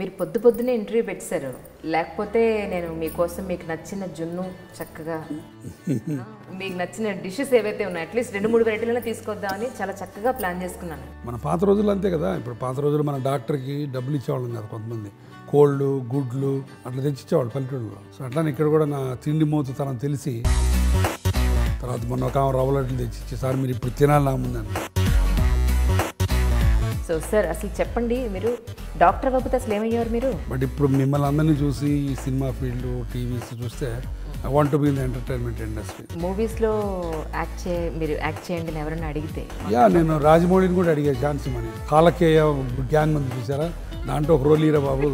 మీరు పొద్దున్నే ఇంటర్వ్యూ పెట్టారు, లేకపోతే నేను మీకోసం మీకు నచ్చిన జున్ను చక్కగా మీకు నచ్చిన డిషెస్ ఏవైతే ఉన్నాయో అట్లీస్ట్ 2-3 వెరైటీలను తీసుకొద్దామని చాలా చక్కగా ప్లాన్ చేసుకున్నాను. మన పాత రోజులు అంతే కదా. ఇప్పుడు పాత రోజులు మన డాక్టర్కి డబ్బులు ఇచ్చేవాళ్ళం కదా, కొంతమంది కోళ్ళు గుడ్లు అట్లా తెచ్చిచ్చేవాళ్ళు పల్లెటూళ్ళలో. సో అట్లానే ఇక్కడ కూడా నా తిండి మోతుతనం తెలిసి తర్వాత మొన్న ఒక రవ్వ లడ్డులు తెచ్చిచ్చి, సార్ మీరు ఇప్పుడు తినాలి నా ముందని. సో సార్ అసలు చెప్పండి, మీరు డాక్టర్ అవ్వకపోతే అసలు ఏమయ్యారు మీరు? బట్ ఇప్పుడు మిమ్మల్ని అందరినీ చూసి ఈ సినిమా ఫీల్డ్ టీవీస్ చూస్తే I want to be in the entertainment industry. మూవీస్లో మీరు యాక్ట్ చేయండి అని ఎవరైనా అడిగితే? నేను రాజమౌళిని కూడా అడిగా ఛాన్స్ ఇవ్వమని. కాలకేయ గ్యాంగ్ మంది చూసారా, దాంట్లో ఒక రోల్ హీరో బాబు.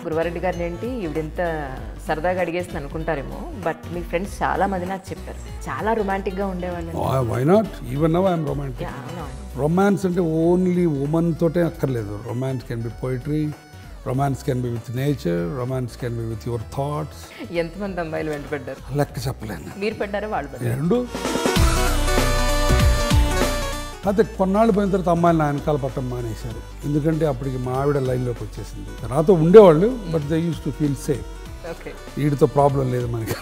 గురువారెడ్డి గారిని ఏంటి ఈవిడెంత సరదాగా అడిగేస్తుంది అనుకుంటారేమో, బట్ మీ ఫ్రెండ్స్ చాలా మంది నాకు చెప్పారు చాలా రొమాంటిక్గా ఉండేవాళ్ళు. Why not, even now I'm romantic. Romance అంటే ఓన్లీ ఉమెన్ తోటే అక్కర్లేదు. Romance can be poetry, romance can be with nature, romance can be with your thoughts. ఎంతమంది అమ్మాయిలు వెంట పడ్డారు? లెక్క చెప్పలేను. మీరు పడ్డారా వాళ్ళు పడ్డారు? రెండు. అయితే కొన్నాళ్ళు పోయిన తర్వాత అమ్మాయిలు నా వెనకాల పట్టడం మానేశారు. ఎందుకంటే అప్పటికి మా ఆవిడ లైన్లోకి వచ్చేసింది. నాతో ఉండేవాళ్ళు, but they use to feel safe. వీడితో ప్రాబ్లం లేదు మనకి.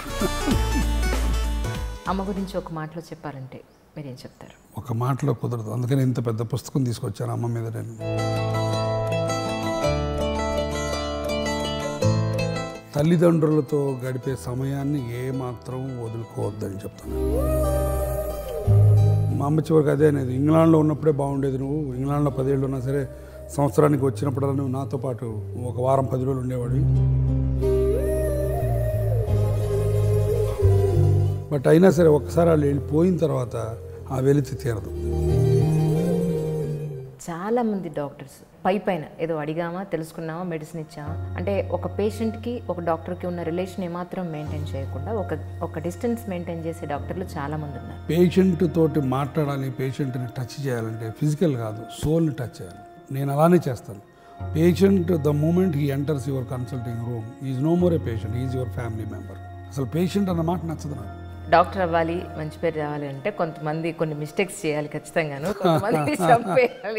అమ్మ గురించి ఒక మాటలో చెప్పాలంటే మీరేం చెప్తారు? ఒక మాటలో కుదరదు, అందుకని ఇంత పెద్ద పుస్తకం తీసుకొచ్చాను అమ్మ మీద. నేను తల్లిదండ్రులతో గడిపే సమయాన్ని ఏమాత్రం వదులుకోవద్దని చెప్తాను. మా అమ్మ చివరికి అదే అనేది, ఇంగ్లాండ్లో ఉన్నప్పుడే బాగుండేది, నువ్వు ఇంగ్లాండ్లో 10 ఏళ్ళు ఉన్నా సరే సంవత్సరానికి వచ్చినప్పుడల్లా నువ్వు నాతో పాటు ఒక వారం 10 రోజులు ఉండేవాడివి. బట్ అయినా సరే ఒక్కసారి వాళ్ళు వెళ్ళిపోయిన తర్వాత ఆ వెలితి తీరదు. చాలామంది డాక్టర్స్ పైన ఏదో అడిగామా, తెలుసుకున్నామా, మెడిసిన్ ఇచ్చామా అంటే ఒక పేషెంట్కి ఒక డాక్టర్కి ఉన్న రిలేషన్ ఏమాత్రం మెయింటైన్ చేయకుండా ఒక డిస్టెన్స్ మెయింటైన్ చేసే డాక్టర్లు చాలామంది ఉన్నారు. పేషెంట్ తోటి మాట్లాడాలి, పేషెంట్ని టచ్ చేయాలంటే ఫిజికల్ కాదు, సోల్ని టచ్ చేయాలి. నేను అలానే చేస్తాను. Patient the moment he enters your consulting room is no more a patient, is your family member. అసలు పేషెంట్ అన్న మాట నచ్చదు నాకు. డాక్టర్ అవ్వాలి, మంచి పేరు రావాలి అంటే కొంతమంది కొన్ని మిస్టేక్స్ చేయాలి ఖచ్చితంగాను. కొంతమంది చంపేయాలి.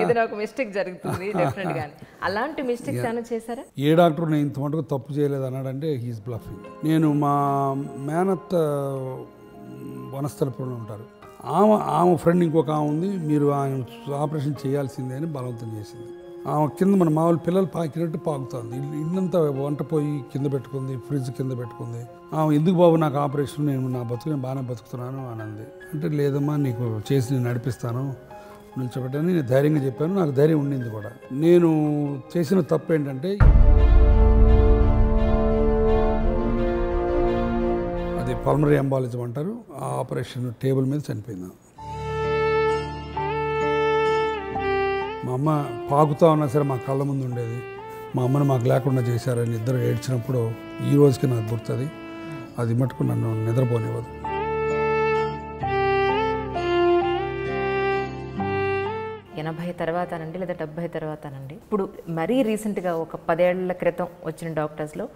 ఏదైనా ఒక మిస్టేక్ జరుగుతుంది డెఫినెట్ గా. అలాంటి మిస్టేక్స్ ఏమైనా చేశారా? ఏ డాక్టర్ నేను ఇంత మటుకు తప్పు చేయలేదు అన్నాడంటే హీస్ బ్లఫింగ్. నేను మా మేనత్త వనస్థలపురంలో ఉంటారు, ఆమె ఫ్రెండ్ ఇంకొక ఆమె ఉంది, మీరు ఆయన ఆపరేషన్ చేయాల్సిందే అని బలవంతం చేసింది. ఆమె కింద మన మామూలు పిల్లలు పాకినట్టు పాకుతుంది, ఇల్లంతా వంట పోయి కింద పెట్టుకుంది, ఫ్రిడ్జ్ కింద పెట్టుకుంది. ఆమె ఎందుకు బాబు నాకు ఆపరేషన్, నేను నా నేను బాగానే బతుకుతున్నాను అని అంది. అంటే లేదమ్మా నీకు చేసి నేను నడిపిస్తాను నిల్చోబెట్టని నేను ధైర్యంగా చెప్పాను. నాకు ధైర్యం ఉండింది కూడా. నేను చేసిన తప్పు ఏంటంటే అది పల్మనరీ ఎంబాలిజం అంటారు. ఆ ఆపరేషన్ టేబుల్ మీద చనిపోయింది. మా అమ్మ పాకుతా ఉన్నా సరే మా కళ్ళ ముందు ఉండేది. మా అమ్మని మాకు లేకుండా చేశారని ఇద్దరు ఏడ్చినప్పుడు ఈ రోజుకి నాకు గుర్తుంది. అది మటుకు నన్ను నిద్రపోనివ్వదు. ఎనభై తర్వాతనండి లేదా 70 తర్వాతనండి, ఇప్పుడు మరీ రీసెంట్గా ఒక 10 ఏళ్ల క్రితం వచ్చిన డాక్టర్స్లో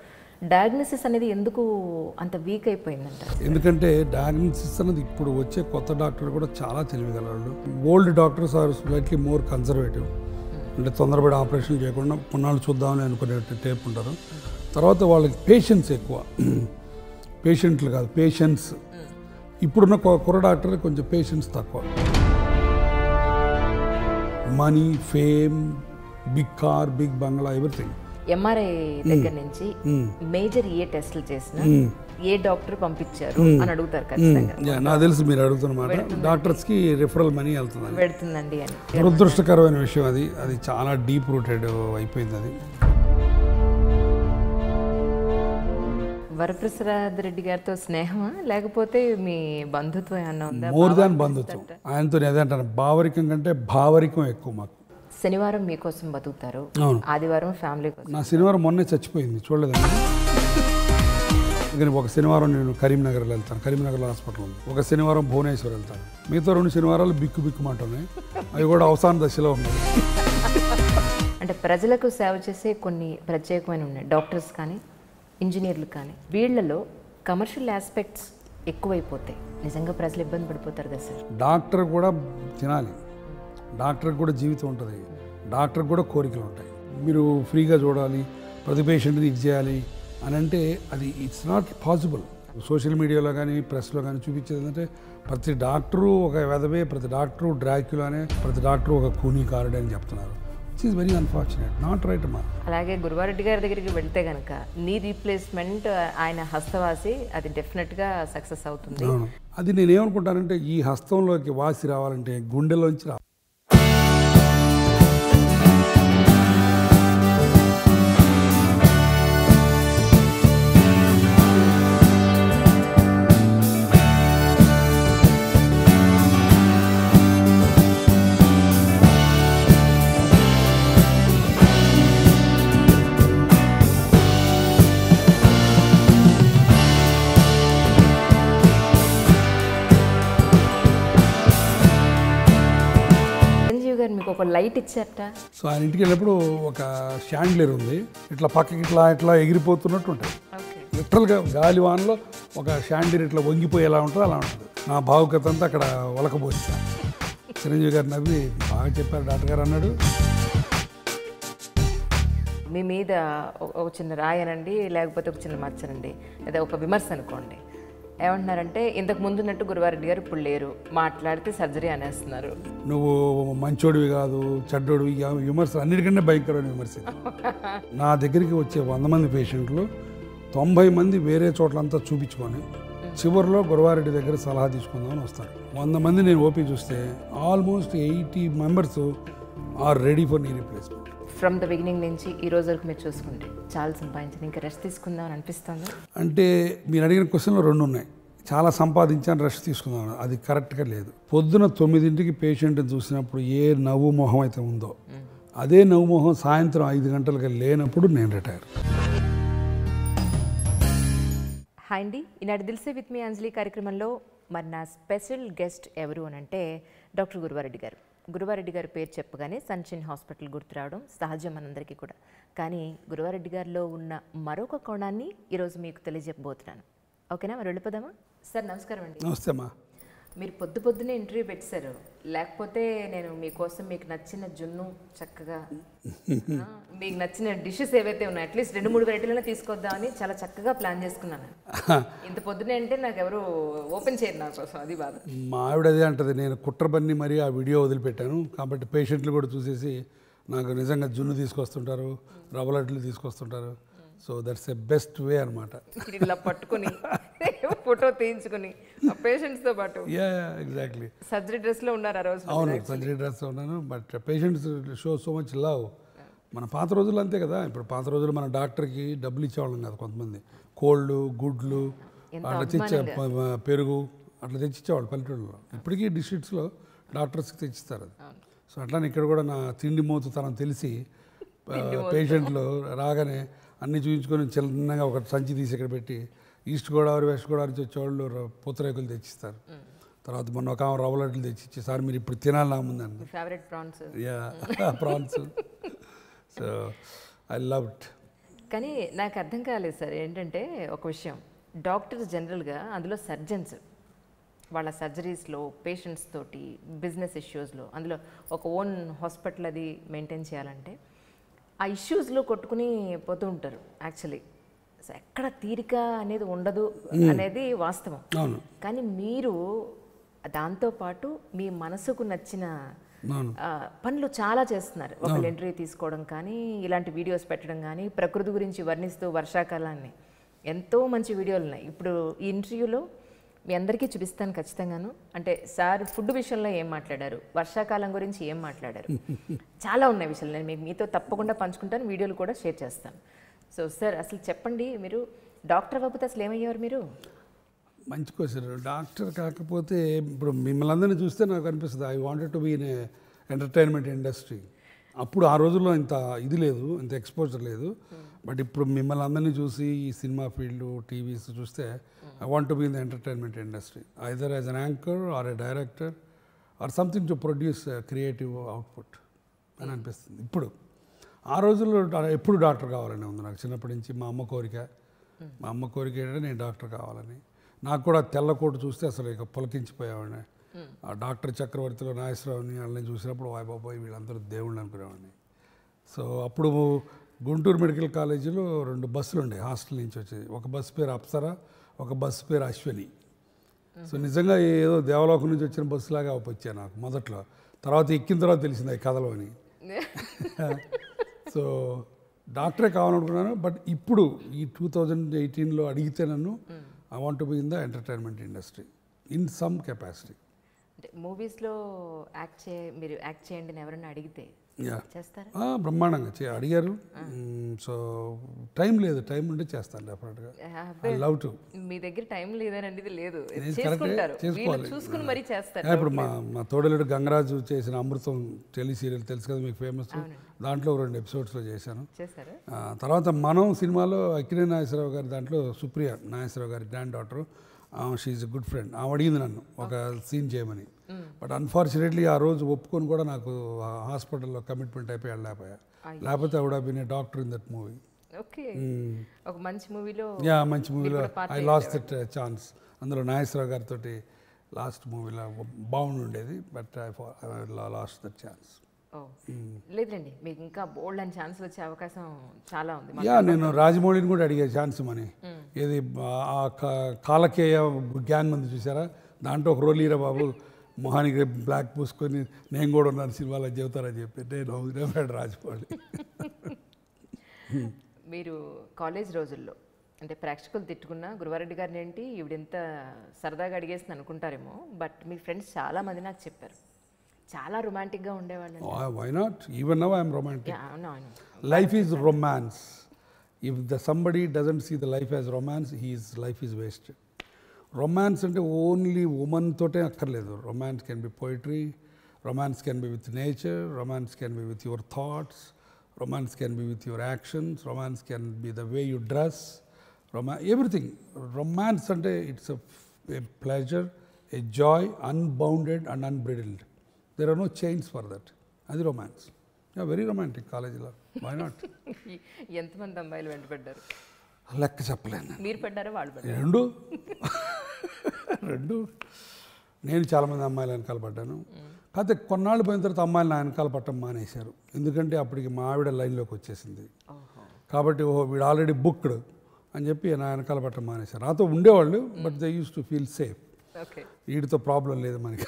డయాగ్నోసిస్ అనేది ఎందుకు అంత వీక్ అయిపోయిందంట? ఎందుకంటే డయాగ్నోసిస్ అనేది ఇప్పుడు వచ్చే కొత్త డాక్టర్లు కూడా చాలా తెలివిగలవాళ్ళు. Old doctors are slightly more conservative. అంటే తొందరపడి ఆపరేషన్ చేయకుండా కొన్నాళ్ళు చూద్దామని అనుకునే టైప్ ఉంటారు. తర్వాత వాళ్ళకి పేషెన్స్ ఎక్కువ, పేషెంట్లు కాదు పేషెన్స్. ఇప్పుడున్న కుర్ర డాక్టర్లు కొంచెం పేషెన్స్ తక్కువ. Money, fame, big car, big bungalow, everything. MRI దగ్గర నుంచి మేజర్ ఏ టెస్టులు చేసినా ఏ డాక్టర్ పంపించారు అని అడుగుతారు ఖచ్చితంగా. నాకు తెలుసు మీరు అడుగుతున్నమాట. డాక్టర్స్కి రిఫరల్ మనీ వెళ్తుందండి అని. దురదృష్టకరమైన విషయం అది. అది చాలా డీప్ రూటెడ్ అయిపోయింది. అది వరప్రసాద్ రెడ్డి గారితో స్నేహమా లేకపోతే మీ బంధుత్వం ఏమన్నా ఉందా? మోర్ దాన్ బంధుత్వం. ఆయనతో ఏదంటాను, భావరికం కంటే భావరికం ఎక్కువ మాకు. శనివారం మీకోసం బతుకుతారు, ఆదివారం ఫ్యామిలీ కోసం. నా శనివారం మొన్నే చచ్చిపోయింది, చూడలేదండి. ఒక శనివారం నేను కరీంనగర్లో వెళ్తాను, కరీంనగర్లో హాస్పిటల్ ఉంది. ఒక శనివారం భువనేశ్వర్ వెళ్తాను. మిగతా 2 శనివారాలు బిక్కుమంటున్నాయి. అవి కూడా అవసాన దశలో ఉన్నాయి. అంటే ప్రజలకు సేవ చేసే కొన్ని ప్రత్యేకమైన ఉన్నాయి డాక్టర్స్ కానీ ఇంజనీర్లు కానీ. వీళ్లలో కమర్షియల్ ఆస్పెక్ట్స్ ఎక్కువైపోతాయి, నిజంగా ప్రజలు ఇబ్బంది పడిపోతారు కదా సార్. డాక్టర్ కూడా తినాలి, డాక్టర్కి కూడా జీవితం ఉంటుంది, డాక్టర్కి కూడా కోరికలు ఉంటాయి. మీరు ఫ్రీగా చూడాలి, ప్రతి పేషెంట్ని ఇది చేయాలి అని అంటే అది ఇట్స్ నాట్ పాసిబుల్. సోషల్ మీడియాలో కానీ ప్రెస్లో కానీ చూపించేది ఏంటంటే ప్రతి డాక్టరు ఒక వెధవే, ప్రతి డాక్టరు డ్రాక్యులానే, ప్రతి డాక్టరు ఒక కూనీకారుడు అని చెప్తున్నారు. It's is very unfortunate, not right అమ్మా. అలాగే గురువారెడ్డి గారి దగ్గరికి వెళ్తే కనుక నీ రీప్లేస్మెంట్ ఆయన హస్తవాసి అది డెఫినెట్గా సక్సెస్ అవుతుంది. అది నేనేమనుకుంటానంటే ఈ హస్తంలోకి వాసి రావాలంటే గుండెలోంచి రావాలి. మీకు ఒక లైట్ ఇచ్చారట. సో ఆయన ఇంటికి వెళ్ళినప్పుడు ఒక షాండ్లియర్ ఉంది, ఇట్లా పక్కకి ఇట్లా ఎగిరిపోతున్నట్టు ఉంటాయి. లిటరల్గా గాలివాన్లో ఒక షాండ్లియర్ ఇట్లా వంగిపోయి ఎలా ఉంటుందో అలా ఉంటుంది. నా భావుకత అంతా అక్కడ ఒలకబోస్తాను. చిరంజీవి గారు నవ్వి బాగా చెప్పారు డాక్టర్ గారు అన్నాడు. మీ మీద ఒక చిన్న రాయనండి, లేకపోతే ఒక చిన్న మచ్చనండి, లేదా ఒక విమర్శ అనుకోండి, ఏమంటున్నారంటే ఇంతకు ముందున్నట్టు గురువారెడ్డి గారు ఇప్పుడు లేరు, మాట్లాడితే సర్జరీ అనేస్తున్నారు. నువ్వు మంచోడివి కాదు, చెడ్డోడివి, విమర్శ అన్నిటికంటే భయంకరమైన విమర్శ. నా దగ్గరికి వచ్చే 100 మంది పేషెంట్లు 90 మంది వేరే చోట్లంతా చూపించుకొని చివరిలో గురువారెడ్డి దగ్గర సలహా తీసుకుందామని వస్తారు. 100 మంది నేను ఓపీ చూస్తే almost 80 members are ready for knee replacement. From the beginning నుంచి ఈ రోజు వరకు మీరు చూసుకుంటే చాలా సంపాదించాను, ఇంకా రెస్ట్ తీసుకుందాం అని అనిపిస్తుంది. అంటే మీరు అడిగిన క్వశ్చన్లో 2 ఉన్నాయి. చాలా సంపాదించాను, రెస్ట్ తీసుకుందాం, అది కరెక్ట్గా లేదు. పొద్దున 9ంటికి పేషెంట్ని చూసినప్పుడు ఏ నవ్వు మొహం అయితే ఉందో అదే నవ్వు మొహం సాయంత్రం 5 గంటలకి లేనప్పుడు నేను రిటైర్. హాయ్ అండి, ఈనాడు దిల్సే విత్ మీ అంజలి కార్యక్రమంలో మరి నా స్పెషల్ గెస్ట్ ఎవరు అని అంటే డాక్టర్ గురువారెడ్డి గారు. గురువారెడ్డి గారి పేరు చెప్పగానే సన్షైన్ హాస్పిటల్ గుర్తు రావడం సహజం మనందరికీ కూడా. కానీ గురువారెడ్డి గారిలో ఉన్న మరొక కోణాన్ని ఈరోజు మీకు తెలియజెప్పబోతున్నాను. ఓకేనా, మరి వెళ్ళిపోదామా? సార్ నమస్కారం అండి. నమస్తే అమ్మా. మీరు పొద్దున్నే ఇంటర్వ్యూ పెట్టారు, లేకపోతే నేను మీకోసం మీకు నచ్చిన జున్ను చక్కగా మీకు నచ్చిన డిషెస్ ఏవైతే ఉన్నాయో అట్లీస్ట్ 2-3 వెరైటీలనే తీసుకొద్దామని చాలా చక్కగా ప్లాన్ చేసుకున్నాను. ఇంత పొద్దునే అంటే నాకు ఎవరు ఓపెన్ చేయరు నా కోసం, అది బాధ. మా ఆవిడ అదే అంటది, నేను కుట్రబన్ని మరీ ఆ వీడియో వదిలిపెట్టాను కాబట్టి పేషెంట్లు కూడా చూసేసి నాకు నిజంగా జున్ను తీసుకొస్తుంటారు, రవ్వ లడ్లు తీసుకొస్తుంటారు. So that's a best way అనమాట. ఇలా పట్టుకుని ఫోటో తీయించుకుని ఆ పేషెంట్స్తో పాటు. ఎగ్జాక్ట్లీ. సర్జరీ డ్రెస్లో ఉన్నారు ఆ రోజు. అవును, సర్జరీ డ్రెస్లో ఉన్నాను. But patients show so much love. మన పాత రోజులు అంతే కదా. ఇప్పుడు పాత రోజులు మన డాక్టర్కి డబ్బులు ఇచ్చేవాళ్ళం కదా. కొంతమంది కోళ్ళు, గుడ్లు అట్లా తెచ్చే, పెరుగు అట్లా తెచ్చిచ్చేవాళ్ళు పల్లెటూళ్ళలో. ఇప్పటికీ డిస్ట్రిక్ట్స్లో డాక్టర్స్కి తెచ్చిస్తారు అది. సో అట్లానే ఇక్కడ కూడా నా తిండి మోతుతనం తెలిసి పేషెంట్లు రాగానే అన్నీ చూపించుకొని చిన్నగా ఒక సంచి తీసి ఇక్కడ పెట్టి ఈస్ట్ గోదావరి, వెస్ట్ గోదావరి నుంచి వచ్చేవాళ్ళు పూతరేకులు తెచ్చిస్తారు. తర్వాత మొన్న ఒక రవ్వ లడ్లు తెచ్చిచ్చి, సార్ మీరు ఇప్పుడు తినాలి నా ముందండి. Favourite prawns. Prawns. So I love it. కానీ నాకు అర్థం కాలేదు సార్ ఏంటంటే ఒక విషయం, డాక్టర్స్ జనరల్గా అందులో సర్జన్స్ వాళ్ళ సర్జరీస్లో పేషెంట్స్ తోటి బిజినెస్ ఇష్యూస్లో అందులో ఒక ఓన్ హాస్పిటల్ అది మెయింటైన్ చేయాలంటే ఆ ఇష్యూస్లో కొట్టుకుని పోతూ ఉంటారు యాక్చువల్లీ. సో ఎక్కడ తీరిక అనేది ఉండదు అనేది వాస్తవం. కానీ మీరు దాంతోపాటు మీ మనసుకు నచ్చిన పనులు చాలా చేస్తున్నారు. ఒకళ్ళు ఇంటర్వ్యూ తీసుకోవడం కానీ, ఇలాంటి వీడియోస్ పెట్టడం కానీ, ప్రకృతి గురించి వర్ణిస్తూ వర్షాకాలాన్ని ఎంతో మంచి వీడియోలు ఉన్నాయి. ఇప్పుడు ఈ ఇంటర్వ్యూలో మీ అందరికీ చూపిస్తాను ఖచ్చితంగాను. అంటే సార్ ఫుడ్ విషయంలో ఏం మాట్లాడారు, వర్షాకాలం గురించి ఏం మాట్లాడారు, చాలా ఉన్నాయి విషయాలు. నేను మీతో తప్పకుండా పంచుకుంటాను, వీడియోలు కూడా షేర్ చేస్తాను. సో సార్ అసలు చెప్పండి, మీరు డాక్టర్ అవ్వకపోతే అసలు ఏమయ్యారు మీరు? మంచి క్వశ్చన్. డాక్టర్ కాకపోతే ఇప్పుడు మిమ్మల్ని అందరినీ చూస్తే నాకు అనిపిస్తుంది I wanted to be in entertainment industry. అప్పుడు ఆ రోజుల్లో ఇంత ఇది లేదు, ఇంత ఎక్స్పోజర్ లేదు. బట్ ఇప్పుడు మిమ్మల్ని అందరినీ చూసి ఈ సినిమా ఫీల్డ్, టీవీస్ చూస్తే I want to be in the entertainment industry, either as an anchor or a director or something to produce creative output అని అనిపిస్తుంది. ఇప్పుడు ఆ రోజుల్లో ఎప్పుడు డాక్టర్ కావాలని ఉంది నాకు చిన్నప్పటి నుంచి. మా అమ్మ కోరిక ఏంటంటే నేను డాక్టర్ కావాలని. నాకు కూడా తెల్ల కోటు చూస్తే అసలు ఇక పులకించిపోయేవాడిని. ఆ డాక్టర్ చక్రవర్తిలో నాగేశ్వరరావుని వాళ్ళని చూసినప్పుడు వాయ్ బాబాయ్ వీళ్ళందరూ దేవుళ్ళు అనుకునేవాడిని. సో అప్పుడు గుంటూరు మెడికల్ కాలేజీలో 2 బస్సులు ఉండే హాస్టల్ నుంచి వచ్చేది. ఒక బస్సు పేరు అప్సరా, ఒక బస్సు పేరు అశ్విని. సో నిజంగా ఏదో దేవలోకం నుంచి వచ్చిన బస్సులాగా వచ్చాను నాకు మొదట్లో. తర్వాత ఎక్కిన తర్వాత తెలిసింది ఈ కథలో అని. సో డాక్టరే కావాలనుకున్నాను. బట్ ఇప్పుడు ఈ 2018లో అడిగితే నన్ను I want to be in the entertainment industry in some capacity. అంటే మూవీస్లో మీరు యాక్ట్ చేయండి అని ఎవరైనా అడిగితే చేస్తారా? బ్రహ్మాండంగా అడిగారు. సో టైం లేదు, టైం ఉంటే చేస్తాను డెఫినెట్గా. I love to. మీ దగ్గర టైం లేదనండి, ఇది లేదు, చేసుకోవాలి, చూసుకుని మరీ చేస్తారు. ఇప్పుడు మా తోడలుడు గంగరాజు చేసిన అమృతం టెలి సీరియల్ తెలుసు కదా మీకు, ఫేమస్. దాంట్లో 2 ఎపిసోడ్స్లో చేశాను. తర్వాత మనం సినిమాలో అక్కినేని నాగేశ్వరరావు గారి దాంట్లో సుప్రియ నాగేశ్వరరావు గారి grand daughter, she's a good friend. ఆమె అడిగింది నన్ను ఒక సీన్ చేయమని. బట్ అన్ఫార్చునేట్లీ ఆ రోజు ఒప్పుకొని కూడా నాకు హాస్పిటల్లో కమిట్మెంట్ అయిపోయి వెళ్ళలేకపోయా. లేకపోతే I would have been a doctor in that movie. ఒక మంచి మూవీలో ఐ లాస్ట్ దట్ ఛాన్స్. అందులో నాగేశ్వరరావు గారితో లాస్ట్ మూవీలో బాగుండి ఉండేది. But I last that chance. లేదండి, మీకు ఇంకా బోల్డ్ అని ఛాన్స్ వచ్చే అవకాశం చాలా ఉంది. నేను రాజమౌళిని కూడా అడిగే ఛాన్స్ మని. ఏది ఆ కాలకేయ గ్యాంగ్ మంది చూసారా, దాంట్లో ఒక రోల్ హీరో బాబు మొహానికి బ్లాక్ పూసుకొని నేను కూడా ఉన్నాను సినిమాలో చెబుతారని చెప్పి నేను నవ్వాడు రాజమౌళి. మీరు కాలేజ్ రోజుల్లో అంటే ప్రేక్షకులు తిట్టుకున్న గురువారెడ్డి గారిని ఏంటి ఈవిడెంత సరదాగా అడిగేసింది అనుకుంటారేమో, బట్ మీ ఫ్రెండ్స్ చాలా మంది నాకు చెప్పారు చాలా రొమాంటిక్గా ఉండేవాళ్ళు. Why not? Even now I'm romantic. Life is romance. If somebody doesn't see the life as romance, his life is wasted. Romance అంటే ఓన్లీ ఉమెన్ తోటే అక్కర్లేదు. Romance can be poetry, romance can be with nature, romance can be with your thoughts, romance can be with your actions, romance can be the way you dress, everything. Romance అంటే it's a pleasure, a joy, unbounded and unbridled. There are no chains for that. అది రొమాన్స్. Very romantic కాలేజీలో. Why not? ఎంతమంది అమ్మాయిలు వెంటపడ్డారు? లెక్క చెప్పలేను. మీరు పడ్డారా వాళ్ళు పడ్డారు? రెండు. నేను చాలామంది అమ్మాయిలు వెనకాల పడ్డాను. కాకపోతే కొన్నాళ్ళు పోయిన తర్వాత అమ్మాయిలు నా వెనకాల పట్టడం మానేశారు. ఎందుకంటే అప్పటికి మా ఆవిడ లైన్లోకి వచ్చేసింది కాబట్టి, వీడు ఆల్రెడీ బుక్డ్ అని చెప్పి నా వెనకాల పట్టడం మానేశారు. నాతో ఉండేవాళ్ళు, but they use to feel safe. వీడితో ప్రాబ్లం లేదు మనకి.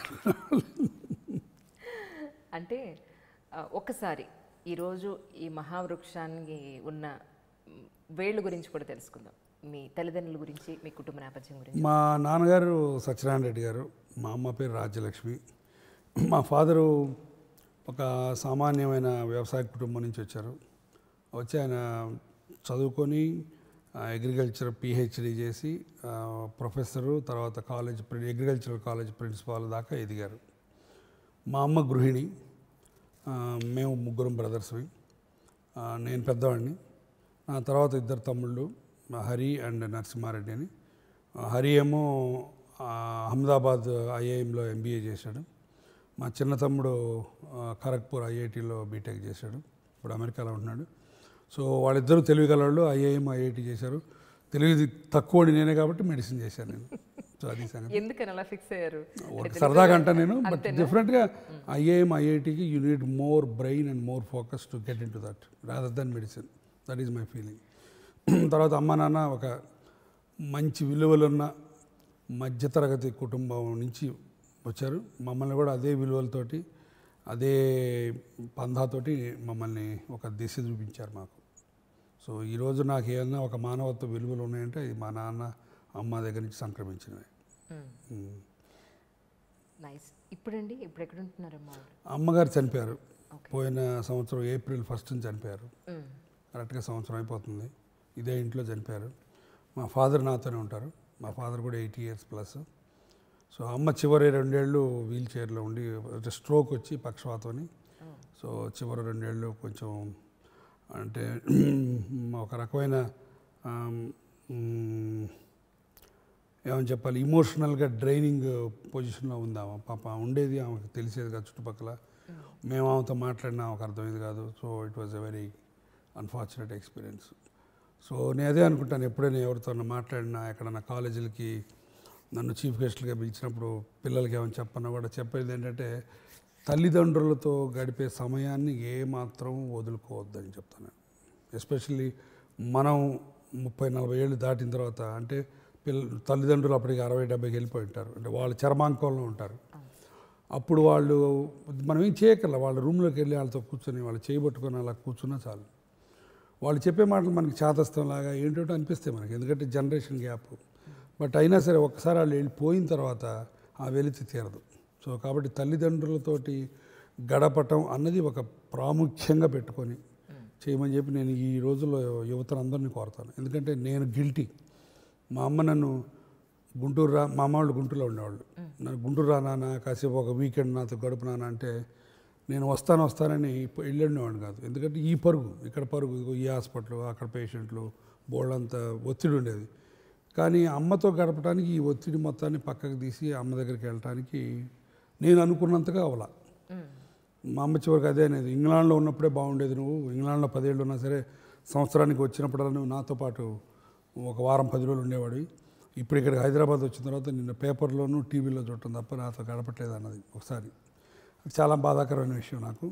అంటే ఒకసారి ఈరోజు ఈ మహావృక్షానికి ఉన్న వేళ్ళు గురించి కూడా తెలుసుకుందాం. మీ తల్లిదండ్రుల గురించి, మీ కుటుంబ నేపథ్యం గురించి. మా నాన్నగారు సత్యనారాయణ రెడ్డి గారు, మా అమ్మ పేరు రాజ్యలక్ష్మి. మా ఫాదరు ఒక సామాన్యమైన వ్యవసాయ కుటుంబం నుంచి వచ్చారు. వచ్చి ఆయన చదువుకొని అగ్రికల్చర్ పిహెచ్డి చేసి ప్రొఫెసరు, తర్వాత అగ్రికల్చరల్ కాలేజ్ ప్రిన్సిపాల్ దాకా ఎదిగారు. మా అమ్మ గృహిణి. మేము 3 బ్రదర్స్వి. నేను పెద్దవాడిని. నా తర్వాత 2 తమ్ముళ్ళు, హరి అండ్ నరసింహారెడ్డి అని. హరి ఏమో అహ్మదాబాద్ ఐఐఎంలో ఎంబీఏ చేశాడు. మా చిన్న తమ్ముడు ఖరగ్పూర్ ఐఐటీలో బీటెక్ చేశాడు, ఇప్పుడు అమెరికాలో ఉంటున్నాడు. సో వాళ్ళిద్దరూ తెలివిగలవాళ్ళు, ఐఐఎం ఐఐటి చేశారు. తెలివి తక్కువని నేనే కాబట్టి మెడిసిన్ చేశాను నేను. సో అది సంగతి. ఎందుకని అలా ఫిక్స్ అయ్యారు? సరదాగా అంటా నేను. బట్ డిఫరెంట్గా ఐఐఎం ఐఐటికి you need more brain and more focus to get in to that rather than medicine. That is my feeling. తర్వాత అమ్మ నాన్న ఒక మంచి విలువలున్న మధ్యతరగతి కుటుంబం నుంచి వచ్చారు. మమ్మల్ని కూడా అదే విలువలతోటి, అదే పంధాతోటి మమ్మల్ని ఒక దిశ చూపించారు మాకు. సో ఈరోజు నాకు ఏమన్నా ఒక మానవత్వ విలువలు ఉన్నాయంటే ఇది మా నాన్న అమ్మ దగ్గర నుంచి సంక్రమించినవి. ఇప్పుడండి ఇప్పుడు ఎక్కడ ఉంటున్నారమ్మా? అమ్మగారు చనిపోయారు పోయిన సంవత్సరం ఏప్రిల్ 1st చనిపోయారు. కరెక్ట్గా సంవత్సరం అయిపోతుంది. ఇదే ఇంట్లో చనిపోయారు. మా ఫాదర్ నాతోనే ఉంటారు. మా ఫాదర్ కూడా 80 years ప్లస్. సో అమ్మ చివరి 2 ఏళ్ళు వీల్ చైర్లో ఉండి స్ట్రోక్ వచ్చి పక్షవాతం. సో చివరి 2 ఏళ్ళు కొంచెం అంటే ఒక రకమైన ఏమని చెప్పాలి, ఇమోషనల్గా డ్రైనింగ్ పొజిషన్లో ఉంది ఆమె. పాప ఉండేది ఆమెకు తెలిసేది కాదు చుట్టుపక్కల. మేము ఆమెతో మాట్లాడినా ఆమెకు అర్థమయ్యేది కాదు. So it was a very unfortunate experience. So నేను అదే అనుకుంటాను, ఎప్పుడైనా ఎవరితో మాట్లాడినా, ఎక్కడన్నా కాలేజీలకి నన్ను చీఫ్ గెస్ట్గా పిలిచినప్పుడు పిల్లలకి ఏమైనా చెప్పన్నా కూడా చెప్పేది ఏంటంటే తల్లిదండ్రులతో గడిపే సమయాన్ని ఏమాత్రం వదులుకోవద్దని చెప్తాను. ఎస్పెషల్లీ మనం 30-40 ఏళ్ళు దాటిన తర్వాత అంటే తల్లిదండ్రులు అప్పటికి 60-70కి వెళ్ళిపోయి ఉంటారు, అంటే వాళ్ళ చర్మాంకంలో ఉంటారు. అప్పుడు వాళ్ళు మనం ఏం చేయగల వాళ్ళ రూమ్లోకి వెళ్ళి వాళ్ళతో కూర్చొని వాళ్ళు చేయబట్టుకొని అలా కూర్చున్నా చాలు. వాళ్ళు చెప్పే మాటలు మనకి చాదస్తంలాగా ఏంటో అనిపిస్తాయి మనకి, ఎందుకంటే జనరేషన్ గ్యాప్. బట్ అయినా సరే ఒక్కసారి వాళ్ళు వెళ్ళిపోయిన తర్వాత ఆ వెలితి తీరదు. సో కాబట్టి తల్లిదండ్రులతోటి గడపటం అన్నది ఒక ప్రాముఖ్యంగా పెట్టుకొని చేయమని చెప్పి నేను ఈ రోజుల్లో యువతనందరినీ కోరుతాను. ఎందుకంటే నేను గిల్టీ. మా అమ్మ నన్ను గుంటూరు మా అమ్మ వాళ్ళు గుంటూరులో ఉండేవాళ్ళు. నన్ను గుంటూరు నాన్న కాసేపు ఒక వీకెండ్ నాతో గడుపునానా అంటే నేను వస్తానని వెళ్ళిండేవాడిని కాదు. ఎందుకంటే ఈ పరుగు ఇక్కడ పరుగు, ఈ హాస్పిటల్ అక్కడ పేషెంట్లు బోళ్ళంత ఒత్తిడి ఉండేది. కానీ అమ్మతో గడపడానికి ఈ ఒత్తిడి మొత్తాన్ని పక్కకు తీసి అమ్మ దగ్గరికి వెళ్ళటానికి నేను అనుకున్నంతగా అవలా. మా అమ్మ చివరికి అదే అనేది, ఇంగ్లాండ్లో ఉన్నప్పుడే బాగుండేది, నువ్వు ఇంగ్లాండ్లో 10 ఏళ్ళు ఉన్నా సరే సంవత్సరానికి వచ్చినప్పుడల్లా నువ్వు నాతో పాటు ఒక వారం 10 రోజులు ఉండేవాడివి. ఇప్పుడు ఇక్కడికి హైదరాబాద్ వచ్చిన తర్వాత నిన్న పేపర్లోనూ టీవీలో చూడటం తప్ప నాతో గడపట్లేదు అన్నది ఒకసారి. అది చాలా బాధాకరమైన విషయం నాకు.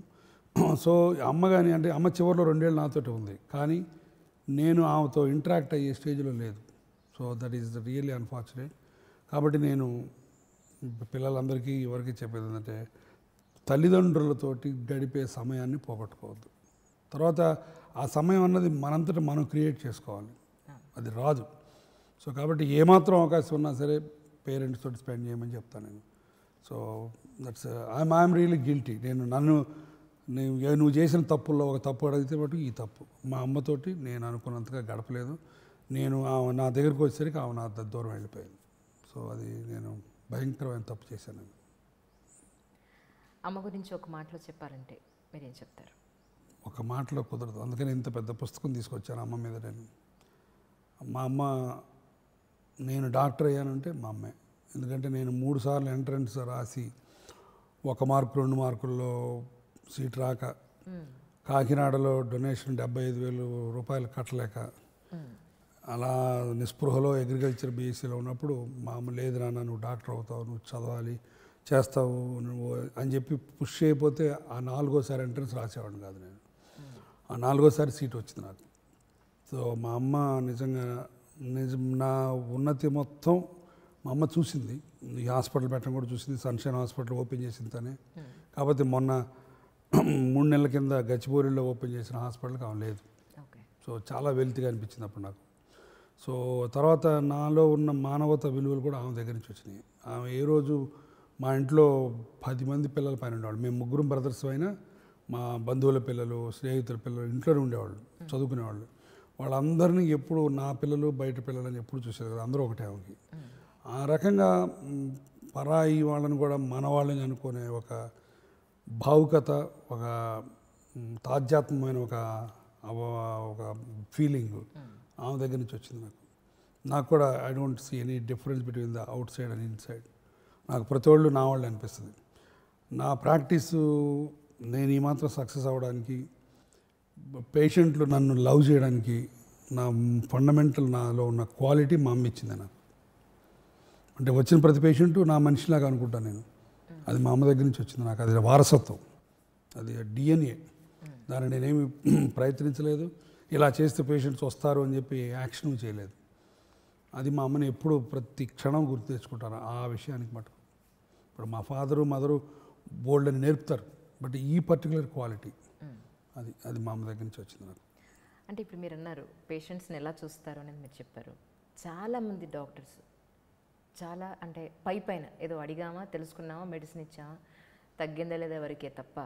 సో అమ్మ కానీ అంటే అమ్మ చివరిలో 2 ఏళ్ళు నాతోటి ఉంది, కానీ నేను ఆమెతో ఇంటరాక్ట్ అయ్యే స్టేజ్లో లేదు. So that is really unfortunate. కాబట్టి నేను పిల్లలందరికీ ఎవరికి చెప్పేది ఏంటంటే తల్లిదండ్రులతోటి గడిపే సమయాన్ని పోగొట్టుకోవద్దు. తర్వాత ఆ సమయం అన్నది మనంతటా మనం క్రియేట్ చేసుకోవాలి, అది రాదు. సో కాబట్టి ఏమాత్రం అవకాశం ఉన్నా సరే పేరెంట్స్ తోటి స్పెండ్ చేయమని చెప్తాను నేను. So that's I'm really guilty. నువ్వు చేసిన తప్పుల్లో ఒక తప్పు అడిగితే బట్టి ఈ తప్పు మా అమ్మతోటి నేను అనుకున్నంతగా గడపలేదు. నేను నా దగ్గరికి వచ్చేసరికి ఆమె నా దూరం వెళ్ళిపోయింది. సో అది నేను భయంకరమైన తప్పు చేశాను. అమ్మ గురించి ఒక మాటలో చెప్పాలంటే మీరేం చెప్తారు? ఒక మాటలో కుదరదు, అందుకని ఇంత పెద్ద పుస్తకం తీసుకొచ్చాను అమ్మ మీద. మా అమ్మ, నేను డాక్టర్ అయ్యానంటే మా అమ్మే. ఎందుకంటే నేను 3 సార్లు ఎంట్రన్స్ రాసి 1 మార్కు 2 మార్కుల్లో సీట్ రాక కాకినాడలో డొనేషన్ 75,000 రూపాయలు కట్టలేక అలా నిస్పృహలో అగ్రికల్చర్ బీఎస్సీలో ఉన్నప్పుడు మా అమ్మ, లేదు నాన్న నువ్వు డాక్టర్ అవుతావు, నువ్వు చదవాలి, చేస్తావు నువ్వు అని చెప్పి పుష్ అయిపోతే ఆ 4వ ఎంట్రన్స్ రాసేవాడిని కాదు నేను. ఆ 4వ సీట్ వచ్చింది నాకు. సో మా అమ్మ నిజంగా నా ఉన్నతి మొత్తం మా అమ్మ చూసింది. ఈ హాస్పిటల్ పెట్టడం కూడా చూసింది, సన్షైన్ హాస్పిటల్ ఓపెన్ చేసింది తనే. కాకపోతే మొన్న 3 నెలల కింద గచ్చిబౌలిలో ఓపెన్ చేసిన హాస్పిటల్కి ఆమె లేదు. సో చాలా వెల్త్గా అనిపించింది అప్పుడు నాకు. సో తర్వాత నాలో ఉన్న మానవత విలువలు కూడా ఆమె దగ్గర నుంచి వచ్చినాయి. ఆమె ఏ రోజు మా ఇంట్లో 10 మంది పిల్లల పైన ఉండేవాళ్ళు. మేము 3 బ్రదర్స్ అయినా మా బంధువుల పిల్లలు, స్నేహితుల పిల్లలు ఇంట్లోనే ఉండేవాళ్ళు, చదువుకునేవాళ్ళు. వాళ్ళందరినీ ఎప్పుడు నా పిల్లలు బయట పిల్లలని ఎప్పుడు చూసేది కదా, అందరూ ఒకటే ఆమెకి. ఆ రకంగా పరాయి వాళ్ళని కూడా మన వాళ్ళని అనుకునే ఒక భావుకత, ఒక తాధ్యాత్మమైన ఒక ఫీలింగ్ ఆమె దగ్గర నుంచి వచ్చింది నాకు కూడా. I don't see any difference between the outside and inside. నాకు ప్రతి వాళ్ళు నా వాళ్ళు అనిపిస్తుంది. నా ప్రాక్టీసు నేను ఈ మాత్రం సక్సెస్ అవ్వడానికి, పేషెంట్లు నన్ను లవ్ చేయడానికి నా ఫండమెంటల్ నాలో ఉన్న క్వాలిటీ మా అమ్మ ఇచ్చింది నాకు. అంటే వచ్చిన ప్రతి పేషెంటు నా మనిషిలాగా అనుకుంటాను నేను. అది మా అమ్మ దగ్గర నుంచి వచ్చింది నాకు. అది వారసత్వం, అది డిఎన్ఏ. దాన్ని నేనేమి ప్రయత్నించలేదు, ఇలా చేస్తే పేషెంట్స్ వస్తారు అని చెప్పి యాక్షన్ చేయలేదు. అది మా అమ్మని ఎప్పుడు ప్రతి క్షణం గుర్తు తెచ్చుకుంటాను ఆ విషయానికి మటుకు. ఇప్పుడు మా ఫాదరు మదరు బోల్డ్ అని నేర్పుతారు, బట్ ఈ పర్టికులర్ క్వాలిటీ అది మా అమ్మ దగ్గర నుంచి వచ్చింది నాకు. అంటే ఇప్పుడు మీరు అన్నారు పేషెంట్స్ని ఎలా చూస్తారు అనేది మీరు చెప్పారు. చాలామంది డాక్టర్స్ చాలా అంటే పైన ఏదో అడిగామా, తెలుసుకున్నామా, మెడిసిన్ ఇచ్చామా, తగ్గిందా లేదా వరకే తప్ప,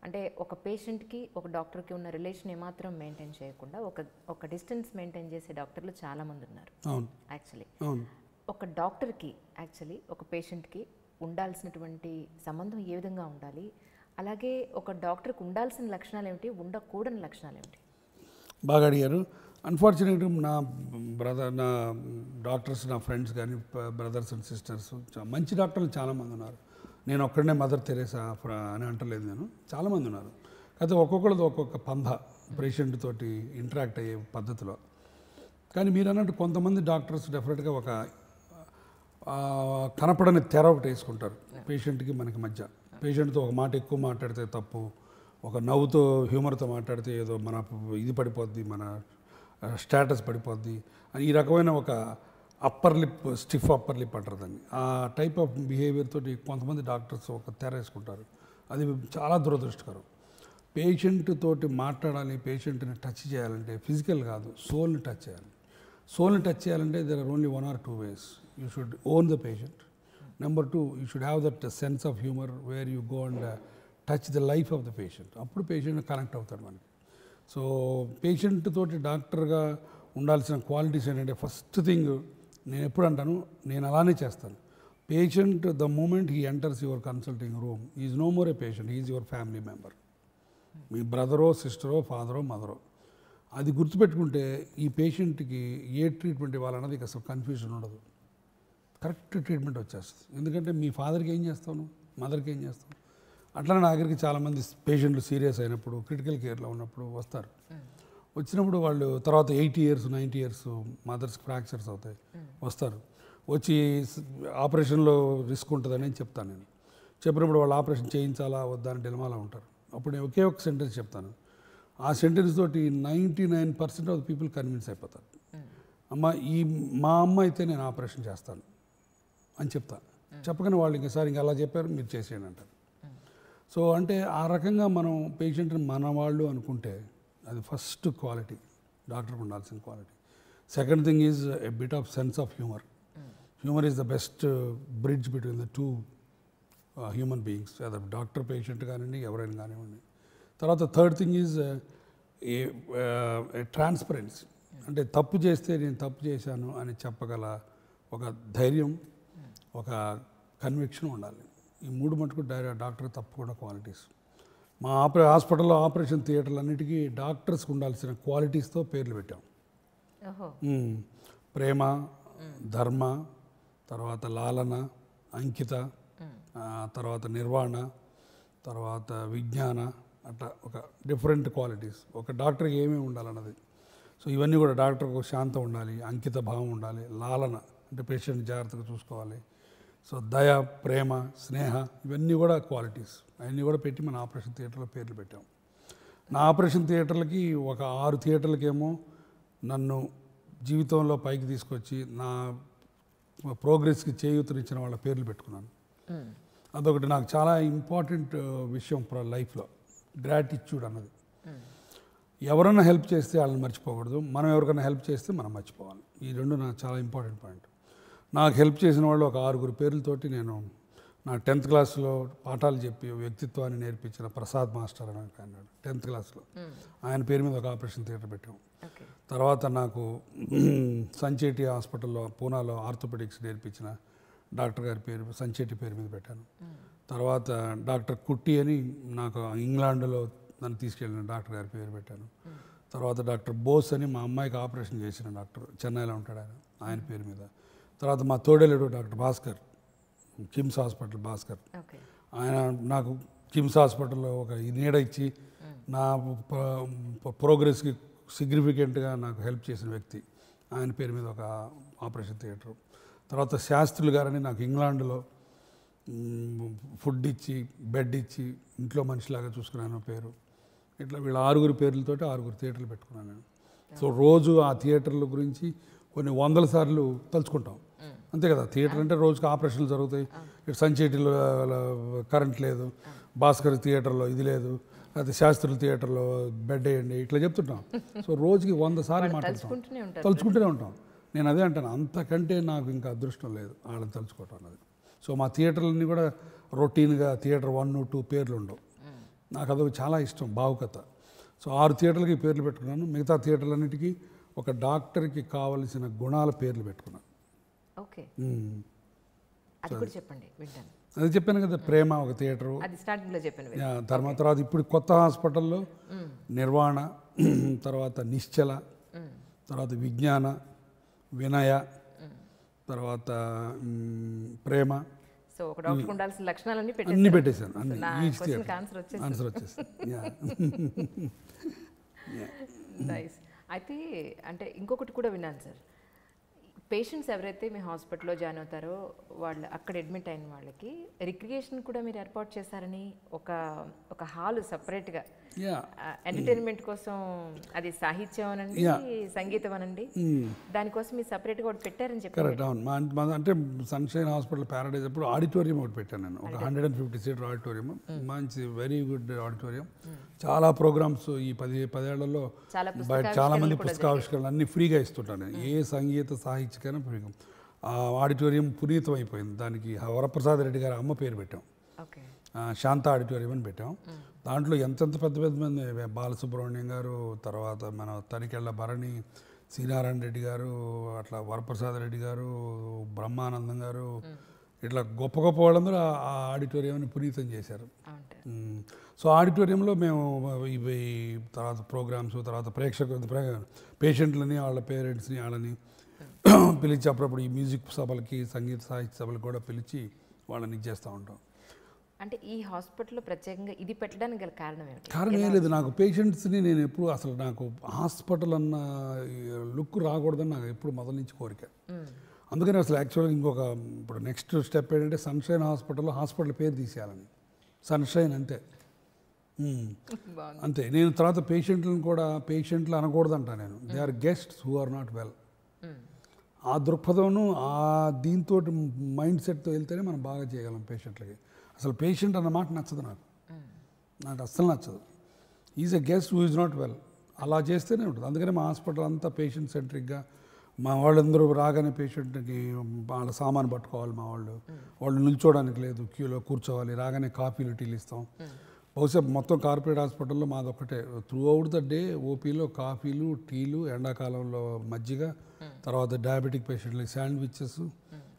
అంటే ఒక పేషెంట్కి ఒక డాక్టర్కి ఉన్న రిలేషన్ ఏమాత్రం మెయింటైన్ చేయకుండా ఒక డిస్టెన్స్ మెయింటైన్ చేసే డాక్టర్లు చాలామంది ఉన్నారు. యాక్చువల్లీ ఒక డాక్టర్కి యాక్చువల్లీ ఒక పేషెంట్కి ఉండాల్సినటువంటి సంబంధం ఏ విధంగా ఉండాలి, అలాగే ఒక డాక్టర్కి ఉండాల్సిన లక్షణాలు ఏమిటి, ఉండకూడని లక్షణాలు ఏమిటి? బాగా అడిగారు. అన్ఫార్చునేట్గా నా డాక్టర్స్, నా ఫ్రెండ్స్ కానీ బ్రదర్స్ అండ్ సిస్టర్స్ మంచి డాక్టర్లు చాలామంది ఉన్నారు. నేను ఒక్కడనే మదర్ తెరేసా అని అంటలేదు, నేను చాలామంది ఉన్నారు. అయితే ఒక్కొక్కరిది ఒక్కొక్క పంధ పేషెంట్ తోటి ఇంటరాక్ట్ అయ్యే పద్ధతిలో. కానీ మీరు అన్నట్టు కొంతమంది డాక్టర్స్ డెఫినెట్గా కనపడని తెర ఒకటి వేసుకుంటారు పేషెంట్కి మనకి మధ్య. పేషెంట్తో ఒక మాట ఎక్కువ మాట్లాడితే తప్పు, ఒక నవ్వుతో హ్యూమర్తో మాట్లాడితే ఏదో మన ఇది పడిపోద్ది, మన స్టేటస్ పడిపోద్ది అని ఈ రకమైన ఒక upper lip, stiff upper lip అంటారు దాన్ని. ఆ టైప్ ఆఫ్ బిహేవియర్ తోటి కొంతమంది డాక్టర్స్ ఒక తెర వేసుకుంటారు. అది చాలా దురదృష్టకరం. పేషెంట్ తోటి మాట్లాడాలి, పేషెంట్ని టచ్ చేయాలంటే ఫిజికల్ కాదు, సోల్ని టచ్ చేయాలి. సోల్ని టచ్ చేయాలంటే there are only 1 or 2 ways. You should own the patient. Number 2, you should have that sense of humor where you go and touch the life of the patient. అప్పుడు patient connect అవుతాడు మనకి. So patient తోటి డాక్టర్గా ఉండాల్సిన qualities ఏంటంటే, first thing నేను ఎప్పుడు అంటాను, నేను అలానే చేస్తాను. Patient the moment he enters your consulting room is no more a patient, is your family member. మీ బ్రదరో, సిస్టరో, ఫాదరో, మదరో. అది గుర్తుపెట్టుకుంటే ఈ పేషెంట్కి ఏ ట్రీట్మెంట్ ఇవ్వాలన్నది అసలు కన్ఫ్యూజన్ ఉండదు. కరెక్ట్ ట్రీట్మెంట్ వచ్చేస్తుంది. ఎందుకంటే మీ ఫాదర్కి ఏం చేస్తాను, మదర్కి ఏం చేస్తాను. అట్లనే నా దగ్గరికి చాలామంది పేషెంట్లు సీరియస్ అయినప్పుడు, క్రిటికల్ కేర్లో ఉన్నప్పుడు వస్తారు. వచ్చినప్పుడు వాళ్ళు తర్వాత 80 years 90 years మదర్స్కి ఫ్రాక్చర్స్ అవుతాయి, వస్తారు. వచ్చి ఆపరేషన్లో రిస్క్ ఉంటుందని చెప్తాను నేను. చెప్పినప్పుడు వాళ్ళు ఆపరేషన్ చేయించాలా వద్దా అని డిలమాలో ఉంటారు. అప్పుడు నేను ఒకే ఒక సెంటెన్స్ చెప్తాను. ఆ సెంటెన్స్ తోటి 99% ఆఫ్ పీపుల్ కన్విన్స్ అయిపోతారు. అమ్మ మా అమ్మ అయితే నేను ఆపరేషన్ చేస్తాను అని చెప్తాను. చెప్పగానే వాళ్ళు ఇంకోసారి ఇంకా అలా చెప్పారు, మీరు చేసేయండి అంటారు. సో అంటే ఆ రకంగా మనం పేషెంట్ని మన వాళ్ళు అనుకుంటే అది ఫస్ట్ క్వాలిటీ, డాక్టర్కి ఉండాల్సిన quality. Second thing is a bit of sense of humour. Humour is the best bridge between the 2 human beings, అదే డాక్టర్ పేషెంట్ కానివ్వండి, ఎవరైనా కానివ్వండి. తర్వాత థర్డ్ థింగ్ ఈజ్ ట్రాన్స్పరెన్సీ. అంటే తప్పు చేస్తే నేను తప్పు చేశాను అని చెప్పగల ఒక ధైర్యం, ఒక కన్విక్షన్ ఉండాలి. ఈ 3 మటుకు డాక్టర్ తప్పకుండా క్వాలిటీస్. మా హాస్పిటల్లో ఆపరేషన్ థియేటర్లు అన్నిటికీ డాక్టర్స్కి ఉండాల్సిన క్వాలిటీస్తో పేర్లు పెట్టాం. ప్రేమ, ధర్మ, తర్వాత లాలన, అంకిత, తర్వాత నిర్వహణ, తర్వాత విజ్ఞాన, అట్లా ఒక డిఫరెంట్ క్వాలిటీస్ ఒక డాక్టర్కి ఏమేమి ఉండాలన్నది. సో ఇవన్నీ కూడా డాక్టర్కు శాంతం ఉండాలి, అంకిత భావం ఉండాలి, లాలన అంటే పేషెంట్ జాగ్రత్తగా చూసుకోవాలి. సో దయ, ప్రేమ, స్నేహ, ఇవన్నీ కూడా క్వాలిటీస్. అవన్నీ కూడా పెట్టి మన ఆపరేషన్ థియేటర్లో పేర్లు పెట్టాం. నా ఆపరేషన్ థియేటర్లకి ఒక 6 థియేటర్లకేమో నన్ను జీవితంలో పైకి తీసుకొచ్చి నా ప్రోగ్రెస్కి చేయూతనిచ్చిన వాళ్ళ పేర్లు పెట్టుకున్నాను. అదొకటి నాకు చాలా ఇంపార్టెంట్ విషయం లైఫ్లో, గ్రాటిట్యూడ్ అన్నది. ఎవరైనా హెల్ప్ చేస్తే వాళ్ళని మర్చిపోకూడదు, మనం ఎవరికైనా హెల్ప్ చేస్తే మనం మర్చిపోవాలి. ఈ 2 నాకు చాలా ఇంపార్టెంట్ పాయింట్. నాకు హెల్ప్ చేసిన వాళ్ళు ఒక 6 పేర్లతోటి నేను నా 10th క్లాస్లో పాఠాలు చెప్పి వ్యక్తిత్వాన్ని నేర్పించిన ప్రసాద్ మాస్టర్ అని అన్నాడు 10th క్లాస్లో. ఆయన పేరు మీద ఒక ఆపరేషన్ థియేటర్ పెట్టాం. తర్వాత నాకు సంచేటి హాస్పిటల్లో పూనాలో ఆర్థోపెడిక్స్ నేర్పించిన డాక్టర్ గారి పేరు సంచేటి పేరు మీద పెట్టాను. తర్వాత డాక్టర్ కుట్టి అని నాకు ఇంగ్లాండ్లో నన్ను తీసుకెళ్ళిన డాక్టర్ గారి పేరు పెట్టాను. తర్వాత డాక్టర్ బోస్ అని మా అమ్మాయికి ఆపరేషన్ చేసిన డాక్టర్, చెన్నైలో ఉంటాడు ఆయన పేరు మీద. తర్వాత మా తోడేలుడు డాక్టర్ భాస్కర్, కిమ్స్ హాస్పిటల్ భాస్కర్, ఆయన నాకు కిమ్స్ హాస్పిటల్లో ఒక నీడ ఇచ్చి నా ప్రోగ్రెస్కి సిగ్నిఫికెంట్గా నాకు హెల్ప్ చేసిన వ్యక్తి, ఆయన పేరు మీద ఒక ఆపరేషన్ థియేటర్. తర్వాత శాస్త్రులు గారని నాకు ఇంగ్లాండ్లో ఫుడ్ ఇచ్చి బెడ్ ఇచ్చి ఇంట్లో మనిషిలాగా చూసుకున్నాను పేరు. ఇట్లా వీళ్ళ 6 పేర్లతోటి 6 థియేటర్లు పెట్టుకున్నాను నేను. సో రోజు ఆ థియేటర్ల గురించి కొన్ని 100 సార్లు తలుచుకుంటాం, అంతే కదా. థియేటర్ అంటే రోజుకి ఆపరేషన్లు జరుగుతాయి. ఇటు సంచేటిలో కరెంట్ లేదు, భాస్కర్ థియేటర్లో ఇది లేదు, లేకపోతే శాస్త్రుల థియేటర్లో బెడ్ వేయండి, ఇట్లా చెప్తుంటాం. సో రోజుకి 100 సార్లు మాట్లాడుతాం, తలుచుకుంటూనే ఉంటాం. నేను అదే అంటాను, అంతకంటే నాకు ఇంకా అదృష్టం లేదు వాళ్ళని తలుచుకోవటం అన్నది. సో మా థియేటర్లన్నీ కూడా రొటీన్గా థియేటర్ 1, 2 పేర్లు ఉండవు. నాకు అదొక చాలా ఇష్టం, భావుకత. సో 6 థియేటర్లకి పేర్లు పెట్టుకున్నాను. మిగతా థియేటర్లన్నిటికీ ఒక డాక్టర్కి కావలసిన గుణాల పేర్లు పెట్టుకున్నాను. ఓకే, అది కూడా చెప్పండి వింటాను. అది చెప్పాను కదా, ప్రేమ ఒక థియేటరు, అది స్టార్టింగ్లో చెప్పాను. ధర్మ, తర్వాత ఇప్పుడు కొత్త హాస్పిటల్లో నిర్వాణ, తర్వాత నిశ్చల, తర్వాత విజ్ఞాన, వినయ, తర్వాత ప్రేమ. సో ఒక డాక్టర్కి ఉండాల్సిన లక్షణాలన్నీ అన్నీ పెట్టేశాను. అన్ని ఆన్సర్ వచ్చేసింది. నైస్. అయితే అంటే ఇంకొకటి కూడా విన్నాను సార్, పేషెంట్స్ ఎవరైతే మీ హాస్పిటల్లో జాయిన్ అవుతారో వాళ్ళు అక్కడ అడ్మిట్ అయిన వాళ్ళకి రిక్రియేషన్ కూడా మీరు ఏర్పాటు చేశారని ఒక హాల్ సపరేట్గా ఎంటర్టైన్మెంట్ కోసం, అది సాహిత్యం అనండి సంగీతం అనండి, దానికోసం మీరు సపరేట్గా ఒకటి పెట్టారని చెప్పారు. కరెక్ట్, అవును. అంటే సన్షైన్ హాస్పిటల్ ప్యారడైజ్ అప్పుడు ఆడిటోరియం ఒకటి పెట్టాను నేను, ఒక 150 సీటర్ ఆడిటోరియం, మంచి వెరీ గుడ్ ఆడిటోరియం. చాలా ప్రోగ్రామ్స్ ఈ 10 ఏళ్లలో బయట చాలా మంది పుస్తకావిష్కరణలు అన్ని ఫ్రీగా ఇస్తుంటాను. ఏ సంగీత సాహిత్యకైనా ఫ్రీగా. ఆ ఆడిటోరియం పునీతం అయిపోయింది. దానికి వరప్రసాద్ రెడ్డి గారి అమ్మ పేరు పెట్టాం, శాంత ఆడిటోరియం అని పెట్టాం. దాంట్లో ఎంతెంత పెద్ద మంది, బాలసుబ్రహ్మణ్యం గారు, తర్వాత మన తనికెళ్ళ భరణి, శ్రీనారాయణ రెడ్డి గారు, అట్లా వరప్రసాద్ రెడ్డి గారు, బ్రహ్మానందం గారు, ఇట్లా గొప్ప గొప్ప వాళ్ళందరూ ఆ ఆడిటోరియంని పునీతం చేశారు. సో ఆడిటోరియంలో మేము ఇవి తర్వాత ప్రోగ్రామ్స్, తర్వాత పేషెంట్లని, వాళ్ళ పేరెంట్స్ని, వాళ్ళని పిలిచి అప్పుడప్పుడు ఈ మ్యూజిక్ సభలకి, సంగీత సాహిత్య సభలకు కూడా పిలిచి వాళ్ళని చేస్తూ ఉంటాం. అంటే ఈ హాస్పిటల్లో ప్రత్యేకంగా ఇది పెట్టడానికి గల కారణం ఏమిటి? కారణం ఏం లేదు, నాకు పేషెంట్స్ని నేను ఎప్పుడు అసలు నాకు హాస్పిటల్ అన్న లుక్ రాకూడదని నాకు ఎప్పుడు మొదటి నుంచి కోరిక. అందుకని అసలు యాక్చువల్గా ఇప్పుడు నెక్స్ట్ స్టెప్ ఏంటంటే సన్షైన్ హాస్పిటల్ పేరు తీసేయాలని. సన్షైన్ అంతే. అంతే. నేను తర్వాత పేషెంట్లను కూడా పేషెంట్లు అనకూడదంట నేను, they are guests who are not well. ఆ దృక్పథంను ఆ దీంతో మైండ్ సెట్తో వెళ్తేనే మనం బాగా చేయగలం పేషెంట్లకి. అసలు పేషెంట్ అన్న మాట నచ్చదు నాకు అస్సలు నచ్చదు. Is a guest who is not well, అలా చేస్తేనే ఉంటుంది. అందుకనే మా హాస్పిటల్ అంతా పేషెంట్ సెంట్రిక్గా, మా వాళ్ళందరూ రాగానే పేషెంట్కి వాళ్ళ సామాను పట్టుకోవాలి, మా వాళ్ళు నిల్చోడానికి లేదు, క్యూలో కూర్చోవాలి, రాగానే కాఫీలు టీలు ఇస్తాం. బహుశా మొత్తం కార్పొరేట్ హాస్పిటల్లో మాదొక్కటే, త్రూ అవుట్ ద డే ఓపీలో కాఫీలు టీలు, ఎండాకాలంలో మజ్జిగ, తర్వాత డయాబెటిక్ పేషెంట్లకి శాండ్విచెస్,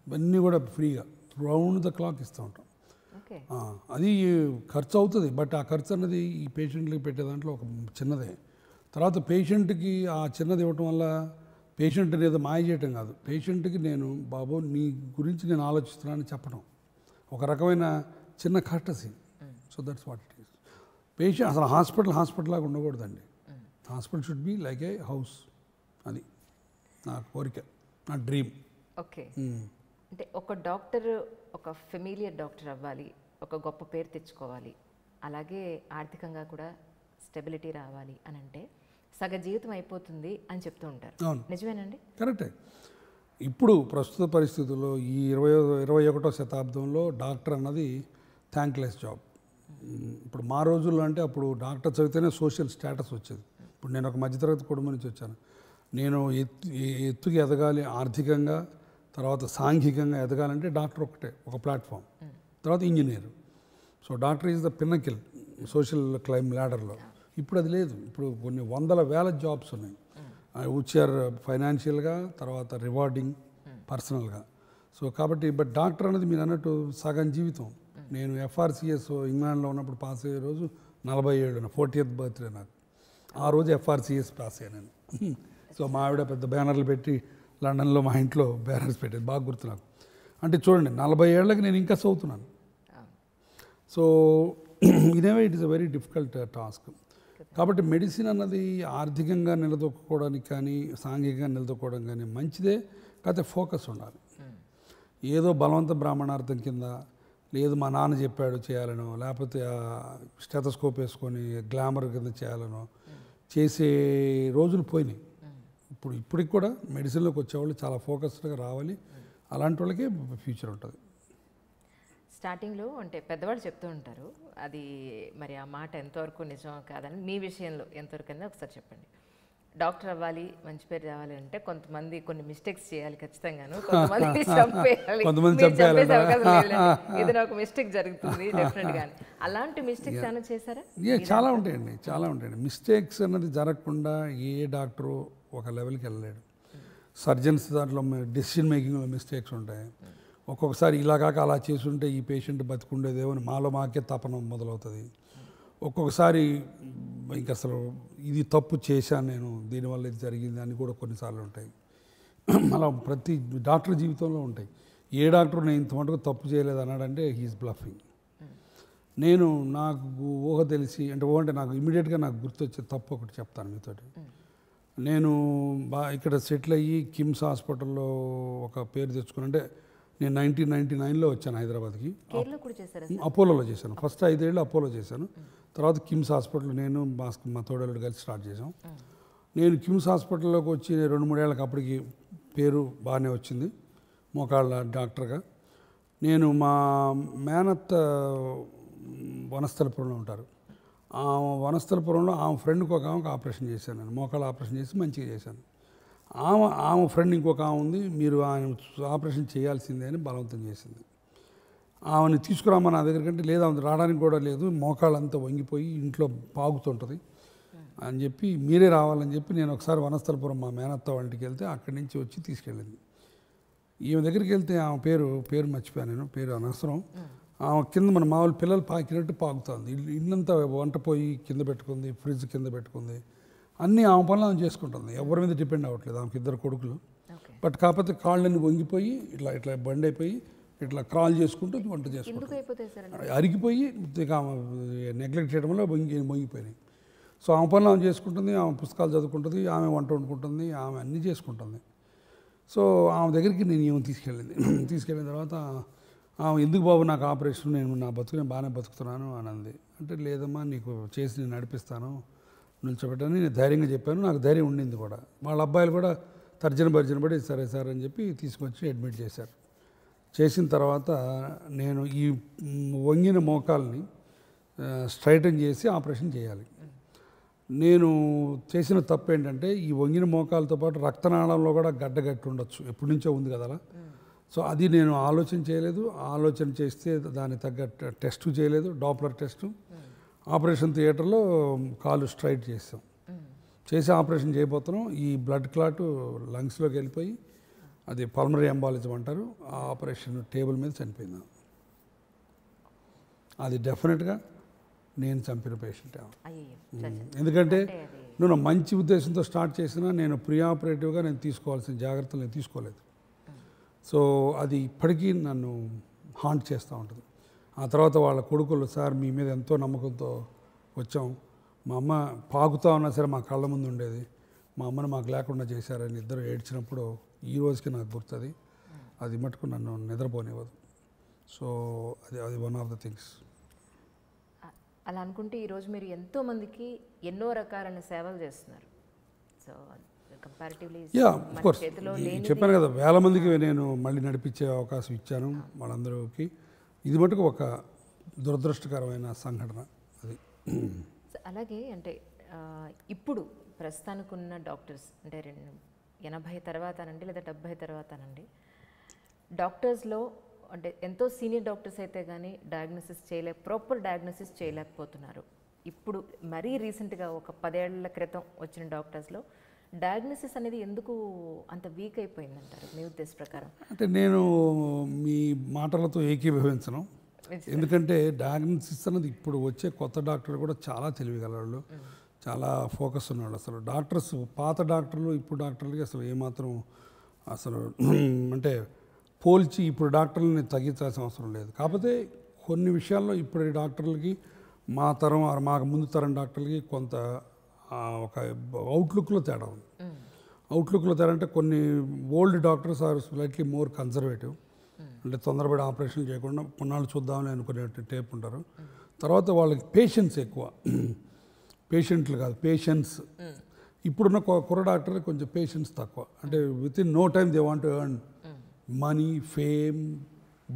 ఇవన్నీ కూడా ఫ్రీగా రౌండ్ ద క్లాక్ ఇస్తూ ఉంటాం. అది ఖర్చు అవుతుంది, బట్ ఆ ఖర్చు అన్నది ఈ పేషెంట్లకి పెట్టే దాంట్లో ఒక చిన్నదే. తర్వాత పేషెంట్కి ఆ చిన్నది ఇవ్వటం వల్ల పేషెంట్ అనేది మాయ చేయటం కాదు, పేషెంట్కి నేను బాబు నీ గురించి నేను ఆలోచిస్తున్నానని చెప్పడం ఒక రకమైన చిన్న courtesy. So that's what it is. Patient అసలు హాస్పిటల్ లాగా ఉండకూడదండి. Hospital should be like A house. అది నా కోరిక, నా డ్రీమ్. ఓకే. అంటే ఒక డాక్టర్ ఒక ఫెమిలియర్ డాక్టర్ అవ్వాలి, ఒక గొప్ప పేరు తెచ్చుకోవాలి, అలాగే ఆర్థికంగా కూడా స్టెబిలిటీ రావాలి అని అంటే సగ జీవితం అయిపోతుంది అని చెప్తూ ఉంటారు. నిజమేనండి? కరెక్టే. ఇప్పుడు ప్రస్తుత పరిస్థితుల్లో ఈ 21వ శతాబ్దంలో డాక్టర్ అన్నది థ్యాంక్లెస్ జాబ్. ఇప్పుడు మా రోజుల్లో అంటే అప్పుడు డాక్టర్ చదివితేనే సోషల్ స్టేటస్ వచ్చేది. ఇప్పుడు నేను ఒక మధ్యతరగతి కుటుంబం నుంచి వచ్చాను. నేను ఎత్తుకి ఎదగాలి ఆర్థికంగా, తర్వాత సాంఘికంగా ఎదగాలంటే డాక్టర్ ఒక ప్లాట్ఫామ్, తర్వాత engineer. So doctor is the pinnacle social climb ల్యాడర్లో. ఇప్పుడు అది లేదు. ఇప్పుడు కొన్ని వందల వేల జాబ్స్ ఉన్నాయి, విచ్ ఆర్ ఫైనాన్షియల్గా, తర్వాత రివార్డింగ్ పర్సనల్గా. సో కాబట్టి బట్ డాక్టర్ అనేది మీరు అన్నట్టు సగం జీవితం. నేను FRCS ఇంగ్లాండ్లో ఉన్నప్పుడు పాస్ అయ్యే రోజు 47, నా 40th బర్త్డే నాకు. ఆ రోజు FRCS పాస్ అయ్యాను నేను. సో మా ఆవిడ పెద్ద బ్యానర్లు పెట్టి లండన్లో మా ఇంట్లో బ్యానర్స్ పెట్టేది, బాగా గుర్తు నాకు. అంటే చూడండి 40 ఏళ్ళకి నేను ఇంకా చదువుతున్నాను. సో ఇదేవే it is a very difficult task. కాబట్టి మెడిసిన్ అన్నది ఆర్థికంగా నిలదొక్కుకోవడానికి కానీ, సాంఘికంగా నిలదొక్కుకోవడం కానీ మంచిదే, కాకపోతే ఫోకస్ ఉండాలి. ఏదో బలవంత బ్రాహ్మణార్థం కింద, లేదు మా నాన్న చెప్పాడు చేయాలనో, లేకపోతే స్టెథోస్కోప్ వేసుకొని గ్లామర్ కింద చేయాలనో చేసే రోజులు పోయినాయి. ఇప్పటికి కూడా మెడిసిన్లోకి వచ్చేవాళ్ళు చాలా ఫోకస్డ్గా రావాలి. అలాంటి వాళ్ళకే ఫ్యూచర్ ఉంటుంది. స్టార్టింగ్లో అంటే పెద్దవాళ్ళు చెప్తూ ఉంటారు, అది మరి ఆ మాట ఎంతవరకు నిజం కాదని మీ విషయంలో ఎంతవరకు అయిందో ఒకసారి చెప్పండి. డాక్టర్ అవ్వాలి, మంచి పేరు రావాలి అంటే కొంతమంది కొన్ని మిస్టేక్స్ చేయాలి ఖచ్చితంగాను, కొంతమంది చంపేయాలి, ఏదైనా ఒక మిస్టేక్ జరుగుతుంది డెఫినెట్గా. అలాంటి మిస్టేక్స్ ఏమైనా చేశారా? చాలా ఉంటాయండి. మిస్టేక్స్ అన్నది జరగకుండా ఏ డాక్టరు ఒక లెవెల్కి వెళ్ళలేడు. సర్జన్స్ దాంట్లో డెసిషన్ మేకింగ్లో మిస్టేక్స్ ఉంటాయి. ఒక్కొక్కసారి ఇలా కాక అలా చేసుంటే ఈ పేషెంట్ బతికుండేదేమో అని మాకే తపన మొదలవుతుంది. ఒక్కొక్కసారి ఇంక అసలు ఇది తప్పు చేశాను నేను, దీనివల్ల ఇది జరిగింది అని కూడా కొన్నిసార్లు ఉంటాయి. అలా ప్రతి డాక్టర్ జీవితంలో ఉంటాయి. ఏ డాక్టర్ నేను ఇంత మటుకు తప్పు చేయలేదు అన్నాడంటే హీఈస్ బ్లఫింగ్. నేను నాకు ఊహ తెలిసి అంటే నాకు ఇమీడియట్గా నాకు గుర్తొచ్చే తప్పు ఒకటి చెప్తాను మీతోటి. నేను ఇక్కడ సెటిల్ అయ్యి కిమ్స్ హాస్పిటల్లో ఒక పేరు తెచ్చుకుని, అంటే నేను 1999లో వచ్చాను హైదరాబాద్కి. కేరళ కూడా చేశారా? అపోలోలో చేశాను. ఫస్ట్ 5 ఏళ్ళు అపోలో చేశాను. తర్వాత కిమ్స్ హాస్పిటల్ నేను మా తోడేళ్ళు కలిసి స్టార్ట్ చేసాం. నేను కిమ్స్ హాస్పిటల్లోకి వచ్చి 2-3 ఏళ్ళకి అప్పటికి పేరు బాగానే వచ్చింది మోకాళ్ళ డాక్టర్గా. నేను మా మేనత్త వనస్థలపురంలో ఉంటారు. ఆ వనస్థలపురంలో ఆమె ఫ్రెండ్కి ఒక ఆమెకు ఆపరేషన్ చేశాను. నేను మోకాళ్ళ ఆపరేషన్ చేసి మంచిగా చేశాను. ఆమె ఫ్రెండ్ ఇంకొక ఆమె ఉంది, మీరు ఆయన ఆపరేషన్ చేయాల్సిందే అని బలవంతం చేసింది. ఆమెను తీసుకురామా నా దగ్గర కంటే, లేదు ఆమె రావడానికి కూడా లేదు, మోకాళ్ళంతా వంగిపోయి ఇంట్లో పాగుతుంటుంది అని చెప్పి, మీరే రావాలని చెప్పి నేను ఒకసారి వనస్థలపురం మా మేనత్త వాళ్ళ ఇంటికి వెళ్తే అక్కడి నుంచి వచ్చి తీసుకెళ్ళింది. ఈమె దగ్గరికి వెళ్తే ఆమె పేరు మర్చిపోయాను, నేను పేరు అనవసరం. ఆమె కింద మన మామూలు పిల్లలు పాకినట్టు పాకుతుంది. ఇల్లంతా వంట పోయి కింద పెట్టుకుంది, ఫ్రిడ్జ్ కింద పెట్టుకుంది, అన్నీ ఆమె పనులు ఆమె చేసుకుంటుంది. ఎవరి మీద డిపెండ్ అవ్వట్లేదు. ఆమెకి 2 కొడుకులు. బట్ కాకపోతే కాళ్ళని వంగిపోయి ఇట్లా బండి అయిపోయి ఇట్లా క్రాల్ చేసుకుంటూ వంట చేసుకుంటుంది. అరిగిపోయి ఆమె నెగ్లెక్ట్ చేయడం వల్ల వంగిపోయినాయి. సో ఆమె పనులు ఆమె చేసుకుంటుంది, ఆమె పుస్తకాలు చదువుకుంటుంది, ఆమె వంట వండుకుంటుంది, ఆమె అన్నీ చేసుకుంటుంది. సో ఆమె దగ్గరికి నేను తీసుకెళ్ళిన తర్వాత ఆమె, ఎందుకు బాబు నాకు ఆపరేషన్, నేను బాగానే బతుకుతున్నాను అని అంది. అంటే లేదమ్మా, నీకు చేసి నేను నడిపిస్తాను, నిల్చోబెట్టని నేను ధైర్యంగా చెప్పాను. నాకు ధైర్యం ఉండింది కూడా. వాళ్ళ అబ్బాయిలు కూడా తర్జన పడి సరే సార్ అని చెప్పి తీసుకొచ్చి అడ్మిట్ చేశారు. చేసిన తర్వాత నేను ఈ వంగిన మోకాల్ని స్ట్రైటన్ చేసి ఆపరేషన్ చేయాలి. నేను చేసిన తప్పు ఏంటంటే, ఈ వంగిన మోకాలతో పాటు రక్తనాళంలో కూడా గడ్డగట్టి ఉండొచ్చు, ఎప్పటి నుంచో ఉంది కదా అలా. సో అది నేను ఆలోచన చేయలేదు. ఆలోచన చేస్తే దానికి తగ్గ టెస్ట్ చేయలేదు, డాప్లర్ టెస్టు. ఆపరేషన్ థియేటర్లో కాలు స్ట్రైట్ చేసి ఆపరేషన్ చేయబోతున్నాం. ఈ బ్లడ్ క్లాట్ లంగ్స్లోకి వెళ్ళిపోయి అది పల్మనరీ ఎంబాలిజం అంటారు. ఆ ఆపరేషన్ టేబుల్ మీద చనిపోయింది. అది డెఫినెట్గా నేను చంపిన పేషెంట్. ఎందుకంటే నేను మంచి ఉద్దేశంతో స్టార్ట్ చేసినా నేను ప్రీ ఆపరేటివ్గా నేను తీసుకోవాల్సిన జాగ్రత్తలు నేను తీసుకోలేదు. సో అది ఇప్పటికీ నన్ను హాంట్ చేస్తూ ఉంటుంది. ఆ తర్వాత వాళ్ళ కొడుకులు, సార్ మీ మీద ఎంతో నమ్మకంతో వచ్చాం, మా అమ్మ పాకుతా ఉన్నా సరే మా కళ్ళ ముందు ఉండేది, మా అమ్మని మాకు లేకుండా చేశారని ఇద్దరు ఏడ్చినప్పుడు ఈ రోజుకి నాకు గుర్తుంది. అది మటుకు నన్ను నిద్రపోనివ్వదు. సో అది వన్ ఆఫ్ ద థింగ్స్. అలా అనుకుంటే ఈరోజు మీరు ఎంతోమందికి ఎన్నో రకాలైన సేవలు చేస్తున్నారు. సో కంపారిటివ్లీ కోర్స్ చెప్పాను కదా, 1000 మందికి నేను మళ్ళీ నడిపించే అవకాశం ఇచ్చాను వాళ్ళందరికీ. ఇది మటుకు ఒక దురదృష్టకరమైన సంఘటన అది. అలాగే అంటే ఇప్పుడు ప్రస్తుతానికి ఉన్న డాక్టర్స్ అంటే 80 తర్వాత అనండి లేదా 70 తర్వాత అనండి, డాక్టర్స్లో అంటే ఎంతో సీనియర్ డాక్టర్స్ అయితే కానీ ప్రాపర్ డయాగ్నోసిస్ చేయలేకపోతున్నారు. ఇప్పుడు మరీ రీసెంట్గా ఒక 10 ఏళ్ల క్రితం వచ్చిన డాక్టర్స్లో డయాగ్నోసిస్ అనేది ఎందుకు అంత వీక్ అయిపోయిందంటారు మీ ఉద్దేశ ప్రకారం? అంటే నేను మీ మాటలతో ఏకీభవించను. ఎందుకంటే డయాగ్నోసిస్ అనేది ఇప్పుడు వచ్చే కొత్త డాక్టర్లు కూడా చాలా తెలివిగలవాళ్ళు, చాలా ఫోకస్ ఉన్నవాళ్ళు. అసలు డాక్టర్స్, పాత డాక్టర్లు ఇప్పుడు డాక్టర్లకి అసలు ఏమాత్రం అసలు అంటే పోల్చి ఇప్పుడు డాక్టర్లని తగ్గించాల్సిన అవసరం లేదు. కాకపోతే కొన్ని విషయాల్లో ఇప్పుడు డాక్టర్లకి మా తరం మాకు ముందు తరం డాక్టర్లకి కొంత ఒక అవుట్లుక్లో తేడా ఉంది. అవుట్లుక్లో తేడా అంటే కొన్ని old doctors are slightly more conservative, అంటే తొందరపడి ఆపరేషన్ చేయకుండా కొన్నాళ్ళు చూద్దామని అనుకునే టైప్ ఉంటారు. తర్వాత వాళ్ళకి పేషెన్స్ ఎక్కువ, పేషెంట్లు కాదు పేషెన్స్. ఇప్పుడున్న కుర్ర డాక్టర్ కొంచెం పేషెన్స్ తక్కువ. అంటే within no time they want to earn money, fame,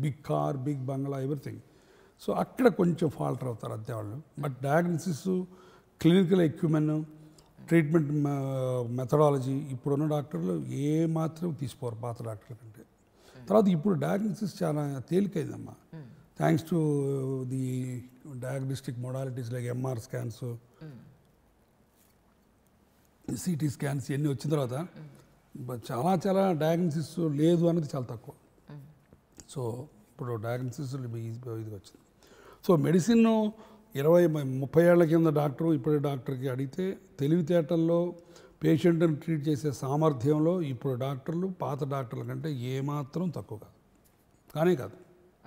big car, big bungalow, everything. So అక్కడ కొంచెం ఫాల్టర్ అవుతారు అంతే వాళ్ళు. But diagnosis, clinical equipment, treatment methodology ఇప్పుడున్న డాక్టర్లు ఏ మాత్రం తీసుకోరు పాత డాక్టర్ల కంటే. తర్వాత ఇప్పుడు డయాగ్నోసిస్ చాలా తేలికైందమ్మా, thanks to the diagnostic modalities like MR scans, CT scans ఇవన్నీ వచ్చిన తర్వాత చాలా చాలా డయాగ్నోసిస్ లేదు అనేది చాలా తక్కువ. సో ఇప్పుడు డయాగ్నోసిస్ ఇది వచ్చింది. సో మెడిసిన్ 20-30 ఏళ్ల కింద డాక్టరు ఇప్పుడు డాక్టర్కి అడిగితే తెలివితేటల్లో పేషెంట్ని ట్రీట్ చేసే సామర్థ్యంలో ఇప్పుడు డాక్టర్లు పాత డాక్టర్ల కంటే ఏమాత్రం తక్కువ కాదు, కానీ కాదు.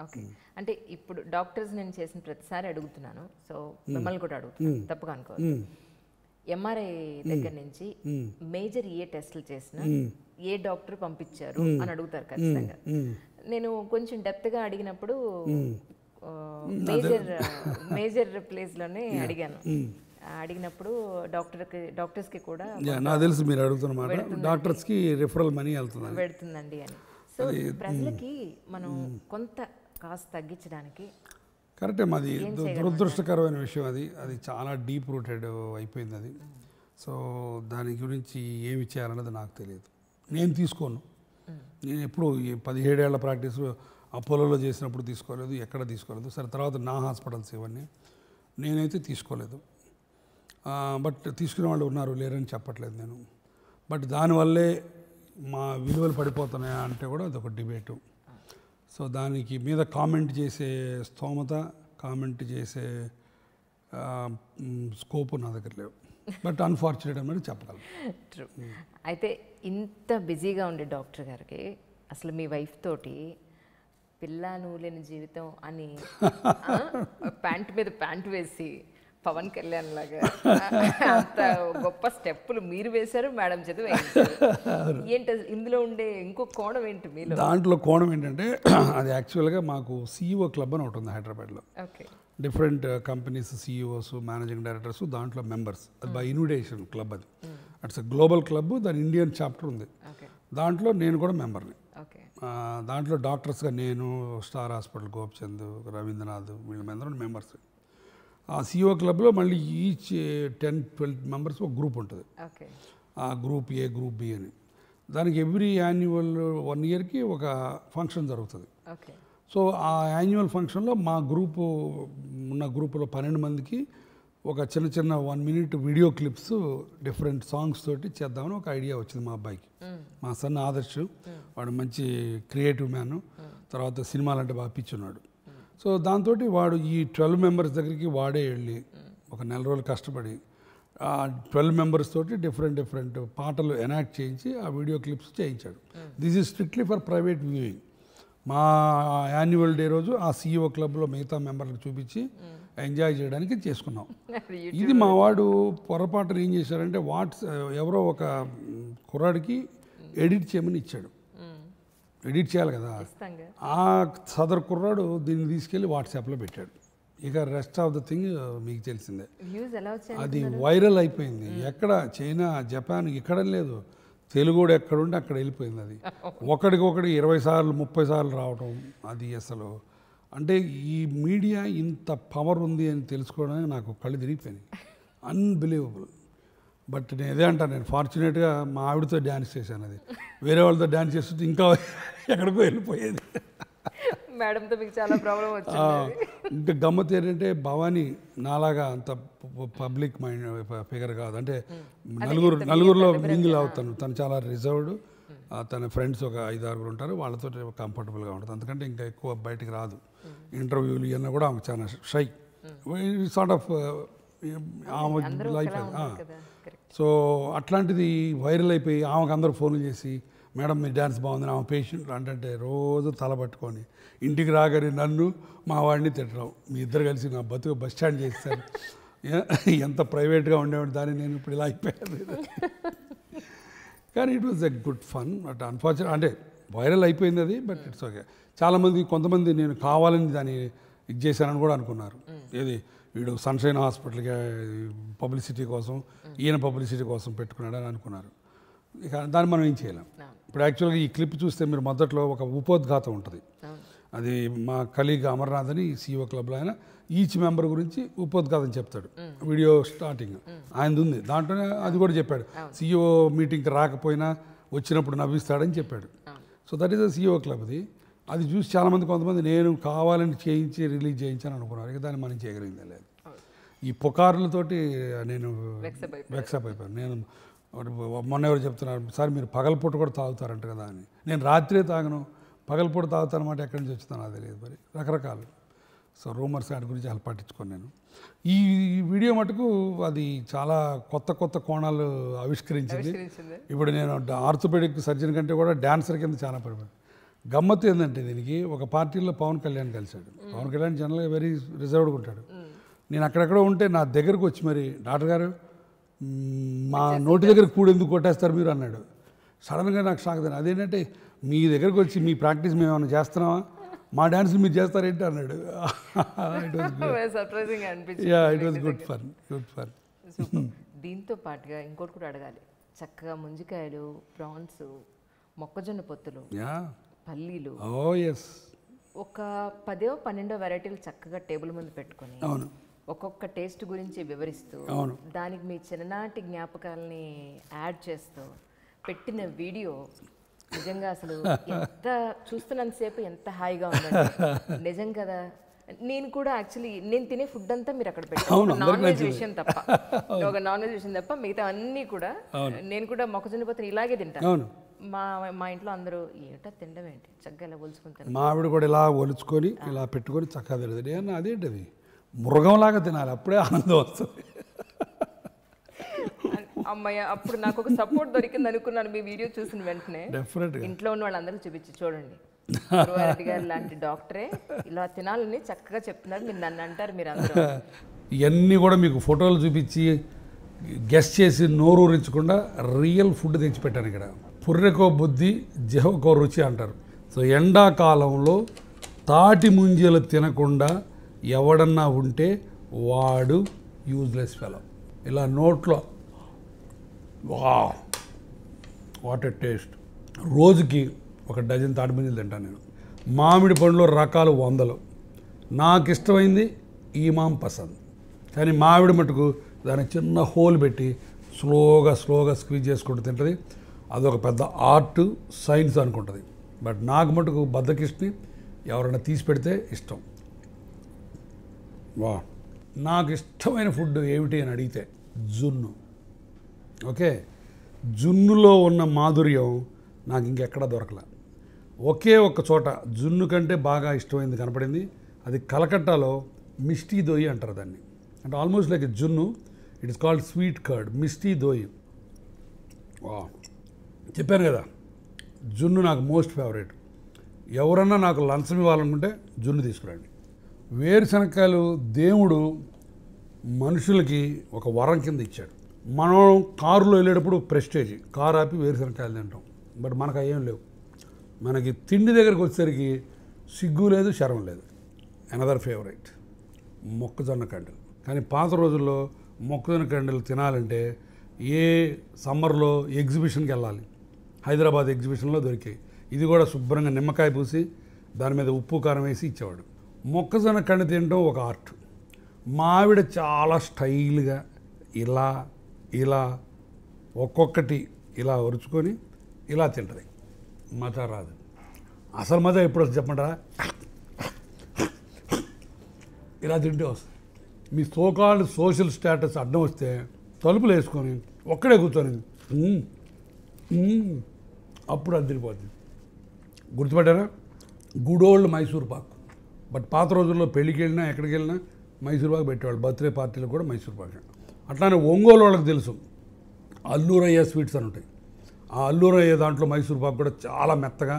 ఓకే, అంటే ఇప్పుడు డాక్టర్స్ నేను చేసిన ప్రతిసారి అడుగుతున్నాను, సో మిమ్మల్ని కూడా అడుగుతున్నాను, తప్పుగా అనుకోవాలి. ఎంఆర్ఐ దగ్గర నుంచి మేజర్ ఏ టెస్టులు చేసినా ఏ డాక్టర్ పంపించారు అని అడుగుతారు ఖచ్చితంగా. నేను కొంచెం డెప్త్గా అడిగినప్పుడు మేజర్ ప్లేస్లోనే అడిగాను. అడిగినప్పుడు డాక్టర్స్కి కూడా నాకు తెలుసు మీరు అడుగుతున్నమాట, డాక్టర్స్కి రిఫరల్ మనీ పెడుతుందండి అని. సో ప్రజలకి మనం కొంత కాస్ట్ తగ్గించడానికి కరెక్టే. మాది దురదృష్టకరమైన విషయం, అది చాలా డీప్ రూటెడ్ అయిపోయింది అది. సో దాని గురించి ఏమి చేయాలన్నది నాకు తెలియదు, నేను తీసుకోను. నేను ఎప్పుడు 17 ఏళ్ల ప్రాక్టీస్ అపోలోలో చేసినప్పుడు తీసుకోలేదు, ఎక్కడ తీసుకోలేదు. సరే తర్వాత నా హాస్పిటల్స్ ఇవన్నీ నేనైతే తీసుకోలేదు. బట్ తీసుకునే వాళ్ళు ఉన్నారు, లేరని చెప్పట్లేదు నేను. బట్ దానివల్లే మా విలువలు పడిపోతున్నాయా అంటే కూడా అదొక డిబేటు. సో దానికి మీద కామెంట్ చేసే స్తోమత, కామెంట్ చేసే స్కోప్ నా దగ్గర లేవు. బట్ అన్ఫార్చునేట్ అనేది చెప్పగలను. ట్రూ. అయితే ఇంత బిజీగా ఉండే డాక్టర్ గారికి అసలు మీ వైఫ్ తోటి పిల్ల నూలేని జీవితం అని ప్యాంట్ మీద ప్యాంట్ వేసి పవన్ కళ్యాణ్ లాగా అంత గొప్ప స్టెప్పులు మీరు వేశారు, మేడం చేత వేయించారు. ఏంటి ఇందులో ఉండే ఇంకో కోణం ఏంటి మీలో? దాంట్లో కోణం ఏంటంటే అది యాక్చువల్గా మాకు CEO క్లబ్ అని ఒకటి ఉంది హైదరాబాద్లో. Okay. Different companies CEOs, managing directors దాంట్లో మెంబర్స్. అది బై ఇన్విటేషన్ క్లబ్. అది అట్స్ గ్లోబల్ క్లబ్, దాని ఇండియన్ చాప్టర్ ఉంది. దాంట్లో నేను కూడా మెంబర్ని. దాంట్లో డాక్టర్స్గా నేను, స్టార్ హాస్పిటల్ గోపిచంద్, రవీంద్రనాథ్, వీళ్ళందరూ మెంబర్స్. ఆ CEO క్లబ్లో మళ్ళీ ఈచ్ 10-12 మెంబర్స్ ఒక గ్రూప్ ఉంటుంది. ఆ గ్రూప్ ఏ, గ్రూప్ బి అని. దానికి ఎవ్రీ యాన్యువల్ 1 ఇయర్కి ఒక ఫంక్షన్ జరుగుతుంది. సో ఆ యాన్యువల్ ఫంక్షన్లో మా గ్రూపు ఉన్న గ్రూపులో 12 మందికి ఒక చిన్న 1 minute video clips different songs తోటి చేద్దామని ఒక ఐడియా వచ్చింది మా అబ్బాయికి. మా సన్ ఆదర్శ్, వాడు మంచి క్రియేటివ్ మ్యాన్, తర్వాత సినిమాలంటే బాగా పిచ్చున్నాడు. సో దాంతో వాడు ఈ 12 మెంబర్స్ దగ్గరికి వాడే వెళ్ళి ఒక 4 రోజులు కష్టపడి ఆ 12 మెంబర్స్ తోటి డిఫరెంట్ పాటలు ఎనాక్ట్ చేయించి ఆ వీడియో క్లిప్స్ చేయించాడు. This is strictly for private viewing. మా యాన్యువల్ డే రోజు ఆ CEO క్లబ్లో మిగతా మెంబర్లకు చూపించి ఎంజాయ్ చేయడానికి చేసుకున్నాం. ఇది మా వాడు పొరపాటున ఏం చేశారంటే ఎవరో ఒక కుర్రాడికి ఎడిట్ చేయమని ఇచ్చాడు. ఎడిట్ చేయాలి కదా, ఆ సదరు కుర్రాడు దీన్ని తీసుకెళ్ళి వాట్సాప్లో పెట్టాడు. ఇక రెస్ట్ ఆఫ్ ద థింగ్ మీకు తెలిసిందే. అది వైరల్ అయిపోయింది. ఎక్కడ చైనా, జపాన్ ఇక్కడ లేదు, తెలుగుడు ఎక్కడుంటే అక్కడ వెళ్ళిపోయింది. అది ఒకడికొకటి 20 సార్లు 30 సార్లు రావటం. అది అసలు అంటే ఈ మీడియా ఇంత పవర్ ఉంది అని తెలుసుకోవడానికి నాకు కళ్ళు తిరిగిపోయినాయి. అన్బిలీవబుల్. బట్ నేను ఇదే అంటాను, నేను ఫార్చునేట్గా మా ఆవిడతో డ్యాన్స్ చేశాను. అది వేరే వాళ్ళతో డ్యాన్స్ చేస్తుంటే ఇంకా ఎక్కడికో వెళ్ళిపోయేది. మేడంతో మీకు చాలా ప్రాబ్లం వచ్చింది. ఇంకా గమ్మత్ ఏంటంటే భవానీ నాలాగా అంత పబ్లిక్ మైండ్ ఫిగర్ కాదు. అంటే నలుగురిలో మింగిల్ అవుతాను. తను చాలా రిజర్వ్డ్. తన ఫ్రెండ్స్ ఒక 5-6 ఉంటారు, వాళ్ళతో కంఫర్టబుల్గా ఉంటుంది. అందుకంటే ఇంకా ఎక్కువ బయటికి రాదు. ఇంటర్వ్యూలు ఇవన్నీ కూడా ఆమెకు చాలా shy sort of life. So అట్లాంటిది వైరల్ అయిపోయి ఆమెకు అందరూ ఫోన్లు చేసి, మేడం మీ డ్యాన్స్ బాగుంది, ఆమె పేషెంట్ అంటే రోజు తల పట్టుకొని ఇంటికి రాగానే నన్ను మా వాడిని తిట్టడం. మీ ఇద్దరు కలిసి నా బతుకు బస్ స్టాండ్ చేస్తారు. ఎంత ప్రైవేట్గా ఉండేవాడు దాన్ని, నేను ఇప్పుడు ఇలా అయిపోయాను. కానీ it was a good fun. But unfortunate అంటే వైరల్ అయిపోయింది అది. But it's okay. కొంతమంది నేను కావాలని దాన్ని ఇది చేశానని కూడా అనుకున్నారు. ఏది వీడు సన్షైన్ హాస్పిటల్గా పబ్లిసిటీ కోసం, ఈయన పబ్లిసిటీ కోసం పెట్టుకున్నాడని అనుకున్నారు. ఇక దాన్ని మనం ఏం చేయలేం. ఇప్పుడు యాక్చువల్గా ఈ క్లిప్ చూస్తే మీరు మొదట్లో ఒక ఉపోద్ఘాతం ఉంటుంది. అది మా కలీగ్ అమర్నాథ్ అని CEO క్లబ్లో ఆయన ఈచ్ మెంబర్ గురించి ఉపోద్ఘాతం చెప్తాడు. వీడియో స్టార్టింగ్ ఆయనది ఉంది. దాంట్లోనే అది కూడా చెప్పాడు, CEO మీటింగ్కి రాకపోయినా వచ్చినప్పుడు నవ్విస్తాడని చెప్పాడు. So that is a CEO club. అది చూసి కొంతమంది నేను కావాలని చేయించి రిలీజ్ చేయించాను అనుకున్నారు. ఇక దాన్ని మనం చేయగలిగిందే లేదు. ఈ పుకార్లతోటి నేను వెక్సప్ అయిపోయాను. నేను మొన్న ఎవరు చెప్తున్నారు, సార్ మీరు పగలపూట కూడా తాగుతారంట కదా అని. నేను రాత్రే తాగను, పగలపూట తాగుతానమాట ఎక్కడి నుంచి వచ్చిందో నాకు తెలియదు. మరి రకరకాలు సో రూమర్స్ వాటి గురించి అలా పట్టించుకోను నేను. ఈ వీడియో మటుకు అది చాలా కొత్త కోణాలు ఆవిష్కరించింది. ఇప్పుడు నేను ఆర్థోపెడిక్ సర్జన్ కంటే కూడా డాన్సర్ కింద చాలా పడిపోయాను. గమ్మత్తు ఏంటంటే దీనికి ఒక పార్టీలో పవన్ కళ్యాణ్ కలిశాడు. పవన్ కళ్యాణ్ జనరల్గా వెరీ రిజర్వ్డ్గా ఉంటాడు. నేను అక్కడెక్కడో ఉంటే నా దగ్గరకు వచ్చి మరి డాక్టర్ గారు మా నోటి దగ్గర కూడు ఎందుకు కొట్టేస్తారు మీరు అన్నాడు. సడన్గా నాకు షాక్ అయింది. అదేంటంటే మీ దగ్గరకు వచ్చి మీ ప్రాక్టీస్ మేము ఏమైనా చేస్తున్నామా, మా డ్యాన్స్లు మీరు చేస్తారేంటి అన్నాడు. సర్ప్రైజింగ్ అనిపించింది. It was good fun. దీంతో పాటుగా ఇంకోటి కూడా అడగాలి. చక్కగా ముంజికాయలు, ప్రాన్స్, మొక్కజొన్న పొత్తులు, పల్లీలు, ఒక 10-12 వెరైటీలు చక్కగా టేబుల్ ముందు పెట్టుకొని ఒక్కొక్క టేస్ట్ గురించి వివరిస్తూ దానికి మీ చిన్ననాటి జ్ఞాపకాలని యాడ్ చేస్తూ పెట్టిన వీడియో నిజంగా అసలు ఎంత చూస్తున్నంతసేపు ఎంత హాయిగా ఉందండి. నిజం కదా. నేను కూడా యాక్చువల్లీ నేను తినే ఫుడ్ అంతా మీరు అక్కడ పెట్టాను, నాన్ వెజ్ విషయం తప్ప, ఒక నాన్ వెజ్ విషయం తప్ప మిగతా అన్నీ కూడా నేను కూడా మొక్కజొన్న పొత్తుని ఇలాగే తింటాను. మా ఇంట్లో అందరూ ఏమిటో తినడం ఏంటి, చక్కగా ఇలా ఒలుచుకుంటాను. మా ఆవిడ కూడా ఇలా ఒలుచుకొని ఇలా పెట్టుకొని చక్కగా తినదు. అన్న అదేంటది మృగంలాగా తినాలి, అప్పుడే ఆనందం వస్తుంది. అమ్మాయి అప్పుడు నాకు ఒక సపోర్ట్ దొరికింది అనుకున్నాను మీ వీడియో చూసిన వెంటనే. ఇంట్లో ఉన్న వాళ్ళందరూ చూపించి చూడండి, గురువారెడ్డి గారు లాంటి డాక్టరే ఇలా తినాలని చక్కగా చెప్తున్నారు, మీరు నన్ను అంటారు మీరు అందరూ. ఇవన్నీ కూడా మీకు ఫోటోలు చూపించి గెస్ట్ చేసి నోరూరించకుండా రియల్ ఫుడ్ తెచ్చిపెట్టాను ఇక్కడ. పుర్రెకో బుద్ధి జిహ్వకో రుచి అంటారు. సో ఎండాకాలంలో తాటి ముంజలు తినకుండా ఎవడన్నా ఉంటే వాడు యూజ్లెస్ ఫెలో. ఇలా నోట్లో వాట్ ఎ టేస్ట్. రోజుకి ఒక డజన్ తాటి ముంజలు తింటాను నేను. మామిడి పండ్లు రకాలు 100. నాకు ఇష్టమైంది ఈమాం పసంద్. కానీ మామిడి మటుకు దానికి చిన్న హోల్ పెట్టి స్లోగా స్క్వీజ్ చేసుకుంటూ తింటుంది. అదొక పెద్ద ఆర్ట్ సైన్స్ అనుకుంటుంది. బట్ నాకు మటుకు బద్దకిష్ని ఎవరైనా తీసి పెడితే ఇష్టం. నాకు ఇష్టమైన ఫుడ్ ఏమిటి అని అడిగితే జున్ను. ఓకే, జున్నులో ఉన్న మాధుర్యం నాకు ఇంకెక్కడా దొరకలే. ఒకే ఒక్క చోట జున్ను కంటే బాగా ఇష్టమైంది కనపడింది. అది కలకట్టాలో మిస్టీ దోయి అంటారు దాన్ని. అంటే ఆల్మోస్ట్ లైక్ జున్ను, it is called sweet curd, mishti doi. చెప్పాను కదా, జున్ను నాకు మోస్ట్ ఫేవరెట్. ఎవరన్నా నాకు లంచం ఇవ్వాలనుకుంటే జున్ను తీసుకురండి. వేరుశనక్కాయలు దేవుడు మనుషులకి ఒక వరం కింద ఇచ్చాడు. మనం కారులో వెళ్ళేటప్పుడు ప్రెస్టేజ్, కారు ఆపి వేరుశనక్కాయలు తింటాం. బట్ మనకు అవేం లేవు. మనకి తిండి దగ్గరికి వచ్చేసరికి సిగ్గు లేదు, శరం లేదు. అనదర్ ఫేవరెట్ మొక్కజొన్న కండలు. కానీ పాత రోజుల్లో మొక్కజొన్న కండలు తినాలంటే ఏ సమ్మర్లో ఎగ్జిబిషన్కి వెళ్ళాలి, హైదరాబాద్ ఎగ్జిబిషన్లో దొరికాయి. ఇది కూడా శుభ్రంగా నిమ్మకాయ పూసి దాని మీద ఉప్పు కారం వేసి ఇచ్చేవాడు. మొక్కజొన్న కండ తినడం ఒక ఆర్ట్. మా ఆవిడ చాలా స్టైల్గా ఇలా ఒక్కొక్కటి ఇలా ఒరుచుకొని ఇలా తింటుంది. మజా రాదు. అసలు మజా ఎప్పుడు వస్తుంది చెప్పంటారా? ఇలా తింటే వస్తుంది. మీ సోకాల్డ్ సోషల్ స్టేటస్ అడ్డం వస్తే తలుపులు వేసుకొని ఒక్కడే కూర్చొని అప్పుడు అదిరిపోతుంది. గుర్తుపట్టారా? Good old Mysore pak. But పాత రోజుల్లో పెళ్ళికి వెళ్ళినా ఎక్కడికి వెళ్ళినా మైసూర్ పాక్ పెట్టేవాళ్ళు. బర్త్డే పార్టీలు కూడా మైసూర్ పాక్. అట్లానే ఒంగోలు వాళ్ళకి తెలుసు అల్లూరయ్య స్వీట్స్ అని ఉంటాయి. ఆ అల్లూరయ్య దాంట్లో మైసూర్ పాక్ కూడా చాలా మెత్తగా,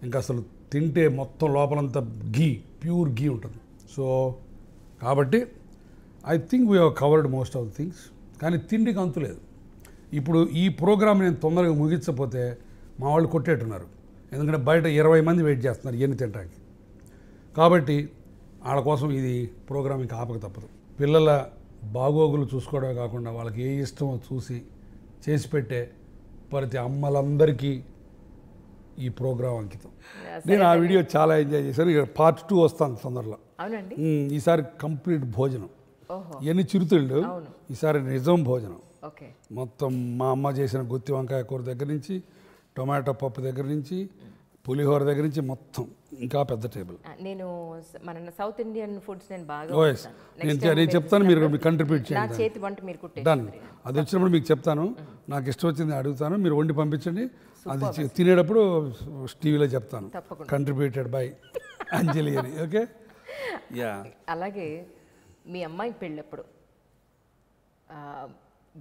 ఇంకా అసలు తింటే మొత్తం లోపలంతా ప్యూర్ ఘీ ఉంటుంది. సో కాబట్టి I think we have covered most of the things. కానీ తిండికి అంతు లేదు. ఇప్పుడు ఈ ప్రోగ్రామ్ నేను తొందరగా ముగించకపోతే మా వాళ్ళు కొట్టేట్టున్నారు. ఎందుకంటే బయట 20 మంది వెయిట్ చేస్తున్నారు ఎన్ని తినడానికి. కాబట్టి వాళ్ళ కోసం ఇది ప్రోగ్రామ్ ఇంకా ఆపక తప్పదు. పిల్లల బాగోగులు చూసుకోవడమే కాకుండా వాళ్ళకి ఏ ఇష్టమో చూసి చేసి పెట్టే ప్రతి అమ్మలందరికీ ఈ ప్రోగ్రాం అంకితం. నేను ఆ వీడియో చాలా ఎంజాయ్ చేశాను. ఇక పార్ట్ 2 వస్తాను తొందరలో. ఈసారి కంప్లీట్ భోజనం. ఎన్ని చిరుతిళ్ళు, ఈసారి నిజం భోజనం. మొత్తం మా అమ్మ చేసిన గుత్తి వంకాయ కూర దగ్గర నుంచి, టొమాటో పప్పు దగ్గర నుంచి, పులిహోర దగ్గర నుంచి మొత్తం ఇంకా పెద్ద టేబుల్. నేను మన సౌత్ ఇండియన్ ఫుడ్స్ నేను బాగా నేను చెప్తాను, మీరు కంట్రిబ్యూట్ చేయండి. డన్. అది వచ్చినప్పుడు మీకు చెప్తాను. నాకు ఇష్టం వచ్చింది అడుగుతాను, మీరు వండి పంపించండి. అది తినేటప్పుడు టీవీలో చెప్తాను. కంట్రిబ్యూటెడ్ బై అంజలి అని. ఓకే. అలాగే మీ అమ్మాయి పెళ్ళప్పుడు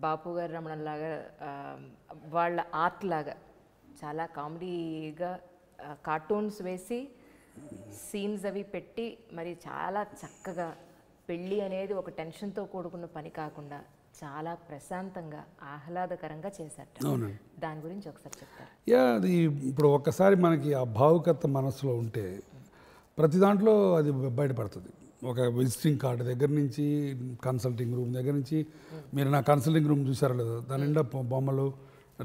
బాపు గారు రమణలాగా వాళ్ళ ఆర్ట్ లాగా చాలా కామెడీగా కార్టూన్స్ వేసి సీన్స్ అవి పెట్టి మరి చాలా చక్కగా పెళ్ళి అనేది ఒక టెన్షన్తో కూడుకున్న పని కాకుండా చాలా ప్రశాంతంగా ఆహ్లాదకరంగా చేశారట. అవునండి. దాని గురించి ఒకసారి చెప్తారు? అది ఇప్పుడు ఒక్కసారి మనకి ఆ భావుకత మనసులో ఉంటే ప్రతి దాంట్లో అది బయటపడుతుంది. ఒక విజిటింగ్ కార్డు దగ్గర నుంచి, కన్సల్టింగ్ రూమ్ దగ్గర నుంచి, మీరు నా కన్సల్టింగ్ రూమ్ చూసారో లేదో, దాని నిండా బొమ్మలు,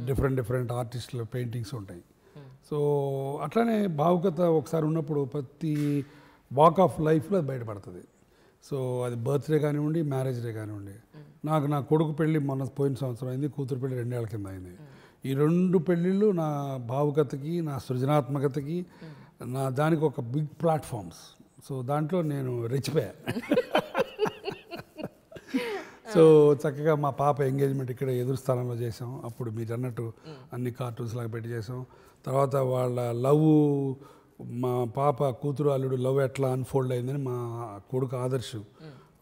డిఫరెంట్ ఆర్టిస్టుల పెయింటింగ్స్ ఉంటాయి. సో అట్లానే భావుకత ఒకసారి ఉన్నప్పుడు ప్రతి వాక్ ఆఫ్ లైఫ్లో అది బయటపడుతుంది. సో అది బర్త్డే కానివ్వండి, మ్యారేజ్ డే కానివ్వండి. నా కొడుకు పెళ్ళి మొన్న పోయిన సంవత్సరం అయింది, కూతురు పెళ్ళి 2 ఏళ్ల కింద అయింది. ఈ 2 పెళ్ళిళ్ళు నా భావుకతకి, నా సృజనాత్మకతకి, నా దానికి ఒక బిగ్ ప్లాట్ఫామ్స్. సో దాంట్లో నేను రెచ్చిపోయా. సో చక్కగా మా పాప ఎంగేజ్మెంట్ ఇక్కడ ఎదురు స్థలంలో చేసాం. అప్పుడు మీరు అన్నట్టు అన్ని కార్టూన్స్ లాగా పెట్టి చేసాం. తర్వాత వాళ్ళ లవ్, మా పాప కూతురు అల్లుడు లవ్ ఎట్లా అన్ఫోల్డ్ అయిందని మా కొడుకు ఆదర్శ్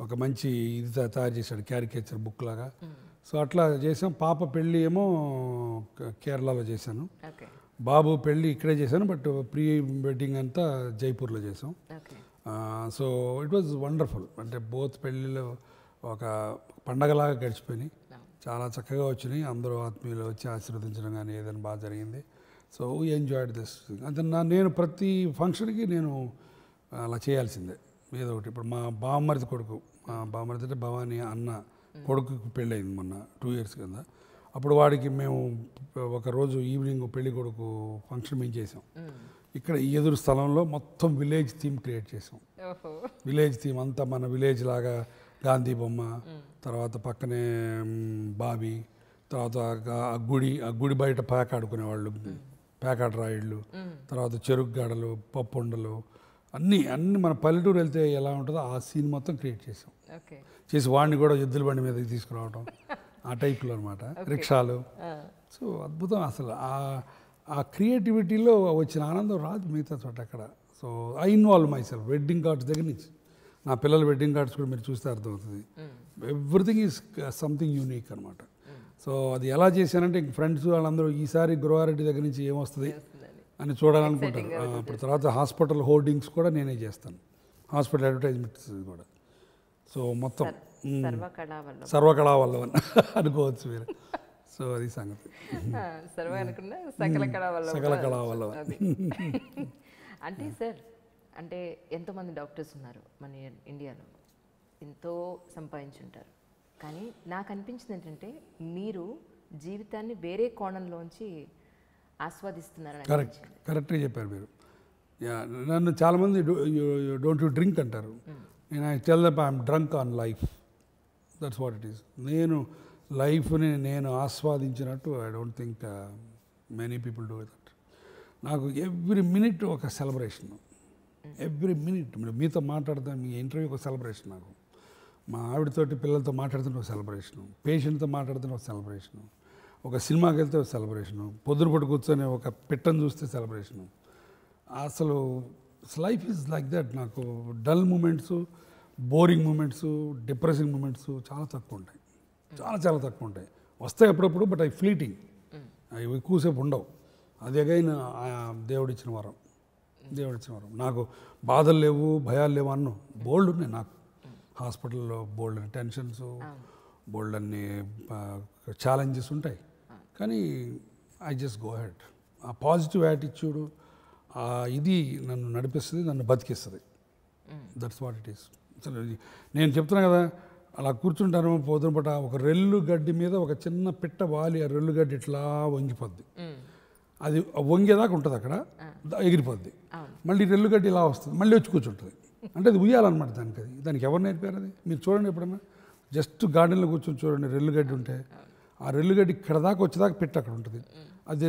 ఒక మంచి ఇది తయారు చేశాడు, క్యారికేచర్ బుక్ లాగా. సో అట్లా చేసాం. పాప పెళ్ళి ఏమో కేరళలో చేశాను, బాబు పెళ్ళి ఇక్కడే చేశాను, బట్ ప్రీ వెడ్డింగ్ అంతా జైపూర్లో చేసాం. So it was wonderful. అంటే బోత్ పెళ్ళిళ్ళు ఒక పండగలాగా గడిచిపోయినాయి, చాలా చక్కగా వచ్చినాయి. అందరూ ఆత్మీయులు వచ్చి ఆశీర్వదించడం కానీ ఏదైనా బాగా జరిగింది. So we enjoyed this. అంటే నేను ప్రతి ఫంక్షన్కి నేను అలా చేయాల్సిందే ఏదో ఒకటి. ఇప్పుడు మా బామ్మరిది కొడుకు, మా బామ్మరిది అంటే భవానీ అన్న కొడుకుకి పెళ్ళి అయింది మొన్న 2 years కింద. అప్పుడు వాడికి మేము ఒకరోజు ఈవినింగ్ పెళ్లి కొడుకు ఫంక్షన్ మేము చేసాం. ఇక్కడ ఈ ఎదురు స్థలంలో మొత్తం విలేజ్ థీమ్ క్రియేట్ చేసాం. విలేజ్ థీమ్ అంతా మన విలేజ్ లాగా, గాంధీ బొమ్మ, తర్వాత పక్కనే బావి, తర్వాత ఆ గుడి బయట పేకాడుకునే వాళ్ళు, పేకాట రాయిళ్ళు, తర్వాత చెరుకు గడలు, పప్పుండలు, అన్నీ మన పల్లెటూరు వెళ్తే ఎలా ఉంటుందో ఆ సీన్ మొత్తం క్రియేట్ చేసాం. చేసి వాడిని కూడా ఎద్దుల బండి మీదకి తీసుకురావడం, ఆ టైప్లో అనమాట, రిక్షాలు. సో అద్భుతం అసలు. ఆ క్రియేటివిటీలో వచ్చిన ఆనందం రాదు మిగతా చోట ఎక్కడ. So I involve my self. Wedding cards దగ్గర నుంచి నా పిల్లల వెడ్డింగ్ కార్డ్స్ కూడా మీరు చూస్తే అర్థమవుతుంది. ఎవ్రీథింగ్ ఈజ్ సంథింగ్ యూనిక్ అనమాట. సో అది ఎలా చేశానంటే ఇంక ఫ్రెండ్స్ వాళ్ళందరూ ఈసారి గురవారెడ్డి దగ్గర నుంచి ఏమొస్తుంది అని చూడాలనుకుంటారు. అప్పుడు తర్వాత హాస్పిటల్ హోర్డింగ్స్ కూడా నేనే చేస్తాను, హాస్పిటల్ అడ్వర్టైజ్మెంట్స్ కూడా. సో మొత్తం సర్వకళా వల్లవన్ అనుకోవచ్చు మీరు. సో అది సంగతి. సకల కళా వల్లవన్. అంటే సార్, అంటే ఎంతోమంది డాక్టర్స్ ఉన్నారు మన ఇండియాలో, ఎంతో సంపాదించుంటారు. కానీ నాకు అనిపించింది ఏంటంటే మీరు జీవితాన్ని వేరే కోణంలోంచి ఆస్వాదిస్తున్నారని. కరెక్ట్గా చెప్పారు మీరు. నన్ను చాలామంది డోంట్ యూ డ్రింక్ అంటారు. నేను I tell them I'm drunk on life. That's what it is. నేను లైఫ్ని నేను ఆస్వాదించినట్టు I don't think many people do that. నాకు ఎవ్రీ మినిట్ ఒక సెలబ్రేషన్, ఎవ్రీ మినిట్. మీతో మాట్లాడతాను, మీ ఇంటర్వ్యూ ఒక సెలబ్రేషన్. నాకు మా ఆవిడతోటి పిల్లలతో మాట్లాడుతుంటే ఒక సెలబ్రేషను, పేషెంట్తో మాట్లాడుతుంటే ఒక సెలబ్రేషను, ఒక సినిమాకి వెళ్తే ఒక సెలబ్రేషను, పొద్దునపూట కూర్చొని ఒక పిట్టను చూస్తే సెలబ్రేషను. అసలు లైఫ్ ఈజ్ లైక్ దట్. నాకు dull moments, boring moments, depressing moments చాలా తక్కువ ఉంటాయి, చాలా తక్కువ ఉంటాయి. వస్తాయి అప్పుడప్పుడు, బట్ అవి ఫ్లీటింగ్, అవి ఎక్కువసేపు ఉండవు. అది అగైన్ దేవుడిచ్చిన వరం. నాకు బాధలు లేవు, భయాలు లేవు అన్ను బోల్డ్ ఉన్నాయి. నాకు హాస్పిటల్లో బోల్డ్ అని టెన్షన్స్, బోల్డ్ అన్ని ఛాలెంజెస్ ఉంటాయి. కానీ ఐ జస్ట్ గో హెడ్. ఆ పాజిటివ్ యాటిట్యూడ్, ఇది నన్ను నడిపిస్తుంది, నన్ను బతికిస్తుంది. That's what it is. అసలు నేను చెప్తున్నా కదా, అలా కూర్చుంటాను పొద్దున పూట, ఒక రెల్లు గడ్డి మీద ఒక చిన్న పిట్ట వాలి, ఆ రెల్లు గడ్డి ఇట్లా వంగిపోద్ది. అది వంగేదాకా ఉంటుంది అక్కడ, ఎగిరిపోద్ది. మళ్ళీ రెల్లు గడ్డి ఇలా వస్తుంది, మళ్ళీ వచ్చి కూర్చుంటుంది. అంటే అది ఉయ్యాలన్నమాట దానికి. దానికి ఎవరు నేర్పారు అది? మీరు చూడండి ఎప్పుడన్నా, జస్ట్ గార్డెన్లో కూర్చొని చూడండి, రెల్లుగడ్డి ఉంటే ఆ రెల్లుగడ్డి ఇక్కడ దాకా వచ్చేదాకా పెట్టి అక్కడ ఉంటుంది. అది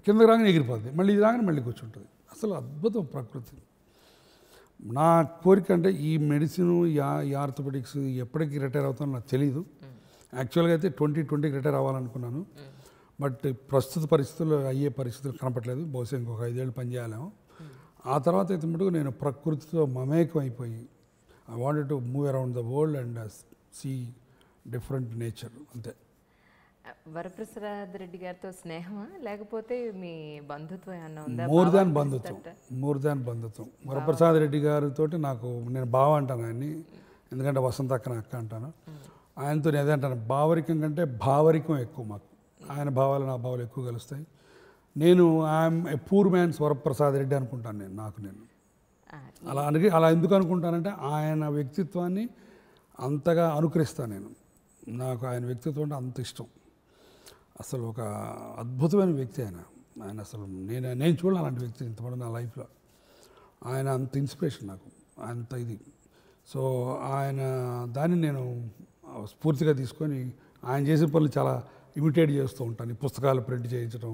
కింద రాగానే ఎగిరిపోద్ది, మళ్ళీ ఇది రాగానే మళ్ళీ కూర్చుంటుంది. అసలు అద్భుతం ప్రకృతి. నా కోరిక అంటే ఈ మెడిసిన్, ఈ ఆర్థోపెడిక్స్ ఎప్పటికీ రిటైర్ అవుతానో నాకు తెలీదు. యాక్చువల్గా అయితే 2020కి రిటైర్ అవ్వాలనుకున్నాను, బట్ ప్రస్తుత పరిస్థితుల్లో అయ్యే పరిస్థితులు కనపట్లేదు. బహుశా ఇంకొక 5 ఏళ్ళు పనిచేయాలేమో. ఆ తర్వాత అయితే మటుకు నేను ప్రకృతితో మమేకం అయిపోయి I wanted to move around the world and see different nature. అంతే. వరప్రసాద్ రెడ్డి గారితో స్నేహమా లేకపోతే మీ బంధుత్వం ఏమన్నా ఉందా? మోర్ దాన్ బంధుత్వం. వరప్రసాద్ రెడ్డి గారితో నాకు, నేను బావ అంటాను ఆయన్ని, ఎందుకంటే వసంత అక్క అంటాను. ఆయనతో నేను అదే అంటాను, భావరికం కంటే భావరికం ఎక్కువ మాకు. ఆయన భావాలు నా భావాలు ఎక్కువ కలుస్తాయి. నేను I'm a poor man's Varaprasad Reddy అనుకుంటాను నేను అలా ఎందుకు అనుకుంటానంటే ఆయన వ్యక్తిత్వాన్ని అంతగా అనుకరిస్తాను నేను. నాకు ఆయన వ్యక్తిత్వం అంటే అంత ఇష్టం. అసలు ఒక అద్భుతమైన వ్యక్తి ఆయన అసలు నేను చూడాలి అలాంటి వ్యక్తి ఇంతమంది నా లైఫ్లో. ఆయన అంత ఇన్స్పిరేషన్ నాకు, అంత ఇది. సో ఆయన దాన్ని నేను స్ఫూర్తిగా తీసుకొని ఆయన చేసే పనులు చాలా ఇమిటేట్ చేస్తూ ఉంటాను. ఈ పుస్తకాలు ప్రింట్ చేయించడం,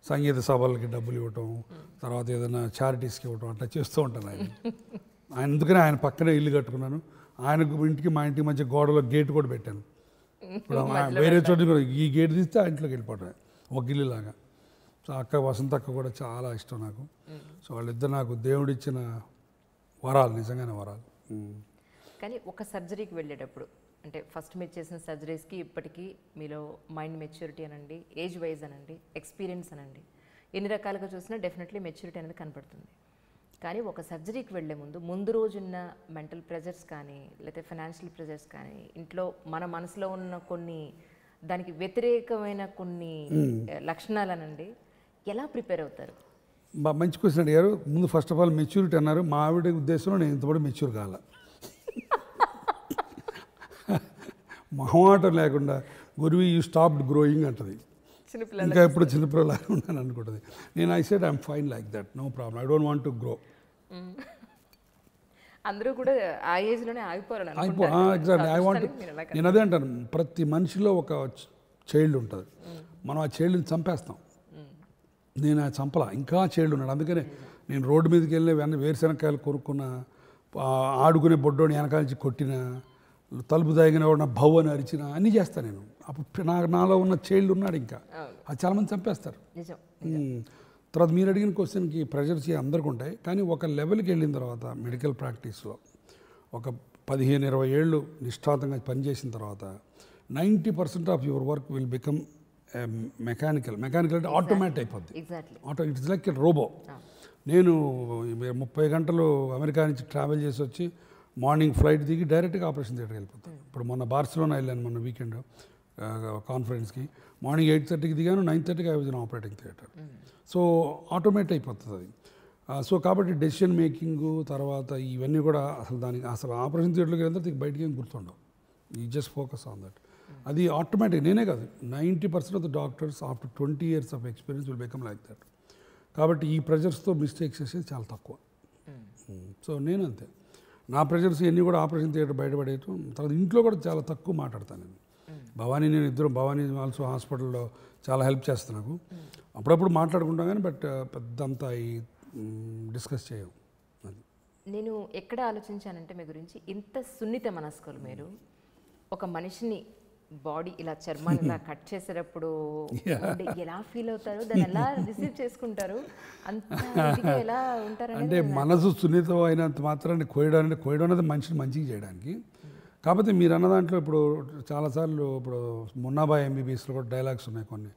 సంగీత సభలకి డబ్బులు ఇవ్వటం, తర్వాత ఏదైనా చారిటీస్కి ఇవ్వటం, అట్లా చేస్తూ ఉంటాను ఆయన అందుకనే ఆయన పక్కనే ఇల్లు కట్టుకున్నాను. ఆయనకు ఇంటికి మా ఇంటికి మధ్య గోడలో గేట్ కూడా పెట్టాను. ఇప్పుడు వేరే చోట కూడా ఈ గేట్ తీస్తే ఆ ఇంట్లోకి వెళ్ళిపోవటం ఒక ఇల్లులాగా. సో అక్క వసంత అక్క కూడా చాలా ఇష్టం నాకు. సో వాళ్ళిద్దరు నాకు దేవుడిచ్చిన వరాలు, నిజంగానే వరాలు. కానీ ఒక సర్జరీకి వెళ్ళేటప్పుడు అంటే ఫస్ట్ మీరు చేసిన సర్జరీస్కి ఇప్పటికీ మీలో మైండ్ మెచ్యూరిటీ అనండి, ఏజ్ వైజ్ అనండి, ఎక్స్పీరియన్స్ అనండి, ఎన్ని రకాలుగా చూసినా డెఫినెట్లీ మెచ్యూరిటీ అనేది కనపడుతుంది. కానీ ఒక సర్జరీకి వెళ్ళే ముందు రోజున్న మెంటల్ ప్రెజర్స్ కానీ లేకపోతే ఫైనాన్షియల్ ప్రెజర్స్ కానీ ఇంట్లో మన మనసులో ఉన్న కొన్ని దానికి వ్యతిరేకమైన కొన్ని లక్షణాలనండి ఎలా ప్రిపేర్ అవుతారు? మంచి క్వశ్చన్ అడిగారు. ముందు ఫస్ట్ ఆఫ్ ఆల్ మెచ్యూరిటీ అన్నారు. మా ఆవిడ ఉద్దేశంలో నేను ఇంతవరకు మెచ్యూర్ కాల. మొహమాటం లేకుండా గురువి యూ స్టాప్డ్ గ్రోయింగ్ అంటది. ఇంకా ఎప్పుడు చిన్నపిల్లలాగా ఉన్నాను అనుకుంటుంది. నేను I said I'm fine like that, no problem, I don't want to grow. అందరూ కూడా ఆ ఏజ్లోనే ఆగిపోవాలి. Exactly I want. నేను అదే అంటాను, ప్రతి మనిషిలో ఒక చైల్డ్ ఉంటుంది. మనం ఆ చైల్డ్ని చంపేస్తాం. నేను ఆ చంపలా, ఇంకా చైల్డ్ ఉన్నాడు. అందుకనే నేను రోడ్డు మీదకి వెళ్ళి వేరుశనక్కాయలు కొనుక్కున్న, ఆడుకునే బొడ్డోని వెనకాల నుంచి కొట్టిన, తలుపు దాగిన వాడు భవ్ అని అరిచిన అన్నీ చేస్తాను నేను. అప్పుడు నాలో ఉన్న చైల్డ్ ఉన్నాడు. ఇంకా అది చాలామంది చంపేస్తారు. తర్వాత మీరు అడిగిన క్వశ్చన్కి ప్రెజర్స్ అందరికీ ఉంటాయి. కానీ ఒక లెవెల్కి వెళ్ళిన తర్వాత మెడికల్ ప్రాక్టీస్లో ఒక 15-20 ఏళ్ళు నిష్ఠాతంగా పనిచేసిన తర్వాత 90% of your work will become mechanical అంటే ఆటోమేట్ అయిపోద్ది. It's like a robot. నేను 30 గంటలు అమెరికా నుంచి ట్రావెల్ చేసి వచ్చి మార్నింగ్ ఫ్లైట్ దిగి డైరెక్ట్గా ఆపరేషన్ థియేటర్కి వెళ్ళిపోతాను. ఇప్పుడు మొన్న బార్సిలోనా వెళ్ళాను, మొన్న వీకెండ్ కాన్ఫరెన్స్కి. మార్నింగ్ 8:30కి దిగాను, 9:30కి I was in operating theatre. So automate అయిపోతుంది అది. సో కాబట్టి డెసిషన్ మేకింగ్ తర్వాత ఇవన్నీ కూడా అసలు ఆపరేషన్ థియేటర్కి వెళ్తే బయటికి ఏం గుర్తుండవు. ఈ జస్ట్ ఫోకస్ ఆన్ దట్. అది ఆటోమేటిక్. నేనే కాదు, 90% of the doctors after 20 years of experience will become like that. కాబట్టి ఈ ప్రెజర్స్తో మిస్టేక్స్ చేసేది చాలా తక్కువ. సో నేను అంతే, నా ప్రెజర్స్ ఇవన్నీ కూడా ఆపరేషన్ థియేటర్ బయటపడేయటం. తర్వాత ఇంట్లో కూడా చాలా తక్కువ మాట్లాడతాను నేను. భవానీ నేను ఇద్దరు, భవానీ ఆల్సో హాస్పిటల్లో చాలా హెల్ప్ చేస్తాను నాకు. అప్పుడప్పుడు మాట్లాడుకుంటాం కానీ బట్ పెద్దంతా ఈ డిస్కస్ చేయం. నేను ఎక్కడ ఆలోచించానంటే మీ గురించి, ఇంత సున్నిత మనస్కులు మీరు. ఒక మనిషిని బాడీ ఇలా చర్మాన్ని ఇలా కట్ చేసేటప్పుడు ఎలా ఫీల్ అవుతారు, దాన్ని ఎలా రిసీవ్ చేసుకుంటారు, అంత ఎలా ఉంటారు అంటే మనసు సున్నితం అయినంత మాత్రాన్ని కోయడం అనేది మనిషిని మంచిగా చేయడానికి. కాకపోతే మీరు అన్న దాంట్లో ఇప్పుడు చాలాసార్లు ఇప్పుడు మున్నాబాయ్ ఎంబీబీఎస్లో కూడా డైలాగ్స్ ఉన్నాయి కొన్ని.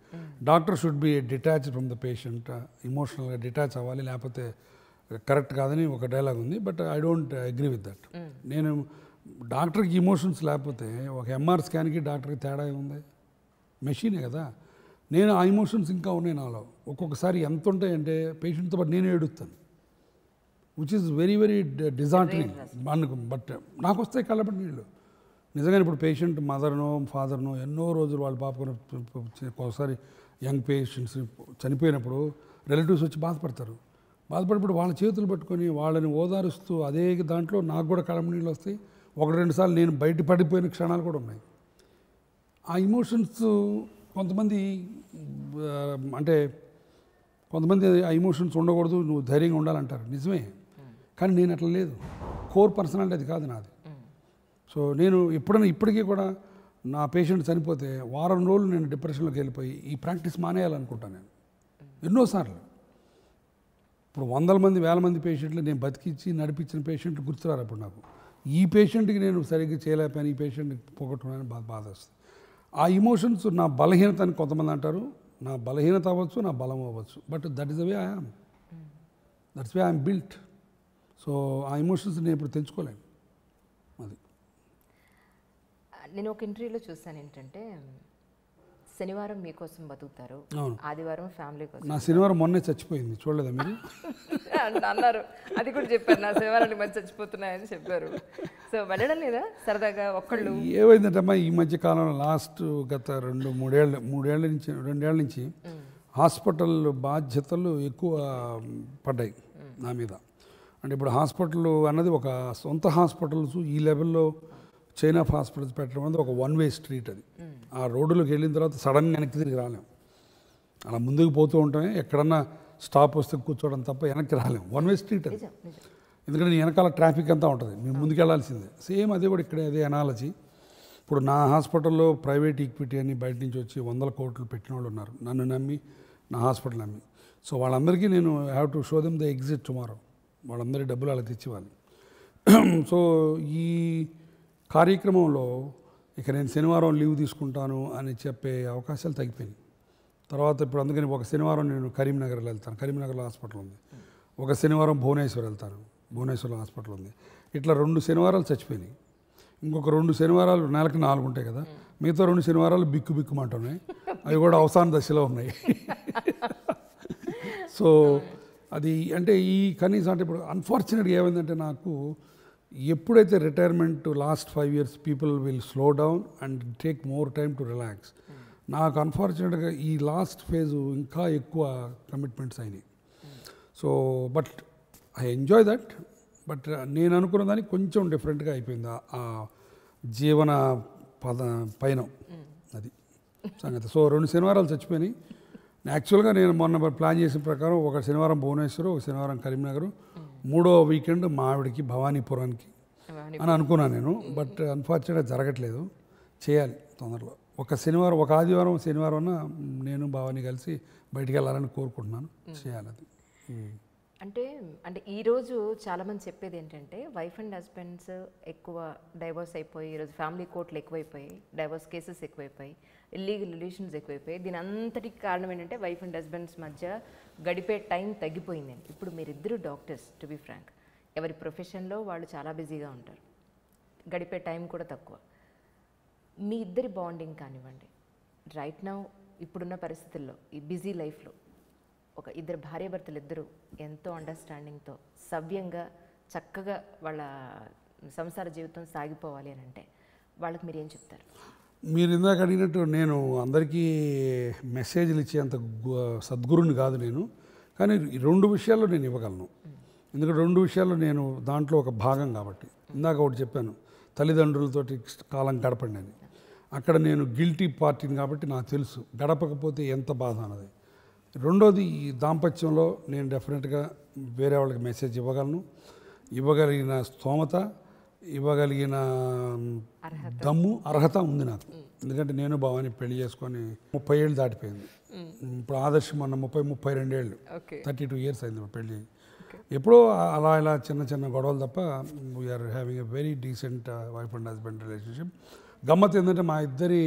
Doctor should be detached from the patient, ఇమోషనల్గా డిటాచ్ అవ్వాలి, లేకపోతే కరెక్ట్ కాదని ఒక డైలాగ్ ఉంది. But I don't agree with that. నేను డాక్టర్కి ఇమోషన్స్ లేకపోతే ఒక ఎంఆర్ స్కాన్కి డాక్టర్కి తేడా ఉంది, మెషినే కదా. నేను ఆ ఇమోషన్స్ ఇంకా ఉన్నాయి నాలో. ఒక్కొక్కసారి ఎంత ఉంటాయంటే పేషెంట్తో పాటు నేను ఏడుస్తాను, విచ్ ఈజ్ వెరీ డిజార్టరింగ్ మనకు. బట్ నాకు వస్తాయి కళ్ళబడి నీళ్ళు నిజంగానే. ఇప్పుడు పేషెంట్ మదర్నో ఫాదర్నో ఎన్నో రోజులు వాళ్ళ పాపను ఒకసారి యంగ్ పేషెంట్స్ చనిపోయినప్పుడు రిలేటివ్స్ వచ్చి బాధపడినప్పుడు వాళ్ళ చేతులు పట్టుకొని వాళ్ళని ఓదారుస్తూ అదే దాంట్లో నాకు కూడా కళ్ళబడి నీళ్ళు వస్తాయి. 1-2 సార్లు నేను బయట పడిపోయిన క్షణాలు కూడా ఉన్నాయి. ఆ ఇమోషన్స్ కొంతమంది అంటే కొంతమంది ఆ ఇమోషన్స్ ఉండకూడదు, నువ్వు ధైర్యంగా ఉండాలంటారు, నిజమే. కానీ నేను అట్లా లేదు, కోర్ పర్సనాలిటీ అది కాదు నాది. సో నేను ఇప్పటికీ కూడా నా పేషెంట్ చనిపోతే వారం రోజులు నేను డిప్రెషన్లోకి వెళ్ళిపోయి ఈ ప్రాక్టీస్ మానేయాలనుకుంటాను నేను ఎన్నోసార్లు. ఇప్పుడు 100 మంది 1000 మంది పేషెంట్లు నేను బతికించి నడిపించిన పేషెంట్లు గుర్తురారు. అప్పుడు నాకు ఈ పేషెంట్కి నేను సరిగ్గా చేయలేకపోయాను, ఈ పేషెంట్ని పోగొట్టుకున్నాను, బాధ వస్తుంది. ఆ ఇమోషన్స్ నా బలహీనత అని కొంతమంది అంటారు. నా బలహీనత అవ్వచ్చు, నా బలం అవ్వచ్చు. But that is the way I am, that's way I'm built. So ఆ ఎమోషన్స్ నేను ఇప్పుడు తెచ్చుకోలేను. అది నేను ఒక ఇంటర్వ్యూలో చూసాను ఏంటంటే శనివారం మీకోసం బతుకుతారు, ఆదివారం ఫ్యామిలీ కోసం. నా శనివారం మొన్నే చచ్చిపోయింది, చూడలేదా మీరు? అన్నారు, అది కూడా చెప్పారు, నా శనివారానికి మంచి చచ్చిపోతున్నాయని చెప్పారు. సో వెళ్ళడం లేదా సరదాగా ఒక్కళ్ళు? ఏమైందంటే అమ్మా, ఈ మధ్య కాలంలో లాస్ట్ గత 2-3 ఏళ్ళ నుంచి హాస్పిటల్ బాధ్యతలు ఎక్కువ పడ్డాయి నా మీద. అంటే ఇప్పుడు హాస్పిటల్ అన్నది ఒక సొంత హాస్పిటల్స్ ఈ లెవెల్లో చైన్ ఆఫ్ హాస్పిటల్స్ పెట్టడం అనేది ఒక వన్ వే స్ట్రీట్. అది ఆ రోడ్డులోకి వెళ్ళిన తర్వాత సడన్గా వెనక్కి తిరిగి రాలేం. అలా ముందుకు పోతూ ఉంటామే, ఎక్కడన్నా స్టాప్ వస్తే కూర్చోవడం తప్ప వెనక్కి రాలేం. వన్ వే స్ట్రీట్ అది. ఎందుకంటే వెనకాల ట్రాఫిక్ అంతా ఉంటుంది, మేము ముందుకు వెళ్ళాల్సిందే. సేమ్ అదే కూడా ఇక్కడ అదే అనాలజీ. ఇప్పుడు నా హాస్పిటల్లో ప్రైవేట్ ఈక్విటీ అని బయట నుంచి వచ్చి 100 కోట్లు పెట్టిన వాళ్ళు ఉన్నారు, నన్ను నమ్మి, నా హాస్పిటల్ నమ్మి. సో వాళ్ళందరికీ నేను have to show them the exit tomorrow. వాళ్ళందరి డబ్బులు అలా తెచ్చివ్వాలి. సో ఈ కార్యక్రమంలో ఇక నేను శనివారం లీవ్ తీసుకుంటాను అని చెప్పే అవకాశాలు తగ్గిపోయినాయి. తర్వాత ఇప్పుడు అందుకని ఒక శనివారం నేను కరీంనగర్లో వెళ్తాను, కరీంనగర్లో హాస్పిటల్ ఉంది. ఒక శనివారం భువనేశ్వర్ వెళ్తాను, భువనేశ్వర్లో హాస్పిటల్ ఉంది. ఇట్లా 2 శనివారాలు చచ్చిపోయినాయి. ఇంకొక 2 శనివారాలు, నెలకి 4 ఉంటాయి కదా, మిగతా 2 శనివారాలు బిక్కుమంటున్నాయి. అవి కూడా అవసాన దశలో ఉన్నాయి. సో అది అంటే ఈ కనీసం అంటే ఇప్పుడు అన్ఫార్చునేట్గా ఏమైందంటే, నాకు ఎప్పుడైతే retirement last 5 years people will slow down and take more time to relax. నాకు అన్ఫార్చునేట్గా ఈ లాస్ట్ ఫేజు ఇంకా ఎక్కువ కమిట్మెంట్స్ అయినాయి. So but I enjoy that. But నేను అనుకున్న దానికి కొంచెం డిఫరెంట్గా అయిపోయింది ఆ జీవన పైన. అది సంగతి. సో 2 శనివారాలు చచ్చిపోయినాయి. యాక్చువల్గా నేను మొన్న ప్లాన్ చేసిన ప్రకారం ఒక శనివారం భువనేశ్వర్, ఒక శనివారం కరీంనగర్, 3వ వీకెండ్ మా ఆవిడకి భవానీపురానికి అని అనుకున్నాను నేను. బట్ అన్ఫార్చునేట్గా జరగట్లేదు. చేయాలి తొందరలో. ఒక ఆదివారం శనివారం నేను భవానీ కలిసి బయటికి వెళ్ళాలని కోరుకుంటున్నాను. చేయాలి అది. అంటే ఈరోజు చాలామంది చెప్పేది ఏంటంటే, వైఫ్ అండ్ హస్బెండ్స్ ఎక్కువ డైవర్స్ అయిపోయి, ఈరోజు ఫ్యామిలీ కోర్టులు ఎక్కువైపోయి, డైవర్స్ కేసెస్ ఎక్కువైపోయి, ఇల్లీగల్ రిలేషన్స్ ఎక్కువైపోయి, దీని అంతటికి కారణం ఏంటంటే వైఫ్ అండ్ హస్బెండ్స్ మధ్య గడిపే టైం తగ్గిపోయిందండి. ఇప్పుడు మీరిద్దరు డాక్టర్స్, టు బి ఫ్రాంక్, ఎవరి ప్రొఫెషన్లో వాళ్ళు చాలా బిజీగా ఉంటారు, గడిపే టైం కూడా తక్కువ. మీ ఇద్దరి బాండింగ్ కానివ్వండి, రైట్ నౌ ఇప్పుడున్న పరిస్థితుల్లో ఈ బిజీ లైఫ్లో ఒక ఇద్దరు భార్యాభర్తలు ఇద్దరు ఎంతో అండర్స్టాండింగ్తో సవ్యంగా చక్కగా వాళ్ళ సంసార జీవితం సాగిపోవాలి అని అంటే వాళ్ళకి మీరు ఏం చెప్తారు? మీరు ఇందాక అడిగినట్టు నేను అందరికీ మెసేజ్లు ఇచ్చేంత సద్గురుని కాదు నేను. కానీ 2 విషయాల్లో నేను ఇవ్వగలను. ఎందుకంటే 2 విషయాల్లో నేను దాంట్లో ఒక భాగం కాబట్టి. ఇందాక ఒకటి చెప్పాను, తల్లిదండ్రులతోటి కాలం గడపండి అని. అక్కడ నేను గిల్టీ పార్టీని కాబట్టి నాకు తెలుసు గడపకపోతే ఎంత బాధ అన్నది. రెండోది, ఈ దాంపత్యంలో నేను డెఫినెట్గా వేరే వాళ్ళకి మెసేజ్ ఇవ్వగలను, ఇవ్వగలిగిన స్తోమత, ఇవ్వగలిగిన దమ్ము, అర్హత ఉంది నాకు. ఎందుకంటే నేను భవాని పెళ్లి చేసుకొని 30 ఏళ్ళు దాటిపోయింది. ఇప్పుడు ఆదర్శం మొన్న 32 ఏళ్ళు, 32 years అయింది పెళ్ళి. ఎప్పుడో అలా ఇలా చిన్న గొడవలు తప్ప we're having a very decent wife and husband relationship. గమ్మత్ ఏంటంటే మా ఇద్దరి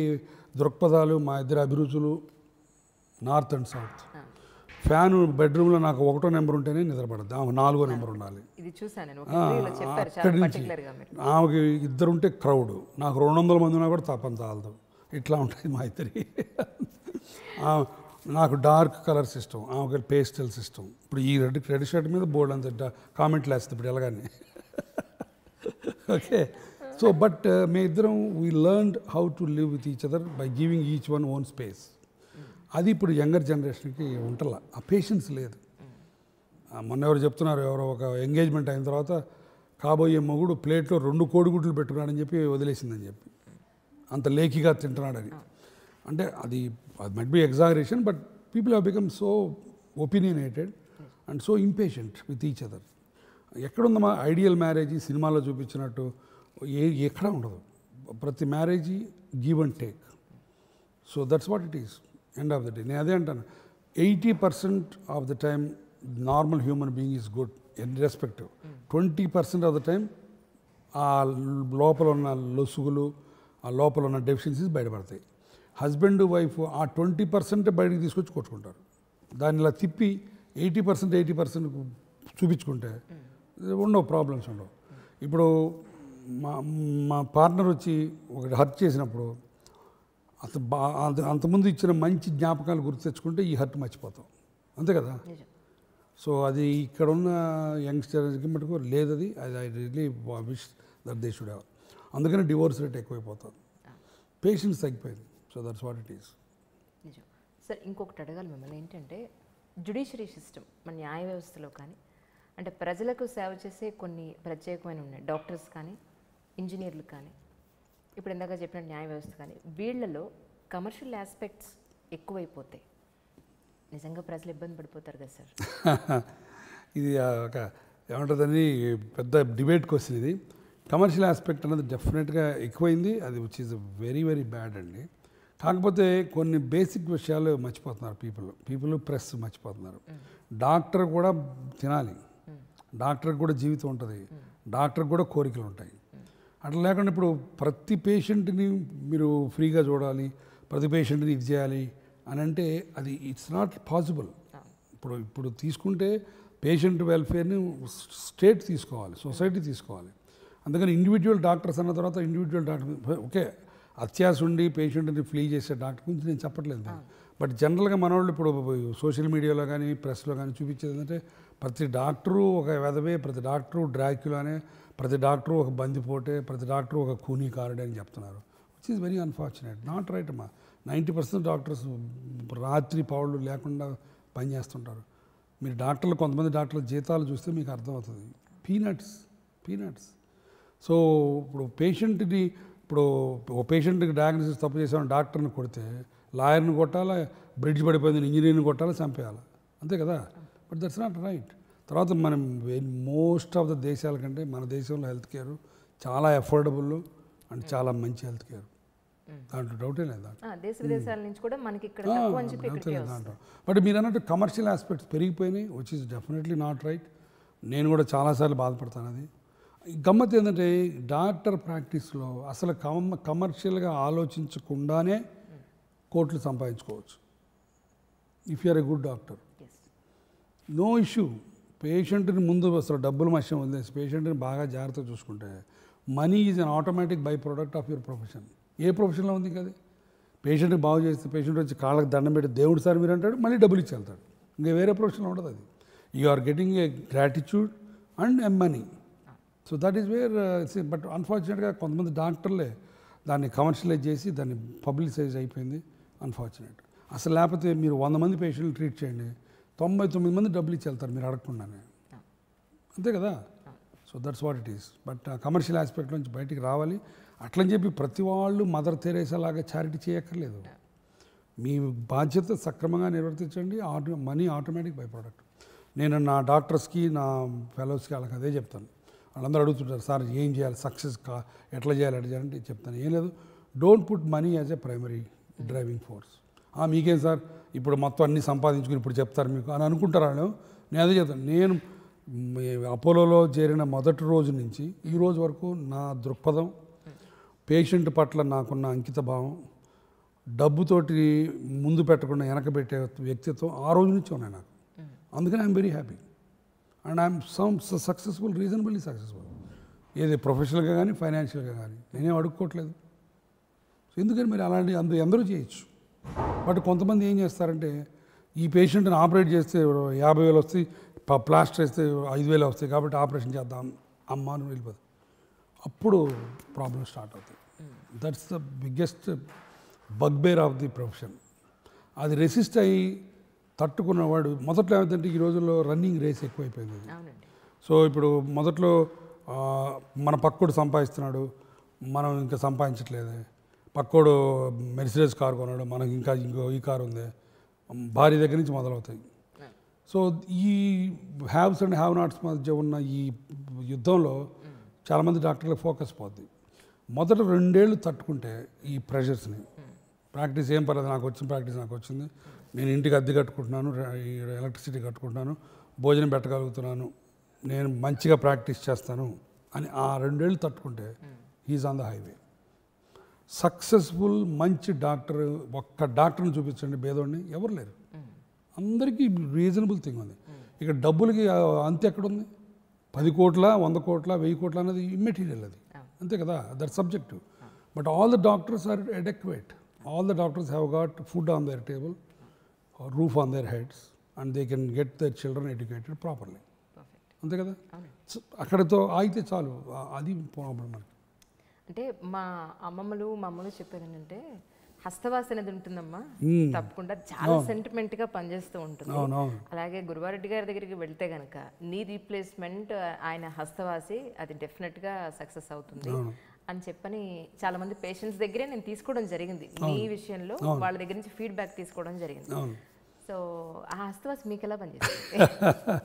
దృక్పథాలు, మా ఇద్దరి అభిరుచులు నార్త్ అండ్ సౌత్. ఫ్యాన్ బెడ్రూమ్లో నాకు 1వ నెంబర్ ఉంటేనే నిద్రపడద్దు, ఆమె 4వ నెంబర్ ఉండాలి. అక్కడి నుంచి ఆమెకి 2 ఉంటే క్రౌడ్, నాకు 200 మంది ఉన్నా కూడా తప్పని చాలదు. ఇట్లా ఉంటుంది మా ఇద్దరి. నాకు డార్క్ కలర్స్ ఇష్టం, ఆమెకి పేస్టల్స్ ఇష్టం. ఇప్పుడు ఈ రెడ్ షర్ట్ మీద బోర్డు అంత కామెంట్లు వేస్తుంది ఇప్పుడు ఎలాగానే. ఓకే. సో బట్ మే ఇద్దరం we learned how to live with each other by giving each one own space. అది ఇప్పుడు యంగర్ జనరేషన్కి ఉంటలా, ఆ పేషెన్స్ లేదు. మొన్న ఎవరు చెప్తున్నారు, ఎవరో ఒక ఎంగేజ్మెంట్ అయిన తర్వాత కాబోయే మొగుడు ప్లేట్లో 2 కోడిగుడ్లు పెట్టుకున్నాడని చెప్పి వదిలేసిందని చెప్పి, అంత లేఖిగా తింటున్నాడని. అంటే అది might be exaggeration, but people have become so opinionated and so impatient with each other. ఎక్కడుందమ్మా ఐడియల్ మ్యారేజ్ సినిమాలో చూపించినట్టు? ఎక్కడ ఉండదు. ప్రతి మ్యారేజీ give and take. So that's what it is. End of the day నేను అదే అంటాను, 80% of the time normal human being is good irrespective. 20% of the time ఆ లోపల ఉన్న లొసుగులు, ఆ లోపల ఉన్న డెఫిషియన్సీస్ బయటపడతాయి. హస్బెండ్ వైఫ్ ఆ 20% బయటకు తీసుకొచ్చి కొట్టుకుంటారు. దాన్ని ఇలా తిప్పి 80% చూపించుకుంటే ఉండవు, ప్రాబ్లమ్స్ ఉండవు. ఇప్పుడు మా మా పార్ట్నర్ వచ్చి ఒకటి హర్ట్ చేసినప్పుడు అసలు అంతకుముందు ఇచ్చిన మంచి జ్ఞాపకాలు గుర్తు తెచ్చుకుంటే ఈ హర్ట్ మర్చిపోతాం, అంతే కదా. సో అది ఇక్కడ ఉన్న యంగ్స్టర్స్కి మటుకు లేదు, అది I really wish that they should have. అందుకని డివోర్స్ రేట్ ఎక్కువైపోతుంది, పేషెన్స్ తగ్గిపోయింది. So that's what it is. నిజం సార్. ఇంకొకటి అడగాలి మిమ్మల్ని, ఏంటంటే జ్యుడిషియరీ సిస్టమ్ మన న్యాయ వ్యవస్థలో కానీ, అంటే ప్రజలకు సేవ చేసే కొన్ని ప్రత్యేకమైన ఉన్నాయి, డాక్టర్స్ కానీ ఇంజనీర్లు కానీ, ఇప్పుడు ఇందాక చెప్పిన న్యాయ వ్యవస్థ కానీ, వీళ్ళలో కమర్షియల్ ఆస్పెక్ట్స్ ఎక్కువైపోతాయి, నిజంగా ప్రజలు ఇబ్బంది పడిపోతారు కదా సార్. ఇది ఒక ఏమంటుందని పెద్ద డిబేట్ క్వశ్చన్ ఇది. కమర్షియల్ ఆస్పెక్ట్ అనేది డెఫినెట్గా ఎక్కువైంది, అది which is very very bad అండి. కాకపోతే కొన్ని బేసిక్ విషయాలు మర్చిపోతున్నారు పీపుల్ ప్రెస్ మర్చిపోతున్నారు. డాక్టర్ కూడా తినాలి, డాక్టర్కి కూడా జీవితం ఉంటుంది, డాక్టర్కి కూడా కోరికలు ఉంటాయి. అట్లా లేకుండా ఇప్పుడు ప్రతి పేషెంట్ని మీరు ఫ్రీగా చూడాలి, ప్రతి పేషెంట్ని ఇది చేయాలి అని అంటే అది ఇట్స్ నాట్ పాసిబుల్. ఇప్పుడు తీసుకుంటే పేషెంట్ వెల్ఫేర్ని స్టేట్ తీసుకోవాలి, సొసైటీ తీసుకోవాలి. అందుకని ఇండివిజువల్ డాక్టర్స్ అన్న తర్వాత ఇండివిజువల్ డాక్టర్ ఓకే, అత్యాస ఉండి పేషెంట్ని ఫ్లీ చేసే డాక్టర్ గురించి నేను చెప్పట్లేదు. బట్ జనరల్గా మనోళ్ళు ఇప్పుడు సోషల్ మీడియాలో కానీ ప్రెస్లో కానీ చూపించేది ఏంటంటే ప్రతి డాక్టరు ఒక వెధవే, ప్రతి డాక్టరు డ్రాక్యులానే, ప్రతి డాక్టరు ఒక బందిపోటే, ప్రతి డాక్టరు ఒక కూనీకారుడే అని చెప్తున్నారు. Which is very unfortunate, not right అమ్మా. 90% డాక్టర్స్ రాత్రి పౌళ్ళు లేకుండా పనిచేస్తుంటారు. మీరు డాక్టర్లు, కొంతమంది డాక్టర్ల జీతాలు చూస్తే మీకు అర్థమవుతుంది, పీనట్స్. సో ఇప్పుడు పేషెంట్ని, ఇప్పుడు ఒక పేషెంట్కి డయాగ్నోసిస్ తప్పు చేసామని డాక్టర్ని కొడితే లాయర్ని కొట్టాలా, బ్రిడ్జ్ పడిపోయింది ఇంజనీర్ని కొట్టాలా, చంపేయాలి, అంతే కదా. But that's not right. తర్వాత మనం మోస్ట్ ఆఫ్ ద దేశాల కంటే మన దేశంలో హెల్త్ కేర్ చాలా అఫోర్డబుల్ అండ్ చాలా మంచి హెల్త్ కేర్, దాంట్లో డౌటే లేదు. దేశ విదేశాల నుంచి కూడా మనకి ఇక్కడ తక్కువ అని చెప్పి దాంట్లో. బట్ మీరు అన్నట్టు కమర్షియల్ ఆస్పెక్ట్స్ పెరిగిపోయినాయి, which is definitely not right. నేను కూడా చాలాసార్లు బాధపడతాను. అది గమ్మత్ ఏంటంటే డాక్టర్ ప్రాక్టీస్లో అసలు కమర్షియల్గా ఆలోచించకుండానే కోట్లు సంపాదించుకోవచ్చు if you're a good doctor. No issue. పేషెంట్ని ముందు అసలు డబ్బులు మధ్య వదిలేసి పేషెంట్ని బాగా జాగ్రత్తగా చూసుకుంటే money is an automatic by product of your profession. ఏ ప్రొఫెషన్లో ఉంది కదా, పేషెంట్ని బాగు చేస్తే పేషెంట్ వచ్చి కాళ్ళకి దండం పెట్టి దేవుడు సార్ మీరు అంటాడు, మళ్ళీ డబ్బులు ఇచ్చి వెళ్తాడు. ఇంకా వేరే ప్రొఫెషన్లో ఉండదు అది. You are getting a gratitude and a money. So that is where. But అన్ఫార్చునేట్గా కొంతమంది డాక్టర్లే దాన్ని కమర్షియలైజ్ చేసి దాన్ని పబ్లిసైజ్ అయిపోయింది, అన్ఫార్చునేట్. అసలు లేకపోతే మీరు 100 మంది పేషెంట్లు ట్రీట్ చేయండి, 99 మంది డబ్బులు ఇచ్చి వెళ్తారు మీరు అడగకుండానే, అంతే కదా. So that's what it is. But commercial aspect నుంచి బయటికి రావాలి. అట్లని చెప్పి ప్రతి వాళ్ళు మదర్ తెరేసా లాగా చారిటీ చేయక్కర్లేదు. మీ బాధ్యత సక్రమంగా నిర్వర్తించండి, మనీ ఆటోమేటిక్ బై ప్రోడక్ట్. నేను నా డాక్టర్స్కి, నా ఫెలోస్కి వాళ్ళకి అదే చెప్తాను. వాళ్ళందరూ అడుగుతుంటారు, సార్ ఏం చేయాలి, సక్సెస్ ఎట్లా చేయాలి, ఎట్లా చేయాలంటే చెప్తాను, ఏం లేదు, don't put money as a primary driving force. మీకేం సార్ ఇప్పుడు మొత్తం అన్నీ సంపాదించుకుని ఇప్పుడు చెప్తారు మీకు అని అనుకుంటారా? నేను అదే చెప్తాను. నేను అపోలోలో చేరిన మొదటి రోజు నుంచి ఈ రోజు వరకు నా దృక్పథం, పేషెంట్ పట్ల నాకున్న అంకిత భావం, డబ్బుతోటి ముందు పెట్టకుండా వెనకబెట్టే వ్యక్తిత్వం ఆ రోజు నుంచి ఉన్నాయి నాకు. అందుకని I'm very happy and I'm successful, reasonably successful. ఏది ప్రొఫెషనల్గా కానీ ఫైనాన్షియల్గా కానీ నేనేం అడుక్కోవట్లేదు. సో ఎందుకని మీరు అలాంటి అందరూ చేయొచ్చు. బట్ కొంతమంది ఏం చేస్తారంటే ఈ పేషెంట్ని ఆపరేట్ చేస్తే 50,000 వస్తాయి, ప్లాస్టర్ వేస్తే 5,000 వస్తాయి కాబట్టి ఆపరేషన్ చేద్దాం అమ్మ అని వెళ్ళిపోతుంది. అప్పుడు ప్రాబ్లమ్ స్టార్ట్ అవుతాయి. That's the biggest bugbear of the profession. అది రెసిస్ట్ అయ్యి తట్టుకున్నవాడు మొదట్లో ఏమిటంటే ఈ రోజుల్లో రన్నింగ్ రేస్ ఎక్కువైపోయింది. సో ఇప్పుడు మొదట్లో మన పక్కోడు సంపాదిస్తున్నాడు, మనం ఇంకా సంపాదించట్లేదు, పక్కోడు మెర్సిడెస్ కారు కొన్నాడు, మనకి ఇంకా ఈ కారు ఉంది, భార్య దగ్గర నుంచి మొదలవుతాయి. సో ఈ హ్యావ్స్ అండ్ హ్యావ్ నాట్స్ మధ్య ఉన్న ఈ యుద్ధంలో చాలామంది డాక్టర్లకు ఫోకస్ పోద్ది. మొదట 2 ఏళ్ళు తట్టుకుంటే ఈ ప్రెషర్స్ని, ప్రాక్టీస్ ఏం పర్లేదు, నాకు వచ్చిన ప్రాక్టీస్ నాకు వచ్చింది, నేను ఇంటికి అద్దె కట్టుకుంటున్నాను, ఎలక్ట్రిసిటీ కట్టుకుంటున్నాను, భోజనం పెట్టగలుగుతున్నాను, నేను మంచిగా ప్రాక్టీస్ చేస్తాను అని ఆ 2 ఏళ్ళు తట్టుకుంటే he's on the highway. Successful మంచి డాక్టర్, ఒక్క డాక్టర్ని చూపించండి భేదోడిని, ఎవరు లేరు. అందరికీ రీజనబుల్ థింగ్ ఉంది. ఇక డబ్బులకి అంత ఎక్కడుంది? 10 కోట్ల 100 కోట్ల 1000 కోట్ల అనేది ఇమ్మెటీరియల్, అది అంతే కదా, that subjective. But all the doctors are adequate. All the doctors have got food on their table, roof on their heads, and they can get their children educated properly. అంతే కదా, అక్కడితో ఆగితే చాలు. అది ప్రాబ్లం మనకి. అంటే మా అమ్మమ్మలు మా అమ్మలు చెప్పారు ఏంటంటే హస్తవాసి అనేది ఉంటుందమ్మా, తప్పకుండా చాలా సెంటిమెంట్ గా పనిచేస్తూ ఉంటుంది. అలాగే గురువారెడ్డి గారి దగ్గరికి వెళ్తే గనక నీ రీప్లేస్మెంట్ ఆయన హస్తవాసి అది డెఫినెట్ గా సక్సెస్ అవుతుంది అని చెప్పని చాలా మంది పేషెంట్స్ దగ్గరే నేను తీసుకోవడం జరిగింది. మీ విషయంలో వాళ్ళ దగ్గర నుంచి ఫీడ్బ్యాక్ తీసుకోవడం జరిగింది. సో ఆ హస్తవాసి మీకు ఎలా పనిచేస్తుంది?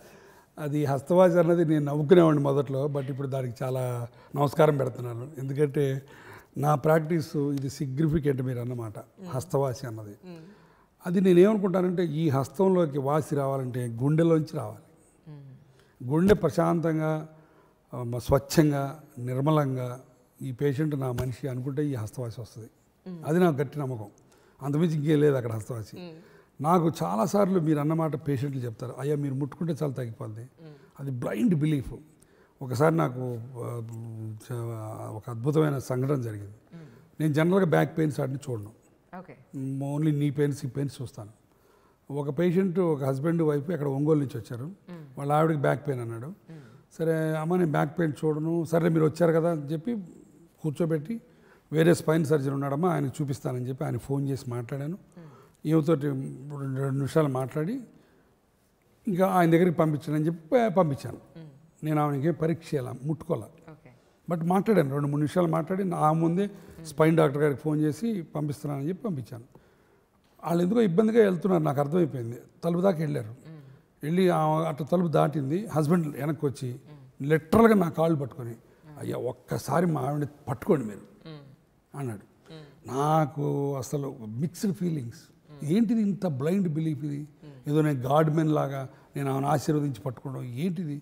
అది హస్తవాసి అన్నది నేను నవ్వుకునేవాడిని మొదట్లో, బట్ ఇప్పుడు దానికి చాలా నమస్కారం పెడుతున్నాను. ఎందుకంటే నా ప్రాక్టీస్ ఇది సిగ్నిఫికెంట్ మీరు అన్నమాట. హస్తవాసి అన్నది అది నేనేమనుకుంటానంటే ఈ హస్తంలోకి వాసి రావాలంటే గుండెలోంచి రావాలి. గుండె ప్రశాంతంగా స్వచ్ఛంగా నిర్మలంగా ఈ పేషెంట్ నా మనిషి అనుకుంటే ఈ హస్తవాసి వస్తుంది. అది నాకు గట్టి నమ్మకం. అంతమించి ఇంకేం లేదు అక్కడ హస్తవాసి. నాకు చాలాసార్లు మీరు అన్నమాట పేషెంట్లు చెప్తారు, అయ్యా మీరు ముట్టుకుంటే చాలా తగ్గిపోద్ది. అది బ్లైండ్ బిలీఫ్. ఒకసారి నాకు ఒక అద్భుతమైన సంఘటన జరిగింది. నేను జనరల్గా బ్యాక్ పెయిన్స్ వాటిని చూడను, ఓన్లీ నీ పెయిన్స్ ఈ పెయిన్స్ చూస్తాను. ఒక పేషెంట్, ఒక హస్బెండ్ వైఫ్ అక్కడ ఒంగోలు నుంచి వచ్చారు. వాళ్ళ ఆవిడకి బ్యాక్ పెయిన్ అన్నాడు. సరే అమ్మ నేను బ్యాక్ పెయిన్ చూడను, సరే మీరు వచ్చారు కదా అని చెప్పి కూర్చోబెట్టి వేరే స్పైన్ సర్జన్ ఉన్నాడమ్మా ఆయనకు చూపిస్తానని చెప్పి ఆయన ఫోన్ చేసి మాట్లాడాను. ఈమెతోటి 2 నిమిషాలు మాట్లాడి ఇంకా ఆయన దగ్గరికి పంపించానని చెప్పి పంపించాను. నేను ఆమెకి పరీక్ష చేయాల ముట్టుకోలే, బట్ మాట్లాడాను 2-3 నిమిషాలు మాట్లాడి ఆ ముందే స్పైన్ డాక్టర్ గారికి ఫోన్ చేసి పంపిస్తున్నానని చెప్పి పంపించాను. వాళ్ళు ఎందుకో ఇబ్బందిగా వెళ్తున్నారు, నాకు అర్థమైపోయింది. తలుపు దాకా వెళ్ళారు. వెళ్ళి అట్లా తలుపు దాటింది. హస్బెండ్ వెనక్కి వచ్చి లిటరల్గా నా కాళ్ళు పట్టుకొని, అయ్యా ఒక్కసారి మా ఆవిడ పట్టుకోండి మీరు అన్నాడు. నాకు అసలు మిక్స్డ్ ఫీలింగ్స్. ఏంటిది ఇంత బ్లైండ్ బిలీఫ్ ఇది? ఏదో నేను గాడ్ మెన్ లాగా నేను ఆమెను ఆశీర్వదించి పట్టుకోవడం ఏంటిది?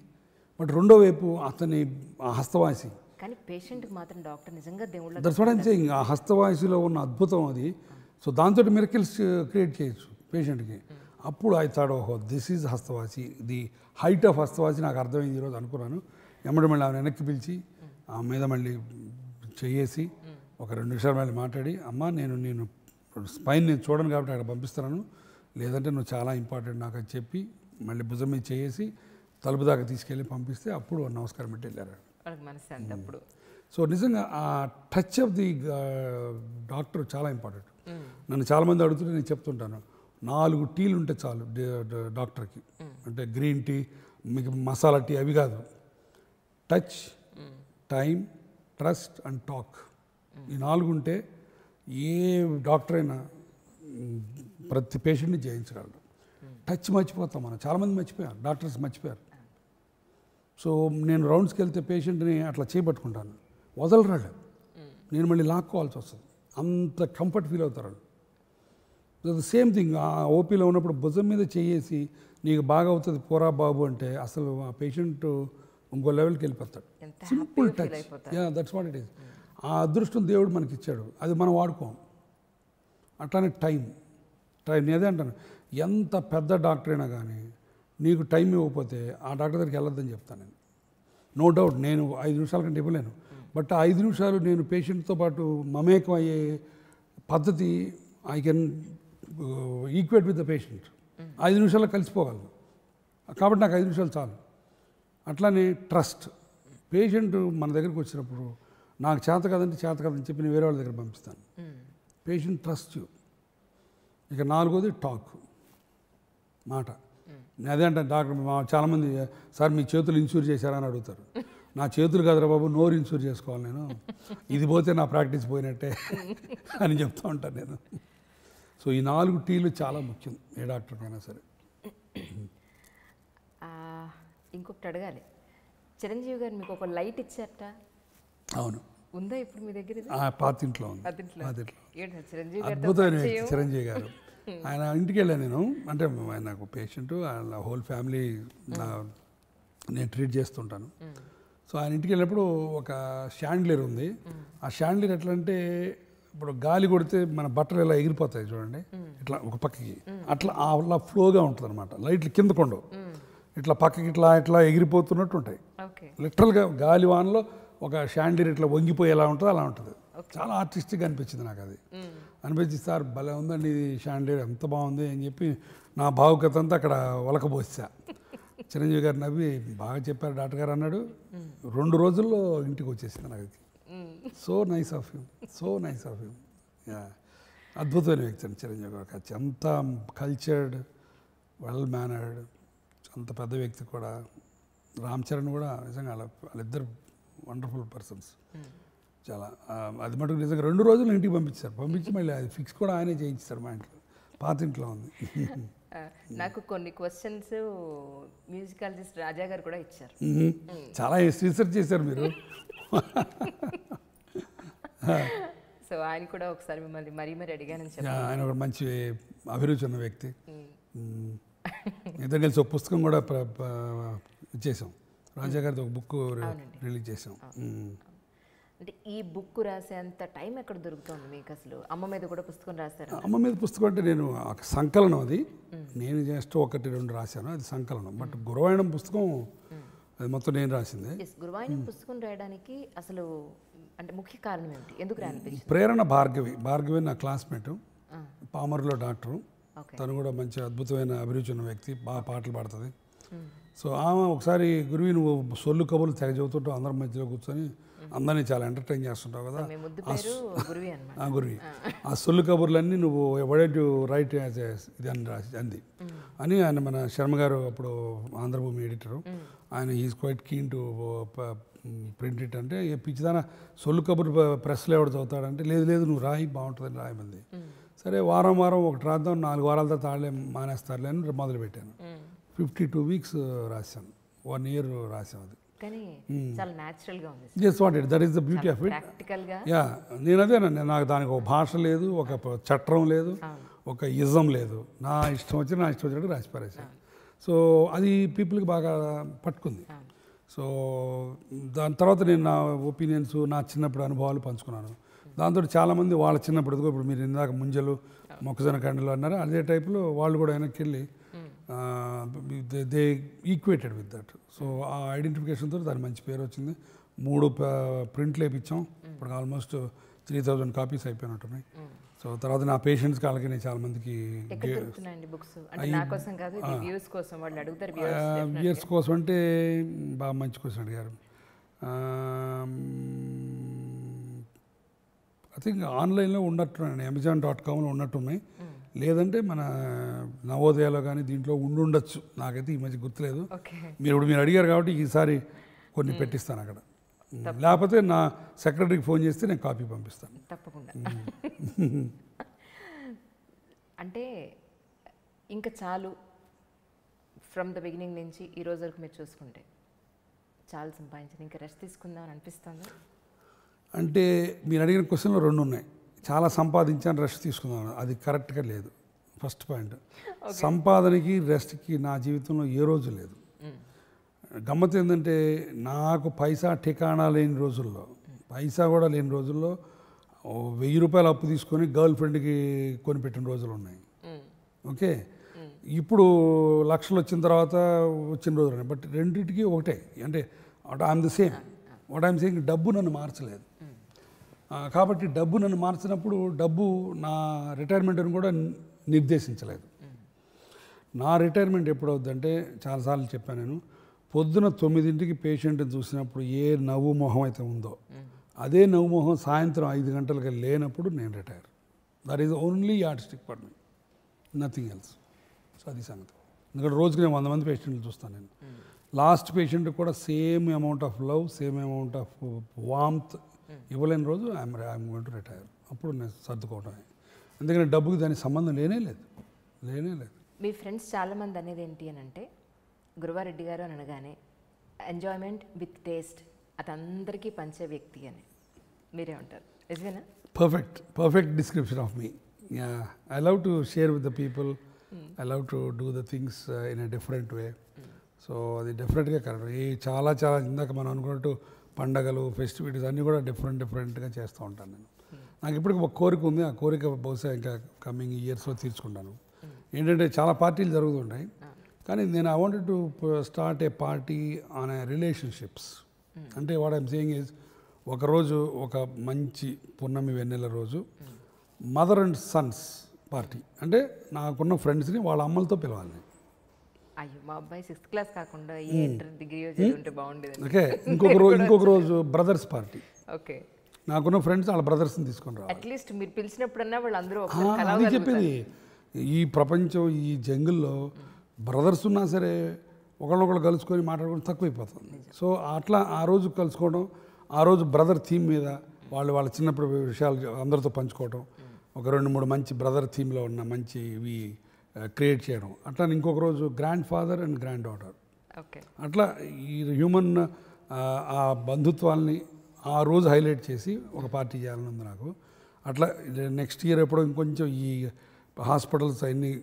బట్ రెండో వైపు అతని ఆ హస్తవాసి, కానీ పేషెంట్కి మాత్రం డాక్టర్ నిజంగా దేవుళ్ళ దట్స్ వాట్ ఐమ్ సేయింగ్. ఆ హస్తవాసిలో ఉన్న అద్భుతం అది. సో దాంతో మిరకిల్స్ క్రియేట్ చేయొచ్చు పేషెంట్కి. అప్పుడు ఐ థాట్ ఓహో దిస్ ఈజ్ హస్తవాసి, ది హైట్ ఆఫ్ హస్తవాసి నాకు అర్థమైంది ఈరోజు అనుకున్నాను. ఎమ్మడి మళ్ళీ ఆమె వెనక్కి పిలిచి ఆ మీద మళ్ళీ చేసి ఒక 2 నిమిషాలు మళ్ళీ మాట్లాడి, అమ్మ నేను స్పైన్ నేను చూడను కాబట్టి అక్కడ పంపిస్తున్నాను, లేదంటే నువ్వు చాలా ఇంపార్టెంట్ నాకు అని చెప్పి మళ్ళీ భుజం మీద చేసి తలుపు దాకా తీసుకెళ్ళి పంపిస్తే అప్పుడు నమస్కారం పెట్టి వెళ్ళారు. సో నిజంగా ఆ టచ్ ఆఫ్ ది డాక్టర్ చాలా ఇంపార్టెంట్. నన్ను చాలామంది అడుగుతుంటే నేను చెప్తుంటాను 4 టీలు ఉంటే చాలు డాక్టర్కి. అంటే గ్రీన్ టీ, మీకు మసాలా టీ అవి కాదు. Touch, time, trust and talk, ఈ 4 ఉంటే ఏ డాక్టర్ అయినా ప్రతి పేషెంట్ని జయించగలరు. టచ్ మర్చిపోతాం మనం, చాలామంది మర్చిపోయారు, డాక్టర్స్ మర్చిపోయారు. సో నేను రౌండ్స్కి వెళ్తే పేషెంట్ని అట్లా చేపట్టుకుంటాను, వదలరాడు. నేను మళ్ళీ లాక్కోవాల్సి వస్తుంది, అంత కంఫర్ట్ ఫీల్ అవుతారు. సేమ్ థింగ్ ఆ ఓపీలో ఉన్నప్పుడు భుజం మీద చేసి నీకు బాగా అవుతుంది పోరా బాబు అంటే అసలు ఆ పేషెంట్ ఇంకో లెవెల్కి వెళ్ళిపోతాడు. Simple touch, that's what it is. ఆ అదృష్టం దేవుడు మనకి ఇచ్చాడు, అది మనం వాడుకోం. అట్లానే టైం నేనే అంటాను, ఎంత పెద్ద డాక్టర్ అయినా కానీ నీకు టైం ఇవ్వకపోతే ఆ డాక్టర్ దగ్గరికి వెళ్ళొద్దని చెప్తాను నేను. నో డౌట్ నేను 5 నిమిషాల కంటే ఇవ్వలేను, బట్ 5 నిమిషాలు నేను పేషెంట్తో పాటు మమేకం అయ్యే పద్ధతి I can equate with the patient. 5 నిమిషాల్లో కలిసిపోగలను, కాబట్టి నాకు 5 నిమిషాలు చాలు. అట్లానే ట్రస్ట్, పేషెంట్ మన దగ్గరికి వచ్చినప్పుడు నాకు చేత కదంటే చేత కదని చెప్పి నేను వేరే వాళ్ళ దగ్గర పంపిస్తాను. Patient trust you. ఇక 4వది టాక్, మాట. అదే అంటే డాక్టర్ చాలామంది సార్ మీ చేతులు ఇన్సూర్ చేశారా అని అడుగుతారు. నా చేతులు కదరా బాబు, నోరు ఇన్సూర్ చేసుకోవాలి నేను, ఇది పోతే నా ప్రాక్టీస్ పోయినట్టే అని చెప్తూ ఉంటాను నేను. సో ఈ 4 టీలు చాలా ముఖ్యం ఏ డాక్టర్కైనా సరే. ఇంకొకటి అడగాలి, చిరంజీవి గారు మీకు ఒక లైట్ ఇచ్చారట? అవును, ఉందా ఇప్పుడు మీ దగ్గర? పాతింట్లో ఉంది. అద్భుతమైన వ్యక్తి చిరంజీవి గారు. ఆయన ఇంటికి వెళ్ళాను నేను, అంటే ఆయన నాకు పేషెంట్, ఆయన హోల్ ఫ్యామిలీ నేను ట్రీట్ చేస్తుంటాను. సో ఆయన ఇంటికి వెళ్ళినప్పుడు ఒక షాండ్లియర్ ఉంది. ఆ షాండ్లియర్ ఎట్లా అంటే ఇప్పుడు గాలి కొడితే మన బట్టలు ఇలా ఎగిరిపోతాయి చూడండి, ఇట్లా ఒక పక్కకి అట్లా అలా ఫ్లోగా ఉంటుంది అనమాట. లైట్లు కిందకుండవు, ఇట్లా పక్కకి ఇట్లా ఎగిరిపోతున్నట్టు ఉంటాయి. లిటరల్గా గాలి వానలో ఒక షాండిర్ ఇట్లా వంగిపోయి ఎలా ఉంటుందో అలా ఉంటుంది. చాలా ఆర్టిస్టిక్గా అనిపించింది నాకు అది. అనిపించి సార్ భలే ఉందండి ఇది షాండిర్, ఎంత బాగుంది అని చెప్పి నా భావుకత అంతా అక్కడ ఒలకబోసా. చిరంజీవి గారు నవ్వి బాగా చెప్పారు డాక్టర్ గారు అన్నాడు. 2 రోజుల్లో ఇంటికి వచ్చేసింది నాకు. So nice of you, so nice of you. అద్భుతమైన వ్యక్తి అండి చిరంజీవి గారు. అంత కల్చర్డ్, వెల్ మేనర్డ్, అంత పెద్ద వ్యక్తి కూడా. రామ్ చరణ్ కూడా నిజంగా వాళ్ళిద్దరు వండర్ఫుల్ పర్సన్స్. చాలా అది మటుకు నిజంగా 2 రోజులు ఇంటికి పంపించి మళ్ళీ అది ఫిక్స్ కూడా ఆయనే చేయించారు. మా ఇంట్లో పాత ఇంట్లో ఉంది. నాకు కొన్ని క్వశ్చన్స్ మ్యూజికాలజిస్ట్ రాజా గారు కూడా ఇచ్చారు. చాలా రీసెర్చ్ చేశారు మీరు. సో ఆయన కూడా ఒకసారి మిమ్మల్ని మరీ అడిగానని చెప్పారు. ఆయన ఒక మంచి అభిరుచి ఉన్న వ్యక్తి. ఇద్దరు కలిసి ఒక పుస్తకం కూడా ఇచ్చేసాం. రాజా గారిది ఒక బుక్ రిలీజ్ చేసాం. అంటే ఈ బుక్ రాసేంత టైం ఎక్కడ దొరుకుతుంది మీకు అసలు? అమ్మ మీద కూడా పుస్తకం రాశారు. అమ్మ మీద పుస్తకం అంటే నేను సంకలనం అది. నేను జస్ట్ 1-2 రాశాను, అది సంకలనం. బట్ గురువాయణం పుస్తకం అది మొత్తం నేను రాసింది. గురువాయణం పుస్తకం రాయడానికి అసలు అంటే ముఖ్య కారణం ఏమిటి? ఎందుకు రానిపించింది? ప్రేరణ భార్గవి నా క్లాస్మేట్, పామర్లో డాక్టరు. తను కూడా మంచి అద్భుతమైన అభిరుచి ఉన్న వ్యక్తి, బాగా పాటలు పాడుతుంది. సో ఆమె ఒకసారి గురువి నువ్వు సొల్లు కబుర్లు తెగ చెబుతుంటావు, అందరి మధ్యలో కూర్చొని అందరినీ చాలా ఎంటర్టైన్ చేస్తుంటావు కదా, గురువి ఆ సొల్లు కబుర్లన్నీ నువ్వు ఎవడెడ్ రైట్ ఇది అని రాసి అంది అని. ఆయన మన శర్మ గారు అప్పుడు ఆంధ్రభూమి ఎడిటరు, ఆయన is quiet keen to print it. అంటే పిచ్చిదాన సొల్లు కబుర్ ప్రెస్లో ఎవడు చదువుతాడంటే లేదు నువ్వు రాయి బాగుంటుందని రాయమంది. సరే వారం ఒకటి రాద్దాం, 4 వారాల తర్వాత తాళ్ళే మానేస్తారులే అని మొదలుపెట్టాను. 52 వీక్స్ రాశాను, 1 year రాసాం. అది కానీ చాలా న్యాచురల్గా ఉంది. Just what it, that is the beauty of it. Yeah, నేను అదే నాకు దానికి ఒక భాష లేదు, ఒక చట్టం లేదు, ఒక ఇజం లేదు. నా ఇష్టం వచ్చినట్టు రాసి పారేసాను. సో అది పీపుల్కి బాగా పట్టుకుంది. సో దాని తర్వాత నేను నా ఒపీనియన్స్, నా చిన్నప్పుడు అనుభవాలు పంచుకున్నాను. దాంతో చాలామంది వాళ్ళ చిన్నప్పుడు, ఇప్పుడు మీరు ఇందాక ముంజలు మొక్కజొన్న కండలు అన్నారు, అదే టైప్లో వాళ్ళు కూడా వెనక్కి వెళ్ళి they equated with that. So ఆ ఐడెంటిఫికేషన్తో దాని మంచి పేరు వచ్చింది. 3 ప్రింట్లు వేయించాం. ఇప్పుడు ఆల్మోస్ట్ 3000 కాపీస్ అయిపోయినట్టున్నాయి. సో తర్వాత నా పేషెంట్స్కి వాళ్ళకి నేను చాలా మందికి వ్యూయర్స్ కోసం అంటే బాగా మంచి క్వశ్చన్ అడిగారు. ఐ థింక్ ఆన్లైన్లో ఉన్నట్టున్నాయి, Amazon.comలో ఉన్నట్టున్నాయి. లేదంటే మన నవోదయాలో కానీ దీంట్లో ఉండొచ్చు, నాకైతే ఈ మధ్య గుర్తులేదు. మీరు అడిగారు కాబట్టి ఈసారి కొన్ని పెట్టిస్తాను అక్కడ. లేకపోతే నా సెక్రటరీకి ఫోన్ చేస్తే నేను కాపీ పంపిస్తాను తప్పకుండా. అంటే ఇంకా చాలు, ఫ్రమ్ ద బిగినింగ్ నుంచి ఈ రోజు వరకు మీరు చూసుకుంటే చాలా సంపాదించింది, ఇంకా రెస్ట్ తీసుకుందాం అని అనిపిస్తుంది? అంటే మీరు అడిగిన క్వశ్చన్లో 2 ఉన్నాయి. చాలా సంపాదించాను, రెస్ట్ తీసుకున్నాను, అది కరెక్ట్గా లేదు. ఫస్ట్ పాయింట్, సంపాదనకి రెస్ట్కి నా జీవితంలో ఏ రోజు లేదు. గమ్మత్ ఏంటంటే నాకు పైసా ఠికాణా లేని రోజుల్లో, పైసా కూడా లేని రోజుల్లో 1000 రూపాయలు అప్పు తీసుకొని గర్ల్ ఫ్రెండ్కి కొనిపెట్టిన రోజులు ఉన్నాయి. ఓకే, ఇప్పుడు లక్షలు వచ్చిన తర్వాత వచ్చిన రోజులు ఉన్నాయి. బట్ రెండింటికి ఒకటే, అంటే I'm the same. What I'm saying, డబ్బు నన్ను మార్చలేదు. కాబట్టి డబ్బు నన్ను మార్చినప్పుడు డబ్బు నా రిటైర్మెంట్ని కూడా నిర్దేశించలేదు. నా రిటైర్మెంట్ ఎప్పుడవుద్దంటే, చాలాసార్లు చెప్పాను నేను, పొద్దున 9ంటికి పేషెంట్ని చూసినప్పుడు ఏ నవ్వు మొహం అయితే ఉందో అదే నవ్వు మొహం సాయంత్రం 5 గంటలకి లేనప్పుడు నేను retire. That is only yard stick for me, nothing else. So అది సంగతి. ఎందుకంటే రోజుకి నేను 100 మంది పేషెంట్లు చూస్తాను నేను. లాస్ట్ పేషెంట్ కూడా same amount of love, same amount of warmth ఇవ్వలేని రోజు ఐఎమ్ గోయింగ్ టు రిటైర్. అప్పుడు నేను సర్దుకోవటమే. ఎందుకంటే డబ్బుకి దానికి సంబంధం లేనే లేదు. మీ ఫ్రెండ్స్ చాలామంది అనేది ఏంటి అని అంటే, గురువారెడ్డి గారు అని అనగానే ఎంజాయ్మెంట్ విత్ టేస్ట్ అది అందరికీ పంచే వ్యక్తి అని మీరే ఉంటారు, నిజమేనా? Perfect description of me. I love to share with the people, I love to do the things in a different way. So అది డెఫినెట్గా కరెక్ట్. చాలా ఇందాక మనం అనుకున్నట్టు పండగలు, ఫెస్టివిటీస్ అన్నీ కూడా డిఫరెంట్గా చేస్తూ ఉంటాను నేను. నాకు ఇప్పటికి ఒక కోరిక ఉంది, ఆ కోరిక బహుశా ఇంకా కమింగ్ ఇయర్స్లో తీర్చుకుంటాను. ఏంటంటే చాలా పార్టీలు జరుగుతుంటాయి, కానీ నేను I wanted to start A party on a relationships. అంటే వాట్ ఐఎమ్ సేయింగ్ ఈజ్, ఒకరోజు ఒక మంచి పున్నమి వెన్నెల రోజు మదర్ అండ్ సన్స్ పార్టీ, అంటే నాకున్న ఫ్రెండ్స్ని వాళ్ళ అమ్మలతో పిలవాలి. అయ్యో మా అబ్బాయి 6th క్లాస్ కాకుండా ఈ ఇంటర్ డిగ్రీ చదివింటే బాగుండేది. ఓకే, ఇంకొక రోజు బ్రదర్స్ పార్టీ. ఓకే, నాకున్న ఫ్రెండ్స్ వాళ్ళ బ్రదర్స్ని తీసుకొని రావాలి. అట్లీస్ట్ మీరు పిలిచినప్పుడన్నా వాళ్ళందరూ అది చెప్పేది. ఈ ప్రపంచం ఈ జంగుల్లో బ్రదర్స్ ఉన్నా సరే ఒకళ్ళొకళ్ళు కలుసుకొని మాట్లాడుకోవడం తక్కువైపోతుంది. సో అట్లా ఆ రోజు కలుసుకోవడం, ఆ రోజు బ్రదర్ థీమ్ మీద వాళ్ళ చిన్నప్పుడు విషయాలు అందరితో పంచుకోవడం, ఒక 2-3 మంచి బ్రదర్ థీమ్లో ఉన్న మంచి ఇవి క్రియేట్ చేయడం. అట్లా ఇంకొక రోజు grand father and grand daughter. Okay, అట్లా ఈ హ్యూమన్ ఆ బంధుత్వాల్ని ఆ రోజు హైలైట్ చేసి ఒక పార్టీ చేయాలని ఉంది నాకు. అట్లా నెక్స్ట్ ఇయర్ ఎప్పుడో ఇంకొంచెం ఈ హాస్పిటల్స్ అన్నీ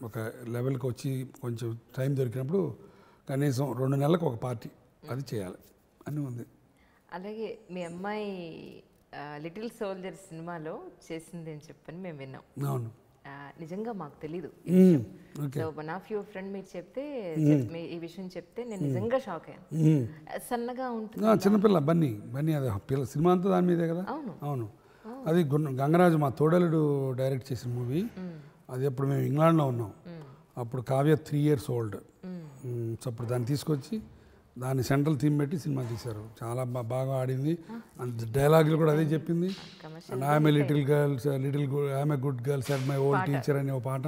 ఒక లెవెల్కి వచ్చి కొంచెం టైం దొరికినప్పుడు కనీసం 2 నెలలకు ఒక పార్టీ అది చేయాలి అని ఉంది. అలాగే మీ అమ్మాయి లిటిల్ సోల్జర్ సినిమాలో చేసింది అని చెప్పని మేము విన్నాం. అవును, నిజంగా మాకు తెలీదు. Okay, so one of your friend మీరు చెప్తే ఈ విషయం చెప్తే నేను నిజంగా షాక్ అయ్యాను. సన్నగా ఉంటుంది, చిన్నపిల్ల బన్నీ అది పిల్ల సినిమా అంతా దాని మీదే కదా. అవును, అది గంగరాజు మా తోడలుడు డైరెక్ట్ చేసిన మూవీ. అది అప్పుడు మేము ఇంగ్లాండ్లో ఉన్నాం. అప్పుడు కావ్య 3 years old. సో అప్పుడు దాన్ని తీసుకొచ్చి దాన్ని సెంట్రల్ థీమ్ పెట్టి సినిమా తీశారు. చాలా బాగా ఆడింది. డైలాగులు కూడా అదే చెప్పింది. And I'm a little I'm a good girl said my own teacher అనే ఒక పాట.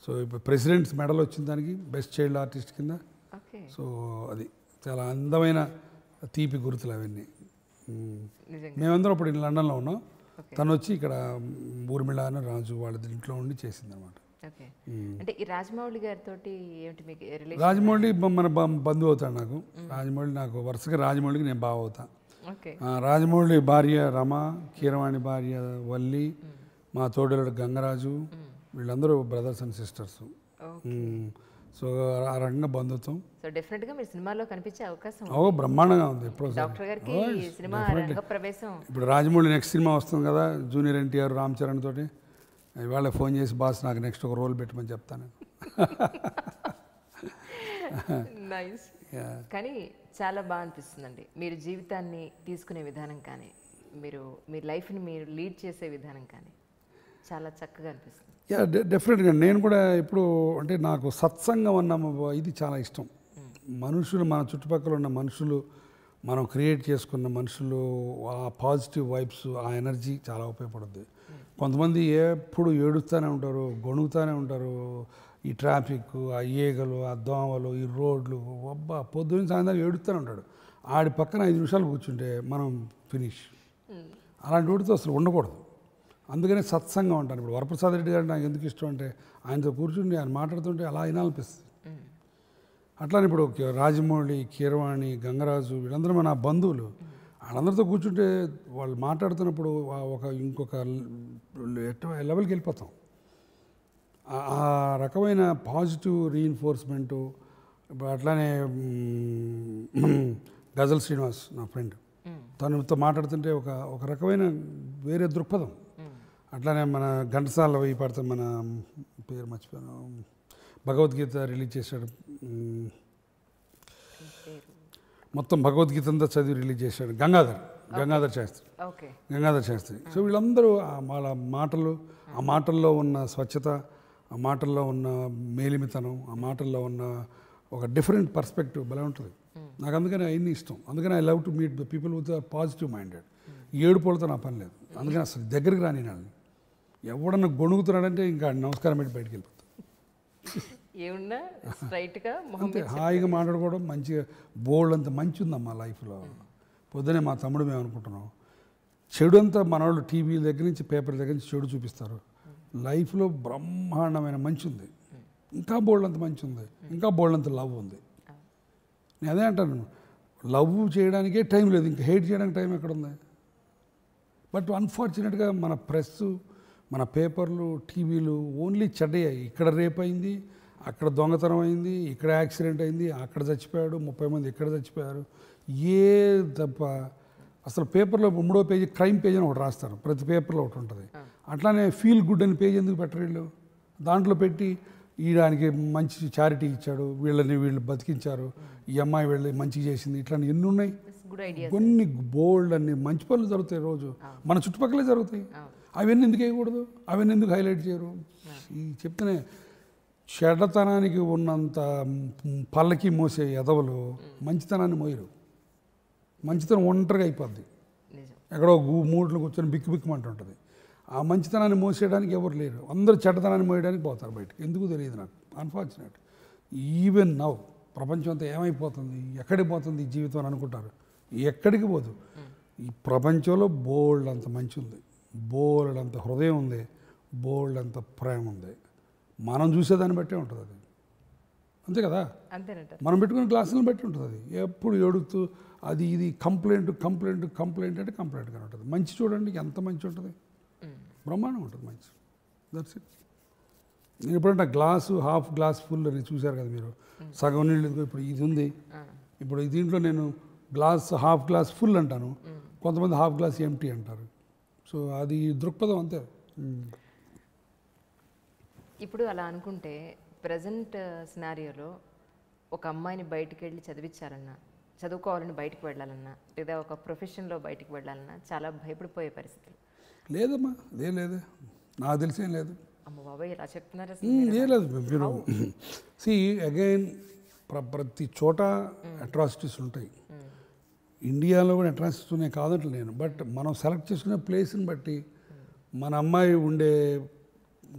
సో ఇప్పుడు ప్రెసిడెంట్స్ మెడల్ వచ్చింది దానికి బెస్ట్ చైల్డ్ ఆర్టిస్ట్ కింద. సో అది చాలా అందమైన తీపి గుర్తులు అవన్నీ. మేమందరం అప్పుడు లండన్లో ఉన్నాం. తను వచ్చి ఇక్కడ ఊర్మిళ అని రాజు వాళ్ళ ఇంట్లో ఉండి చేసింది అనమాట. అంటే ఈ రాజమౌళి గారితో ఏమిటి మీకు రిలేషన్? రాజమౌళి మన బంధువు అవుతాడు నాకు. రాజమౌళి నాకు వరుసగా రాజమౌళికి నేను బావ అవుతా. రాజమౌళి భార్య రమ, కీరవాణి భార్య వల్లి, మా తోడలుడు గంగరాజు, వీళ్ళందరూ బ్రదర్స్ అండ్ సిస్టర్స్. సో ఆ రకంగా బంధుత్వం. సో డెఫినెట్ గా మీరు సినిమాలో కనిపించే అవకాశం బ్రహ్మాండంగా ఉంది. ఎప్పుడో డాక్టర్ గారికి సినిమా రంగ ప్రవేశం. ఇప్పుడు రాజమౌళి నెక్స్ట్ సినిమా వస్తుంది కదా, జూనియర్ ఎన్టీఆర్ రామ్ చరణ్ తోటి. ఇవాళ ఫోన్ చేసి బాస్ నాకు నెక్స్ట్ ఒక రోల్ పెట్టమని చెప్తాను. నైస్. కానీ చాలా బాగా అనిపిస్తుందండి మీరు జీవితాన్ని తీసుకునే విధానం కానీ, మీ లైఫ్ని మీరు లీడ్ చేసే విధానం కానీ చాలా చక్కగా అనిపిస్తుంది. డెఫినెట్గా నేను కూడా ఇప్పుడు అంటే నాకు సత్సంగం అన్న ఇది చాలా ఇష్టం. మనుషులు, మన చుట్టుపక్కల ఉన్న మనుషులు, మనం క్రియేట్ చేసుకున్న మనుషులు, ఆ పాజిటివ్ వైబ్స్, ఆ ఎనర్జీ చాలా ఉపయోగపడుతుంది. కొంతమంది ఎప్పుడు ఏడుస్తూనే ఉంటారు, గొణుగుతూనే ఉంటారు. ఈ ట్రాఫిక్, ఆ ఈగలు, ఆ దోమలు, ఈ రోడ్లు, అబ్బా పొద్దున్న సాయంత్రం ఏడుస్తూనే ఉంటాడు. ఆడి పక్కన 5 నిమిషాలు కూర్చుంటే మనం ఫినిష్. అలాంటి వాడితో అసలు ఉండకూడదు. అందుకనే సత్సంగం అంటాను. ఇప్పుడు వరప్రసాద్ రెడ్డి గారు నాకు ఎందుకు ఇష్టం అంటే ఆయనతో కూర్చుండి ఆయన మాట్లాడుతుంటే అలా వినాలనిపిస్తుంది. అట్లానే ఇప్పుడు రాజమౌళి, కీరవాణి, గంగరాజు వీళ్ళందరూ మన బంధువులు. వాళ్ళందరితో కూర్చుంటే వాళ్ళు మాట్లాడుతున్నప్పుడు ఇంకొక లెవెల్కి వెళ్ళిపోతాం. ఆ రకమైన పాజిటివ్ రీఇన్ఫోర్స్మెంటు. ఇప్పుడు అట్లానే గజల్ శ్రీనివాస్ నా ఫ్రెండ్, తనతో మాట్లాడుతుంటే ఒక రకమైన వేరే దృక్పథం. అట్లానే మన ఘంటసాల వెయ్యి పడతాం, మన పేరు మర్చిపోయాను, భగవద్గీత రిలీజ్ చేశాడు, మొత్తం భగవద్గీత అంతా చదివి రిలీజ్ చేశాడు, గంగాధర్ శాస్త్రి. సో వీళ్ళందరూ వాళ్ళ మాటలు, ఆ మాటల్లో ఉన్న స్వచ్ఛత, ఆ మాటల్లో ఉన్న మేలిమితనం, ఆ మాటల్లో ఉన్న ఒక డిఫరెంట్ పర్స్పెక్టివ్ భలే ఉంటుంది నాకు. అందుకని అవన్నీ ఇష్టం. అందుకని I love to meet the people with positive minded. ఏడుపోలతో నా పని లేదు. అందుకని అసలు దగ్గరికి రాని వాళ్ళని. ఎవడన్నా గొణుగుతున్నాడంటే ఇంకా నమస్కారం పెట్టి బయటికి వెళ్ళిపోతాం. అంతే, హాయిగా మాట్లాడుకోవడం, మంచిగా బోల్డ్ అంత మంచి ఉందమ్మా లైఫ్లో. పొద్దునే మా తమ్ముడు మేము అనుకుంటున్నాం, చెడు అంతా మన వాళ్ళు టీవీల దగ్గర నుంచి పేపర్ దగ్గర నుంచి చెడు చూపిస్తారు. లైఫ్లో బ్రహ్మాండమైన మంచి ఉంది, ఇంకా బోల్డ్ అంత మంచి ఉంది, ఇంకా బోల్డ్ అంత లవ్ ఉంది. నేను అదే అంటాను, లవ్ చేయడానికే టైం లేదు, ఇంకా హేట్ చేయడానికి టైం ఎక్కడ ఉంది? బట్ అన్ఫార్చునేట్గా మన ప్రెస్, మన పేపర్లు, టీవీలు ఓన్లీ చెడ్డయ్యాయి. ఇక్కడ రేప్ అయింది, అక్కడ దొంగతనం అయింది, ఇక్కడ యాక్సిడెంట్ అయింది, అక్కడ చచ్చిపోయాడు, 30 మంది ఇక్కడ చచ్చిపోయారు. ఏ తప్ప అసలు పేపర్లో 3వ పేజీ క్రైమ్ పేజ్ అని ఒకటి రాస్తారు, ప్రతి పేపర్లో ఒకటి ఉంటుంది. అట్లానే ఫీల్ గుడ్ అని పేజ్ ఎందుకు పెట్టరు వీళ్ళు? దాంట్లో పెట్టి ఈయడానికి మంచి చారిటీ ఇచ్చాడు, వీళ్ళు బతికించారు, ఈ అమ్మాయి వీళ్ళు మంచిగా చేసింది, ఇట్లాంటి ఎన్ని ఉన్నాయి. Good idea. కొన్ని బోల్డ్ అన్ని మంచి పనులు జరుగుతాయి రోజు, మన చుట్టుపక్కలే జరుగుతాయి. అవన్నీ ఎందుకు వేయకూడదు, అవన్నీ ఎందుకు హైలైట్ చేయరు? ఈ చెప్తేనే చెడ్డతనానికి ఉన్నంత పల్లకి మోసే ఎదవలు మంచితనాన్ని మోయరు. మంచితనం ఒంటరిగా అయిపోద్ది, ఎక్కడో మూట్లో కూర్చొని బిక్కుమంటుంటుంది. ఆ మంచితనాన్ని మోసేయడానికి ఎవరు లేరు, అందరూ చెడ్డతనాన్ని మోయడానికి పోతారు బయటకు. ఎందుకు తెలియదు నాకు, అన్ఫార్చునేట్. ఈవెన్ నౌ ప్రపంచం అంతా ఏమైపోతుంది, ఎక్కడికి పోతుంది ఈ జీవితం అని అనుకుంటారు. ఎక్కడికి పోదు. ఈ ప్రపంచంలో బోల్డ్ అంత మంచి ఉంది, బోల్డ్ అంత హృదయం ఉంది, బోల్డ్ అంత ప్రేమ ఉంది. మనం చూసేదాన్ని బట్టే ఉంటుంది అది, అంతే కదా. మనం పెట్టుకునే గ్లాసులను బట్టి ఉంటుంది అది. ఎప్పుడు ఏడుతూ అది ఇది కంప్లైంట్ అంటే కంప్లైంట్గానే ఉంటుంది. మంచి చూడండి ఎంత మంచి ఉంటుంది, బ్రహ్మాండం ఉంటుంది మంచి. That's it. నేను ఎప్పుడంటే గ్లాసు హాఫ్ గ్లాస్ ఫుల్ అని చూశారు కదా మీరు, సగం నీళ్ళు ఇప్పుడు ఇది ఉంది. ఇప్పుడు దీంట్లో నేను హాఫ్ గ్లాస్ ఫుల్ అంటాను, కొంతమంది హాఫ్ గ్లాస్ ఎంటీ అంటారు. సో అది దృక్పథం అంతే. ఇప్పుడు అలా అనుకుంటే ప్రజెంట్ సినారియోలో ఒక అమ్మాయిని బయటికి వెళ్ళి చదివించాలన్నా, చదువుకోవాలని బయటికి వెళ్ళాలన్నా, లేదా ఒక ప్రొఫెషన్లో బయటికి వెళ్ళాలన్నా చాలా భయపడిపోయే పరిస్థితి. లేదమ్మా, లేదు, నాకు తెలిసేం లేదు. అమ్మ బాబాయ్ ఇలా చెప్తున్నారు. ఏం లేదు మీరు సి అగైన్ ప్రతి చోట అట్రాసిటీస్ ఉంటాయి. ఇండియాలో కూడా అట్రాసిటీస్ ఉన్నాయి కాదంటే నేను. బట్ మనం సెలెక్ట్ చేసుకునే ప్లేస్ని బట్టి, మన అమ్మాయి ఉండే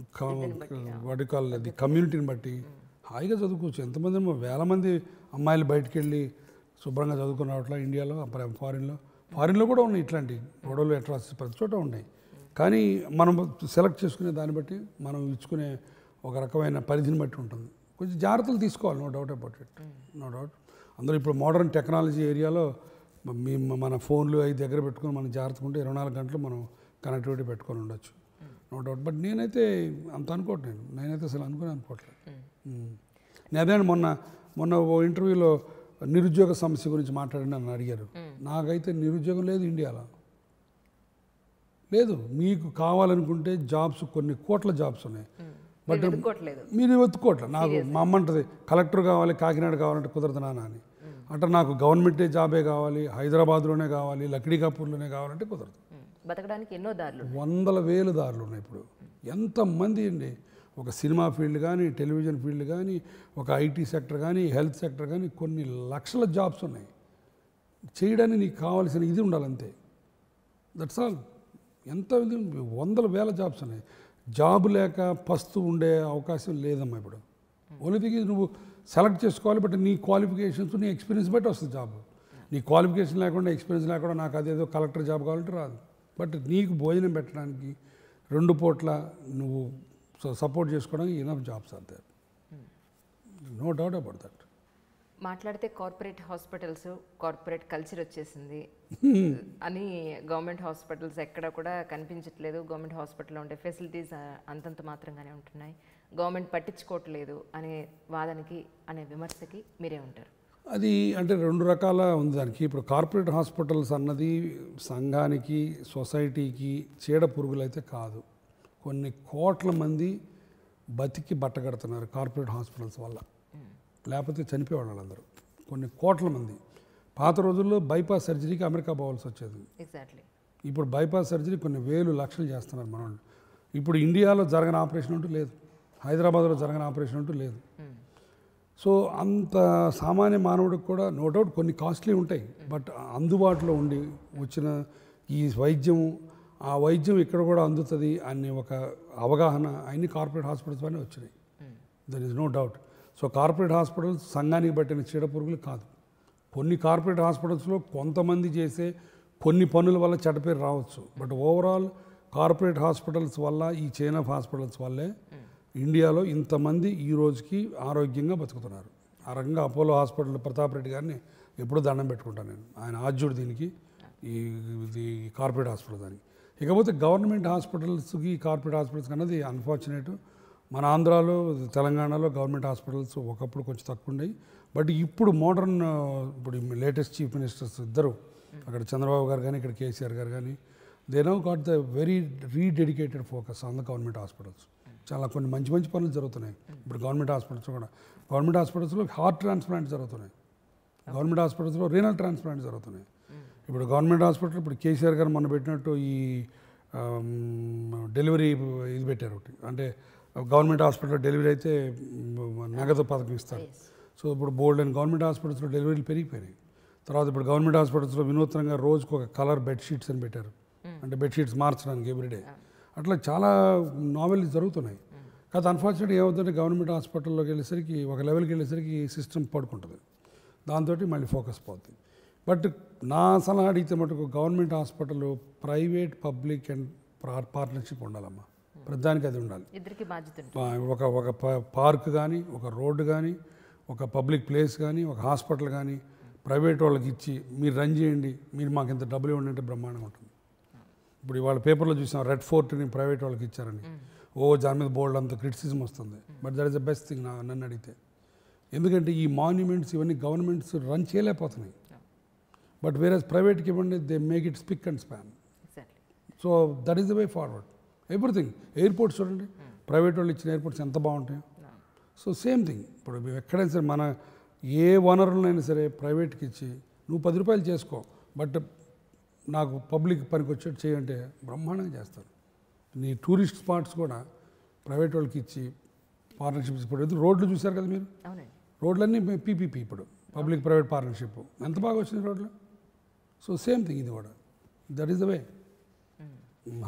వాటి కాలేదు కమ్యూనిటీని బట్టి హాయిగా చదువుకోవచ్చు. ఎంతమంది వేల మంది అమ్మాయిలు బయటికి వెళ్ళి శుభ్రంగా చదువుకున్న అట్లా ఇండియాలో, ఫారిన్లో కూడా ఉన్నాయి ఇట్లాంటి గొడవలు అట్రాసిటీస్ ప్రతి చోట ఉన్నాయి. కానీ మనం సెలెక్ట్ చేసుకునే దాన్ని బట్టి, మనం ఇచ్చుకునే ఒక రకమైన పరిధిని బట్టి ఉంటుంది. కొంచెం జాగ్రత్తలు తీసుకోవాలి, no doubt about it, no doubt. అందరూ ఇప్పుడు మోడర్న్ టెక్నాలజీ ఏరియాలో మన ఫోన్లు అవి దగ్గర పెట్టుకుని మనం జాగ్రత్తగా ఉంటే 24 గంటలు మనం కనెక్టివిటీ పెట్టుకొని ఉండొచ్చు, నో డౌట్. బట్ నేనైతే అంత అనుకోవట్లేదు, నేనైతే అసలు అనుకోవట్లేదు. అదే మొన్న ఓ ఇంటర్వ్యూలో నిరుద్యోగ సమస్య గురించి మాట్లాడి నన్ను అడిగారు. నాకైతే నిరుద్యోగం లేదు ఇండియాలో, లేదు. మీకు కావాలనుకుంటే జాబ్స్ కొన్ని కోట్ల జాబ్స్ ఉన్నాయి, బట్ మీరు వెతుక్కోవట్లేదు. నాకు మా అమ్మ అంటది కలెక్టర్ కావాలి, కాకినాడ కావాలంటే కుదరదు నాన్న అని. అంటే నాకు గవర్నమెంటే జాబే కావాలి, హైదరాబాద్లోనే కావాలి, లక్డీకాపూర్లోనే కావాలంటే కుదరదు. బతకడానికి ఎన్నో దారులు, వందల వేల దారులు ఉన్నాయి. ఇప్పుడు ఎంతమంది అండి, ఒక సినిమా ఫీల్డ్ కానీ, టెలివిజన్ ఫీల్డ్ కానీ, ఒక ఐటీ సెక్టర్ కానీ, హెల్త్ సెక్టర్ కానీ, కొన్ని లక్షల జాబ్స్ ఉన్నాయి. చేయడానికి నీకు కావాల్సిన ఇది ఉండాలంతే, దట్స్ ఆల్. ఎంత వందల వేల జాబ్స్ ఉన్నాయి. జాబ్ లేక పస్తు ఉండే అవకాశం లేదమ్మా ఇప్పుడు. ఓన్లీ థింగ్ నువ్వు సెలెక్ట్ చేసుకోవాలి. బట్ నీ క్వాలిఫికేషన్స్, నీ ఎక్స్పీరియన్స్ బట్టి వస్తుంది జాబ్. నీ క్వాలిఫికేషన్ లేకుండా, ఎక్స్పీరియన్స్ లేకుండా నాకు అదేదో కలెక్టర్ జాబ్ కావాలంటే రాదు. బట్ నీకు భోజనం పెట్టడానికి 2 పూట్ల నువ్వు సపోర్ట్ చేసుకోవడానికి enough jobs are there, no doubt about that. మాట్లాడితే కార్పొరేట్ హాస్పిటల్స్, కార్పొరేట్ కల్చర్ వచ్చేసింది అని, గవర్నమెంట్ హాస్పిటల్స్ ఎక్కడ కూడా కనిపించట్లేదు, గవర్నమెంట్ హాస్పిటల్లో ఉండే ఫెసిలిటీస్ అంతంత మాత్రంగానే ఉంటున్నాయి, గవర్నమెంట్ పట్టించుకోవట్లేదు అనే వాదనకి, అనే విమర్శకి మీరే ఉంటారు? అది అంటే 2 రకాల ఉంది దానికి. ఇప్పుడు కార్పొరేట్ హాస్పిటల్స్ అన్నది సంఘానికి, సొసైటీకి చీడ పురుగులు అయితే కాదు. కొన్ని కోట్ల మంది బతికి బట్టగడుతున్నారు కార్పొరేట్ హాస్పిటల్స్ వల్ల, లేకపోతే చనిపోయేవాళ్ళు వాళ్ళందరూ. కొన్ని కోట్ల మంది. పాత రోజుల్లో బైపాస్ సర్జరీకి అమెరికా పోవాల్సి వచ్చేది. ఎగ్జాక్ట్లీ. ఇప్పుడు బైపాస్ సర్జరీ కొన్ని వేలు లక్షలు చేస్తున్నారు మన వాళ్ళు. ఇప్పుడు ఇండియాలో జరగని ఆపరేషన్ అంటూ లేదు, హైదరాబాద్లో జరగని ఆపరేషన్ అంటూ లేదు. సో అంత సామాన్య మానవుడికి కూడా నో డౌట్ కొన్ని కాస్ట్లీ ఉంటాయి, బట్ అందుబాటులో ఉండి వచ్చిన ఈ ఆ వైద్యం ఇక్కడ కూడా అందుతుంది అనే ఒక అవగాహన అన్ని కార్పొరేట్ హాస్పిటల్స్ పైన వచ్చినాయి. There is no doubt. So corporate hospitals సంఘానికి పట్టిన చీడ పురుగులు కాదు. కొన్ని కార్పొరేట్ హాస్పిటల్స్లో కొంతమంది చేసే కొన్ని పనుల వల్ల చెడ్డ పేరు రావచ్చు, బట్ ఓవరాల్ కార్పొరేట్ హాస్పిటల్స్ వల్ల, ఈ చైన్ ఆఫ్ హాస్పిటల్స్ వల్లే ఇండియాలో ఇంతమంది ఈ రోజుకి ఆరోగ్యంగా బతుకుతున్నారు. ఆ రకంగా అపోలో హాస్పిటల్ ప్రతాప్ రెడ్డి గారిని ఎప్పుడూ దండం పెట్టుకుంటాను నేను. ఆయన ఆద్యుడు దీనికి, ఇది కార్పొరేట్ హాస్పిటల్ దానికి. ఇకపోతే గవర్నమెంట్ హాస్పిటల్స్కి కార్పొరేట్ హాస్పిటల్స్కి అన్నది అన్ఫార్చునేట్. మన ఆంధ్రాలో, తెలంగాణలో గవర్నమెంట్ హాస్పిటల్స్ ఒకప్పుడు కొంచెం తక్కువ ఉండేవి, బట్ ఇప్పుడు మోడర్న్, ఇప్పుడు లేటెస్ట్ చీఫ్ మినిస్టర్స్ ఇద్దరు, అక్కడ చంద్రబాబు గారు కానీ, ఇక్కడ కేసీఆర్ గారు కానీ, they now got the very rededicated focus on the government hospitals. చాలా కొన్ని మంచి మంచి పనులు జరుగుతున్నాయి ఇప్పుడు గవర్నమెంట్ హాస్పిటల్స్ కూడా. గవర్నమెంట్ హాస్పిటల్స్లో హార్ట్ ట్రాన్స్ప్లాంట్ జరుగుతున్నాయి, గవర్నమెంట్ హాస్పిటల్స్లో రీనల్ ట్రాన్స్ప్లాంట్ జరుగుతున్నాయి. ఇప్పుడు గవర్నమెంట్ హాస్పిటల్ ఇప్పుడు కేసీఆర్ గారు మొన్న పెట్టినట్టు ఈ డెలివరీ ఇది పెట్టారు ఒకటి, అంటే గవర్నమెంట్ హాస్పిటల్లో డెలివరీ అయితే నగదు పథకం ఇస్తారు. సో ఇప్పుడు బోల్డ్ అండ్ గవర్నమెంట్ హాస్పిటల్స్లో డెలివరీలు పెరిగిపోయినాయి. తర్వాత ఇప్పుడు గవర్నమెంట్ హాస్పిటల్స్లో వినూత్నంగా రోజుకు ఒక కలర్ బెడ్షీట్స్ అని పెట్టారు, అంటే బెడ్షీట్స్ మార్చడానికి ఎవ్రీడే. అట్లా చాలా నావెల్స్ జరుగుతున్నాయి. కాదు అన్ఫార్చునేట్గా ఏమవుతుందంటే గవర్నమెంట్ హాస్పిటల్లోకి వెళ్ళేసరికి ఒక లెవెల్కి వెళ్ళేసరికి సిస్టమ్ పడుకుంటుంది, దాంతో మళ్ళీ ఫోకస్ పోతుంది. బట్ నా సలహా అడిగితే మటుకు government hospital private public and partnership ఉండాలమ్మా, ప్రధానికి అది ఉండాలి. ఇద్దరికి బాధ్యత. ఒక పార్క్ కానీ, ఒక రోడ్డు కానీ, ఒక పబ్లిక్ ప్లేస్ కానీ, ఒక హాస్పిటల్ కానీ ప్రైవేట్ వాళ్ళకి ఇచ్చి మీరు రన్ చేయండి, మీరు మాకు ఇంత డబ్బులు ఇవ్వండి అంటే బ్రహ్మాండంగా ఉంటుంది. ఇప్పుడు ఇవాళ పేపర్లో చూసాం రెడ్ ఫోర్ట్ని ప్రైవేట్ వాళ్ళకి ఇచ్చారని, దాని మీద బోల్డ్ అంత క్రిటిసిజం వస్తుంది. But that is the best thing నన్ను అడిగితే. ఎందుకంటే ఈ మాన్యుమెంట్స్ ఇవన్నీ గవర్నమెంట్స్ రన్ చేయలేకపోతున్నాయి. బట్ వేరేస్ ప్రైవేట్కి ఇవ్వండి, they make it spick and span. So that is the way forward. Everything airports చూడండి, ప్రైవేట్ వాళ్ళు ఇచ్చిన ఎయిర్పోర్ట్స్ ఎంత బాగుంటాయో. సో సేమ్ థింగ్ ఇప్పుడు ఎక్కడైనా సరే మన ఏ వనరులైనా సరే ప్రైవేట్కి ఇచ్చి నువ్వు 10 రూపాయలు చేసుకో, బట్ నాకు పబ్లిక్ పనికి వచ్చేట్టు చేయంటే బ్రహ్మాండంగా చేస్తారు. నీ టూరిస్ట్ స్పాట్స్ కూడా ప్రైవేట్ వాళ్ళకి ఇచ్చి పార్ట్నర్షిప్స్. ఇప్పుడు ఎందుకు రోడ్లు చూశారు కదా మీరు, రోడ్లన్నీ పీపీపీ ఇప్పుడు పబ్లిక్ ప్రైవేట్ పార్ట్నర్షిప్ ఎంత బాగా వచ్చినాయి రోడ్లు. సో సేమ్ థింగ్ ఇది కూడా, that is the way.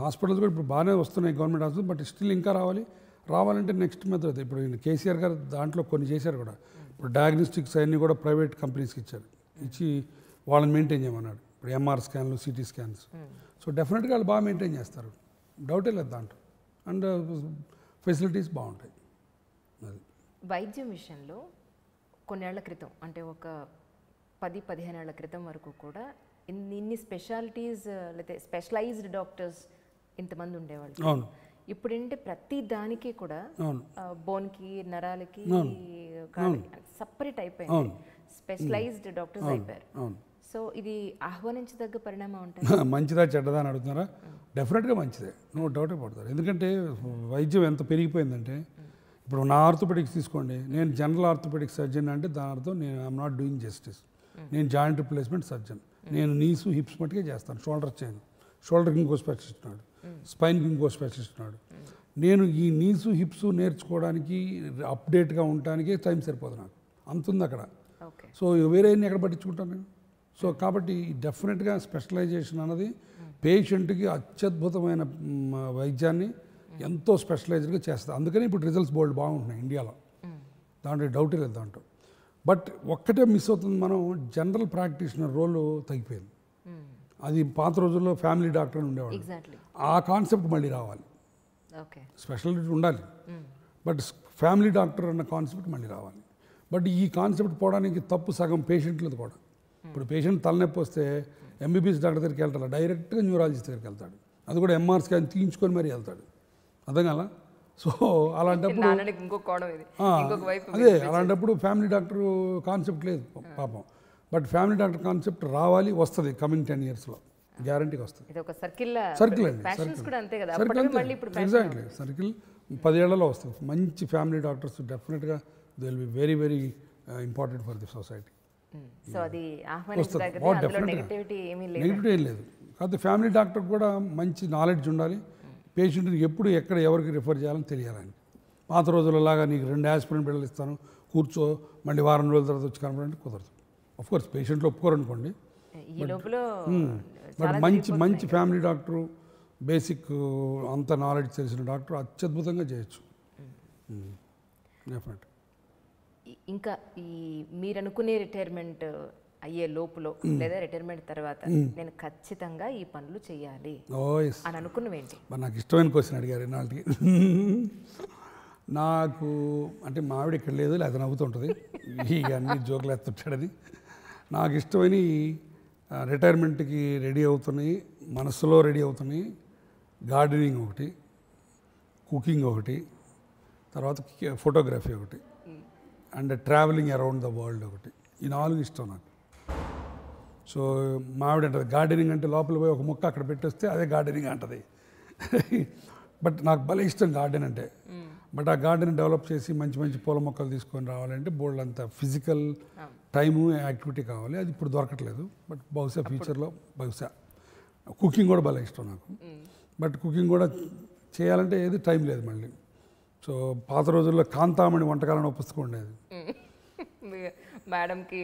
Hospitals కూడా ఇప్పుడు బాగానే వస్తున్నాయి గవర్నమెంట్ హాస్పిటల్, బట్ స్టిల్ ఇంకా రావాలంటే నెక్స్ట్ మెథడ్. ఇప్పుడు కేసీఆర్ గారు దాంట్లో కొన్ని చేశారు కూడా. ఇప్పుడు డయాగ్నోస్టిక్స్ అన్నీ కూడా ప్రైవేట్ కంపెనీస్కి ఇచ్చి వాళ్ళని మెయింటైన్ చేయమన్నాడు. ఇప్పుడు ఎంఆర్ స్కాన్లు, సిటీ స్కాన్స్. సో డెఫినెట్గా వాళ్ళు బాగా మెయింటైన్ చేస్తారు, డౌటే లేదు దాంట్లో. అండ్ ఫెసిలిటీస్ బాగుంటాయి. అది వైద్యం విషయంలో కొన్నేళ్ల క్రితం, అంటే ఒక 10-15 ఏళ్ల క్రితం వరకు కూడా ఇన్ని స్పెషాలిటీస్ లేకపోతే స్పెషలైజ్డ్ డాక్టర్స్ ఇంతమంది ఉండేవాళ్ళు. అవును. ఇప్పుడు ఏంటంటే ప్రతి దానికి కూడా బోన్కి, నరాలకి సపరేట్ అయిపోయింది, స్పెషలైజ్డ్ డాక్టర్స్ అయిపోయారు. సో ఇది ఆహ్వానించదగ్గ పరిణామం ఉంటుంది. మంచిదా చెడ్డదా అని అడుగుతున్నారా? డెఫినెట్గా మంచిదే, నో డౌటే పడతారు. ఎందుకంటే వైద్యం ఎంత పెరిగిపోయిందంటే, ఇప్పుడు నా ఆర్థోపెడిక్స్ తీసుకోండి, నేను జనరల్ ఆర్థోపెడిక్స్ సర్జన్ అంటే దాని అర్థం నేను ఐఎమ్ నాట్ డూయింగ్ జస్టిస్. నేను జాయింట్ రిప్లేస్మెంట్ సర్జన్. నేను నీసు హిప్స్ మట్టుకే చేస్తాను, షోల్డర్ చేయను. షోల్డర్కి ఇంకో స్పెషలిస్ట్ ఉన్నాడు, స్పైన్కి ఇంకో స్పెషలిస్ట్ ఉన్నాడు. నేను ఈ నీసు హిప్స్ నేర్చుకోవడానికి అప్డేట్గా ఉండడానికి టైం సరిపోదు నాకు, అంతుంది అక్కడ. సో వేరే ఎక్కడ పట్టించుకుంటాను నేను. సో కాబట్టి డెఫినెట్గా స్పెషలైజేషన్ అన్నది పేషెంట్కి అత్యద్భుతమైన వైద్యాన్ని ఎంతో స్పెషలైజ్డ్గా చేస్తుంది. అందుకని ఇప్పుడు రిజల్ట్స్ బోల్డ్ బాగుంటున్నాయి ఇండియాలో, దాంట్లో డౌటే లేదు దాంట్లో. బట్ ఒక్కటే మిస్ అవుతుంది, మనం జనరల్ ప్రాక్టీషనర్ రోల్ తగ్గిపోయింది. అది పాత రోజుల్లో ఫ్యామిలీ డాక్టర్ అని ఉండేవాళ్ళు. ఆ కాన్సెప్ట్ మళ్ళీ రావాలి. స్పెషాలిటీ ఉండాలి, బట్ ఫ్యామిలీ డాక్టర్ అన్న కాన్సెప్ట్ మళ్ళీ రావాలి. బట్ ఈ కాన్సెప్ట్ పోవడానికి తప్పు సగం పేషెంట్లది కూడా. ఇప్పుడు పేషెంట్ తలనొప్పి వస్తే ఎంబీబీఎస్ డాక్టర్ దగ్గరికి వెళ్తాడు, డైరెక్ట్గా న్యూరాలజిస్ట్ దగ్గరికి వెళ్తాడు. అది కూడా ఎంఆర్ స్కాన్ తీయించుకొని మరీ వెళ్తాడు, అర్థం కదా. సో అలాంటప్పుడు అలాంటప్పుడు ఫ్యామిలీ డాక్టర్ కాన్సెప్ట్ లేదు పాపం. బట్ ఫ్యామిలీ డాక్టర్ కాన్సెప్ట్ రావాలి, వస్తుంది కమింగ్ 10 yearsలో గ్యారంటీగా వస్తుంది. సర్కిల్ అండి, ఎగ్జాక్ట్లీ సర్కిల్ 10 ఏళ్లలో వస్తుంది. మంచి ఫ్యామిలీ డాక్టర్స్ డెఫినెట్గా they will be very very important for the society. Negativity ఏం లేదు. కాకపోతే ఫ్యామిలీ డాక్టర్ కూడా మంచి నాలెడ్జ్ ఉండాలి. పేషెంట్ని ఎప్పుడు ఎక్కడ ఎవరికి రిఫర్ చేయాలని తెలియాలని. పాత రోజులలాగా నీకు 2 ఆస్పిరిన్ బిళ్ళలు ఇస్తాను కూర్చో, మళ్ళీ వారం రోజుల తర్వాత వచ్చి కనపడంటే కుదరదు. అఫ్కోర్స్ పేషెంట్లు ఒప్పుకోరనుకోండి, బట్ మంచి ఫ్యామిలీ డాక్టరు, బేసిక్ అంత నాలెడ్జ్ తెలిసిన డాక్టర్ అత్యద్భుతంగా చేయొచ్చు. డెఫినెట్. ఇంకా ఈ మీరు అనుకునే రిటైర్మెంట్ అయ్యే లోపులో లేదా రిటైర్మెంట్ తర్వాత నేను ఖచ్చితంగా ఈ పనులు చేయాలి అని అనుకున్నవేంటి? నాకు ఇష్టమైన క్వశ్చన్ అడిగారు నాటికి. నాకు అంటే మా ఆవిడ ఇక్కడ లేదు, లేదా నవ్వుతుంటుంది ఇక అన్ని జోకులు ఎత్తుంటాడని. నాకు ఇష్టమైన రిటైర్మెంట్కి రెడీ అవుతున్నాయి, మనసులో రెడీ అవుతున్నాయి. గార్డెనింగ్ ఒకటి, కుకింగ్ ఒకటి, తర్వాత ఫోటోగ్రఫీ ఒకటి, and travelling around the world ఒకటి. ఈ 4 ఇష్టం నాకు. సో మావిడ అంటది గార్డెనింగ్ అంటే లోపల పోయి ఒక మొక్క అక్కడ పెట్టేస్తే అదే గార్డెనింగ్ అంటది. బట్ నాకు భలే ఇష్టం గార్డెన్ అంటే. బట్ ఆ గార్డెన్ డెవలప్ చేసి మంచి మంచి పూల మొక్కలు తీసుకొని రావాలంటే బోల్డ్ అంత ఫిజికల్ టైము యాక్టివిటీ కావాలి, అది ఇప్పుడు దొరకట్లేదు. బట్ బహుశా ఫ్యూచర్లో బహుశా కుకింగ్ కూడా బాగా ఇష్టం నాకు. బట్ కుకింగ్ కూడా చేయాలంటే ఏది టైం లేదు మళ్ళీ. సో పాత రోజుల్లో కాంతామణి వంటకాలను పుస్తకం ఉండేది, మేడంకి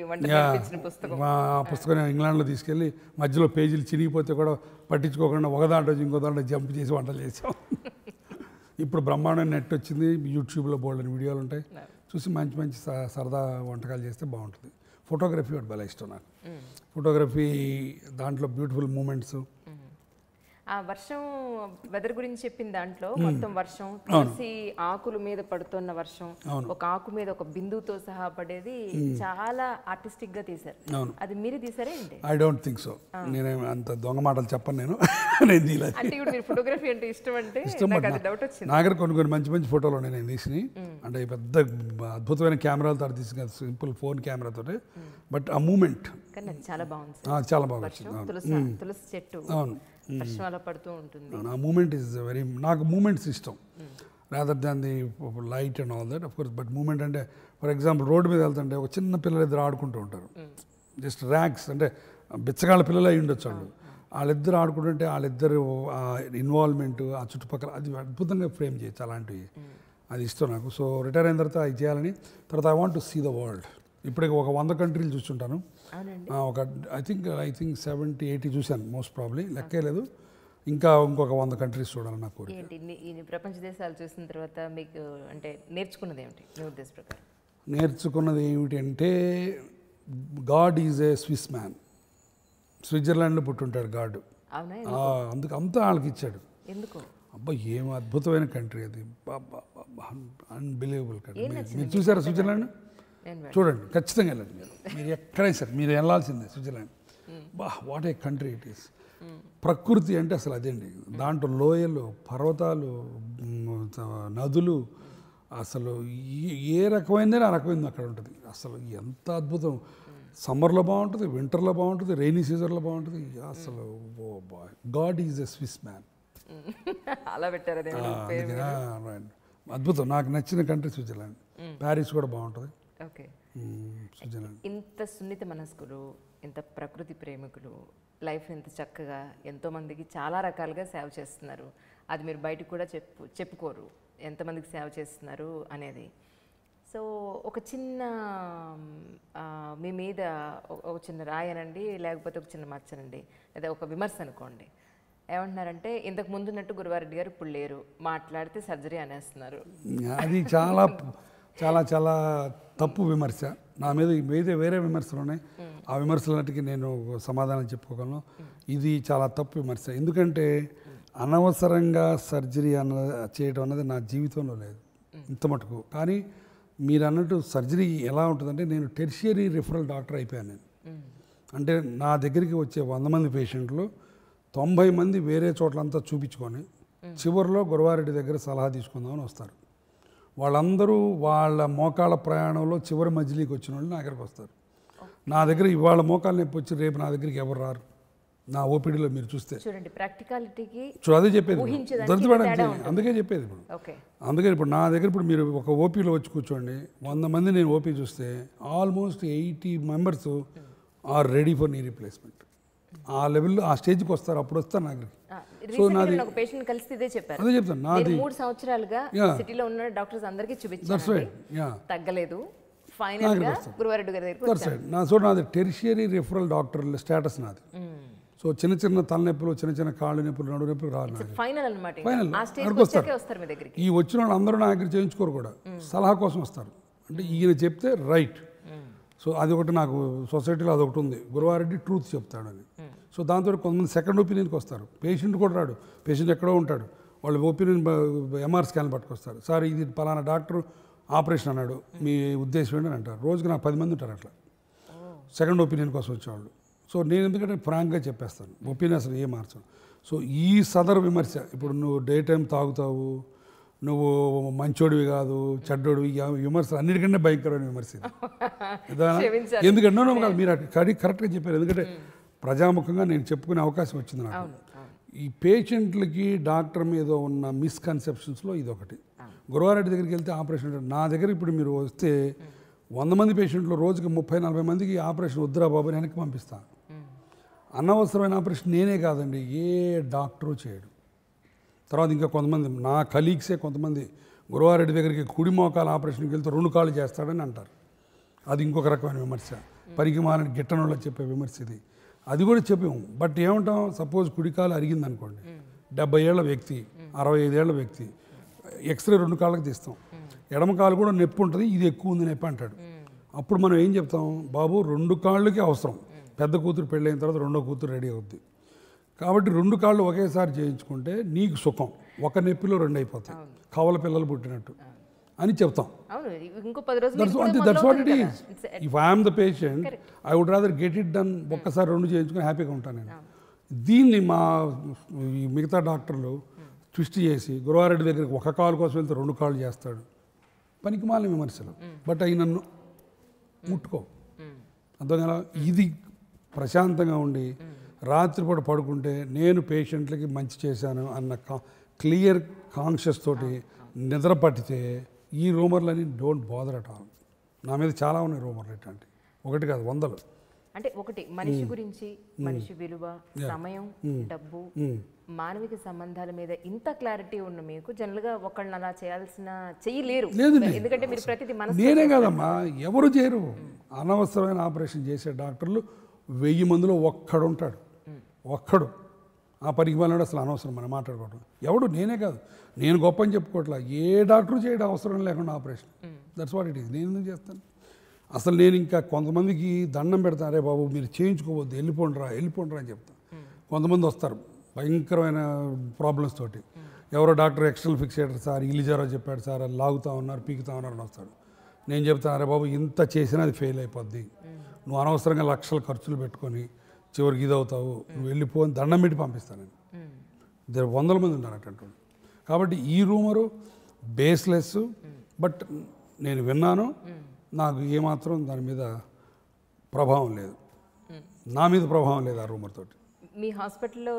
పుస్తకం. ఆ పుస్తకం ఇంగ్లాండ్లో తీసుకెళ్ళి మధ్యలో పేజీలు చిరిగిపోతే కూడా పట్టించుకోకుండా ఒక దాంట్లో ఇంకో దాంట్లో జంప్ చేసి వంటలు చేసాం. ఇప్పుడు బ్రహ్మాండమైన నెట్ వచ్చింది, యూట్యూబ్లో బోల్డ్ అని వీడియోలు ఉంటాయి, చూసి మంచి మంచి సరదా వంటకాలు చేస్తే బాగుంటుంది. ఫోటోగ్రఫీ ఒకటి బాగా ఇష్టం నాకు. ఫోటోగ్రఫీ దాంట్లో బ్యూటిఫుల్ మూమెంట్స్. ఆ వర్షం వెదర్ గురించి చెప్పిన దాంట్లో మొత్తం వర్షం, తులసి ఆకుల మీద పడుతున్న వర్షం, ఒక ఆకు మీద ఒక బిందువుతో సహా పడేది చాలా ఆర్టిస్టిక్ గా తీశారు. అది మీరు తీసారే ఏంటి? I don't think so. నేనే అంత దొంగ మాటలు చెప్పను నేను. నేను తీయలేదు. అంటే ఇప్పుడు మీరు ఫోటోగ్రఫీ అంటే ఇష్టం అంటే డౌట్ వచ్చింది. నా దగ్గర కొన్ని కొన్ని మంచి మంచి ఫోటోలు ఉన్నాయి నేను తీసినాయి. అంటే పెద్ద అద్భుతమైన కెమెరాలతో తీసిన ఫోన్ ఫోన్ కెమెరాతో. బట్ ఆ మూమెంట్ చాలా బాగుంది, చాలా బాగా వచ్చింది. తులసి చెట్టు వర్షం అలా పడుతూ ఉంటుంది. ఆ మూమెంట్ ఈజ్ వెరీ, నాకు మూమెంట్స్ ఇష్టం rather than the light and all that. Of course but moment అంటే ఫర్ ఎగ్జాంపుల్ రోడ్డు మీద వెళ్తుంటే ఒక చిన్న పిల్లలు ఇద్దరు ఆడుకుంటూ ఉంటారు, జస్ట్ ర్యాక్స్ అంటే బిచ్చగాళ్ళ పిల్లలు అయి ఉండొచ్చు వాళ్ళు. వాళ్ళిద్దరు ఆడుకుంటుంటే వాళ్ళిద్దరు ఇన్వాల్వ్మెంట్ ఆ చుట్టుపక్కల అది అద్భుతంగా ఫ్రేమ్ చేయొచ్చు అలాంటివి. అది ఇష్టం నాకు. సో రిటైర్ అయిన తర్వాత అది చేయాలని. తర్వాత I want to see the world. ఇప్పటికి ఒక 100 కంట్రీలు చూస్తుంటాను. ఒక ఐ థింక్ 70-80 చూశాను మోస్ట్ ప్రాబ్లీ, లెక్కే లేదు. ఇంకొక 100 కంట్రీస్ చూడాలి నాకు. ప్రపంచ దేశాలు చూసిన తర్వాత మీకు అంటే నేర్చుకున్నది ఏమిటి మీ ఉద్దేశం ప్రకారం? నేర్చుకున్నది ఏమిటి అంటే God is a Swiss man. స్విట్జర్లాండ్లో పుట్టుంటాడు గాడ్. అందుకు అంతా వాళ్ళకి ఇచ్చాడు. ఎందుకు? అబ్బా ఏం అద్భుతమైన కంట్రీ అది, అన్బిలీవబుల్ కంట్రీ. మీరు చూసారా స్విట్జర్లాండ్? చూడండి, ఖచ్చితంగా వెళ్ళండి. మీరు ఎక్కడైనా సరే మీరు వెళ్ళాల్సిందే Switzerland. What a country it is. ప్రకృతి అంటే అసలు అదేండి. దాంట్లో లోయలు, పర్వతాలు, నదులు, అసలు ఏ రకమైందని ఆ రకమైంది అక్కడ ఉంటుంది. అసలు ఎంత అద్భుతం. సమ్మర్లో బాగుంటుంది, వింటర్లో బాగుంటుంది, రైనీ సీజన్లో బాగుంటుంది. అసలు oh boy, God is a Swiss man. అలా పెట్టారు. అద్భుతం. నాకు నచ్చిన కంట్రీ స్విట్జర్లాండ్. ప్యారిస్ కూడా బాగుంటుంది. ఓకే, ఇంత సున్నిత మనస్కులు, ఇంత ప్రకృతి ప్రేమికులు, లైఫ్ ఇంత చక్కగా ఎంతోమందికి చాలా రకాలుగా సేవ చేస్తున్నారు. అది మీరు బయటకు కూడా చెప్పుకోరు ఎంతమందికి సేవ చేస్తున్నారు అనేది. సో ఒక చిన్న మీ మీద ఒక చిన్న రాయనండి, లేకపోతే ఒక చిన్న మచ్చనండి, లేదా ఒక విమర్శ అనుకోండి. ఏమంటున్నారంటే ఇంతకు ముందున్నట్టు గురువారెడ్డి గారు ఇప్పుడు లేరు, మాట్లాడితే సర్జరీ అనేస్తున్నారు. అది చాలా చాలా చాలా తప్పు విమర్శ. నా మీద వేరే విమర్శలు ఉన్నాయి. ఆ విమర్శలన్నిటికీ నేను సమాధానం చెప్పుకోగలను. ఇది చాలా తప్పు విమర్శ. ఎందుకంటే అనవసరంగా సర్జరీ చేయడం అన్నది నా జీవితంలో లేదు ఇంత మటుకు. కానీ మీరు అన్నట్టు సర్జరీ ఎలా ఉంటుందంటే, నేను టెర్షియరీ రిఫరల్ డాక్టర్ అయిపోయాను నేను. అంటే నా దగ్గరికి వచ్చే 100 మంది పేషెంట్లు 90 మంది వేరే చోట్లంతా చూపించుకొని చివరిలో గురువారెడ్డి దగ్గర సలహా తీసుకుందామని వస్తారు. వాళ్ళందరూ వాళ్ళ మోకాళ్ళ ప్రయాణంలో చివరి మజిలీకి వచ్చిన వాళ్ళు నా దగ్గరికి వస్తారు. నా దగ్గర ఇవాళ మోకాళ్ళ నొప్పి వచ్చి రేపు నా దగ్గరికి ఎవరు రారు. నా ఓపీడీలో మీరు చూస్తే చూడండి, ప్రాక్టికాలిటీకి అదే చెప్పేది, అందుకే చెప్పేది ఇప్పుడు. అందుకని ఇప్పుడు నా దగ్గర ఇప్పుడు మీరు ఒక ఓపీలో వచ్చి కూర్చోండి, 100 మంది నేను ఓపీ చూస్తే almost 80 members are ready for knee replacement. ఆ లెవెల్లో ఆ స్టేజ్కి వస్తారు, అప్పుడు వస్తారు నా దగ్గరికి. సో నాది ఒక పేషెంట్ కలిసి ఇదే చెప్పారు. అదే చెప్తాను, నాది 3 సంవత్సరాలుగా సిటీలో ఉన్న డాక్టర్స్ అందరికీ చూపించాను, తగ్గలేదు. ఫైనల్ గా గురువారెడ్డి గారి దగ్గరికి వచ్చాను. నాది టెర్షియరీ రిఫరల్ డాక్టర్ స్టేటస్ నాది. సో చిన్న చిన్న తలనొప్పులు, చిన్న చిన్న కాళ్ళు నొప్పులు, నడు నొప్పులు రాదు. ఫైనల్ అన్నమాట. ఈ వచ్చిన వాళ్ళు అందరూ నా దగ్గర చేయించుకోరు కూడా, సలహా కోసం వస్తారు. అంటే ఈయన చెప్తే రైట్. సో అది ఒకటి నాకు సొసైటీలో అదొకటి ఉంది, గురువారెడ్డి ట్రూత్ చెప్తాడని. సో దాంతో కొంతమంది సెకండ్ ఒపీనియన్కి వస్తారు. పేషెంట్ కూడా రాడు, పేషెంట్ ఎక్కడో ఉంటాడు. వాళ్ళు ఒపీనియన్ ఎంఆర్ స్కాన్ పట్టుకొస్తారు. సార్ ఇది పలానా డాక్టర్ ఆపరేషన్ అన్నాడు, మీ ఉద్దేశం ఏంటని అంటారు. రోజుకి నాకు 10 మంది ఉంటారు అట్లా సెకండ్ ఒపీనియన్ కోసం వచ్చేవాళ్ళు. సో నేను ఎందుకంటే ఫ్రాంక్గా చెప్పేస్తాను, ఒపీనియన్ అసలు ఏ మార్చను. సో ఈ సదరు విమర్శ, ఇప్పుడు నువ్వు డే టైం తాగుతావు, నువ్వు మంచోడివి కాదు, చెడ్డోడివి, విమర్శలు అన్నిటికంటే భయంకరమైన విమర్శ. ఎందుకంటే కాదు, మీరు కరెక్ట్గా చెప్పారు. ఎందుకంటే ప్రజాముఖంగా నేను చెప్పుకునే అవకాశం వచ్చింది నాకు. ఈ పేషెంట్లకి డాక్టర్ మీద ఉన్న మిస్కన్సెప్షన్స్లో ఇదొకటి. గురువారెడ్డి దగ్గరికి వెళ్తే ఆపరేషన్, నా దగ్గర ఇప్పుడు మీరు వస్తే 100 మంది పేషెంట్లు రోజుకి 30-40 మందికి ఆపరేషన్ వద్దురా బాబు అని వెనక్కి పంపిస్తాను. అనవసరమైన ఆపరేషన్ నేనే కాదండి, ఏ డాక్టరు చేయడు. తర్వాత ఇంకా కొంతమంది నా కలీగ్సే కొంతమంది గురవారెడ్డి దగ్గరికి కుడి మోకాల ఆపరేషన్కి వెళ్తే 2 కాళ్ళు చేస్తాడని అంటారు. అది ఇంకొక రకమైన విమర్శ, పనికి మాలని గిట్టనోళ్ళకి చెప్పే విమర్శ ఇది. అది కూడా చెప్పాము. బట్ ఏమంటాం, సపోజ్ కుడికాలు అరిగింది అనుకోండి, 70 ఏళ్ల వ్యక్తి, 65 ఏళ్ల వ్యక్తి, ఎక్స్రే 2 కాళ్ళకి తీస్తాం. ఎడమ కాలు కూడా నొప్పి ఉంటుంది, ఇది ఎక్కువ ఉంది నొప్పి అంటాడు. అప్పుడు మనం ఏం చెప్తాం, బాబు 2 కాళ్ళకి అవసరం, పెద్ద కూతురు పెళ్ళైన తర్వాత రెండో కూతురు రెడీ అవుద్ది కాబట్టి 2 కాళ్ళు ఒకేసారి చేయించుకుంటే నీకు సుఖం, ఒక నొప్పిలో 2 అయిపోతాయి, కవల పిల్లలు పుట్టినట్టు అని చెప్తాం. That's what it is. If I'm the patient I would rather get it done, ఒక్కసారి 2 చేయించుకొని హ్యాపీగా ఉంటాను నేను. దీన్ని మా మిగతా డాక్టర్లు ట్విస్ట్ చేసి గురవారెడ్డి దగ్గరికి 1 కాలు కోసం వెళ్తే 2 కాళ్ళు చేస్తాడు, పనికి మాలిన విమర్శలు. బట్ అవి నన్ను ముట్టుకో, అర్థం కదా. ఇది ప్రశాంతంగా ఉండి రాత్రిపూట పడుకుంటే నేను పేషెంట్లకి మంచి చేశాను అన్న క్లియర్ కాన్షియస్ తోటి నిద్ర పట్టితే ఈ రూమర్లని డోంట్ బాదర్ అట్ ఆల్. నా మీద చాలా ఉన్నాయి రూమర్లు, ఇట్లాంటి ఒకటి కాదు, 100. అంటే ఒకటి మనిషి గురించి, మనిషి విలువ, సమయం, డబ్బు, మానవిక సంబంధాల మీద ఇంత క్లారిటీ ఉన్న మీకు జనరల్గా ఒకళ్ళని అలా చేయలేరు. ఎందుకంటే మీరు ప్రతిదీ నేనే కాదమ్మా, ఎవరు చేయరు. అనవసరమైన ఆపరేషన్ చేసే డాక్టర్లు 1000 మందిలో ఒక్కడు ఉంటాడు, ఒక్కడు. ఆ పనికి వాళ్ళాడు అసలు అనవసరం మనం మాట్లాడుకోవడం. ఎవడు, నేనే కాదు, నేను గొప్ప అని చెప్పుకోవట్లా, ఏ డాక్టరు చేయడం అవసరం లేకుండా operation. That's what it is. నేను ఎందుకు చేస్తాను అసలు? నేను ఇంకా కొంతమందికి దండం పెడతాను, అరే బాబు మీరు చేయించుకోవద్దు, వెళ్ళిపోండిరా అని చెప్తాను. కొంతమంది వస్తారు భయంకరమైన ప్రాబ్లమ్స్ తోటి, ఎవరో డాక్టర్ ఎక్స్టర్నల్ ఫిక్సేటర్ సార్ ఇలిజారో చెప్పాడు సార్, అది లాగుతూ ఉన్నారు పీకుతూ ఉన్నారు అని వస్తాడు. నేను చెప్తాను, అరే బాబు ఇంత చేసినా అది ఫెయిల్ అయిపోద్ది, నువ్వు అనవసరంగా లక్షల ఖర్చులు పెట్టుకొని చివరికి ఇది అవుతావు, నువ్వు వెళ్ళిపోని దండం పెట్టి పంపిస్తాను నేను. 100 మంది ఉన్నారు అటువంటి. కాబట్టి ఈ రూమరు బేస్లెస్. బట్ నేను విన్నాను, నాకు ఏమాత్రం దాని మీద ప్రభావం లేదు, నా మీద ప్రభావం లేదు ఆ రూమర్ తోటి. మీ హాస్పిటల్లో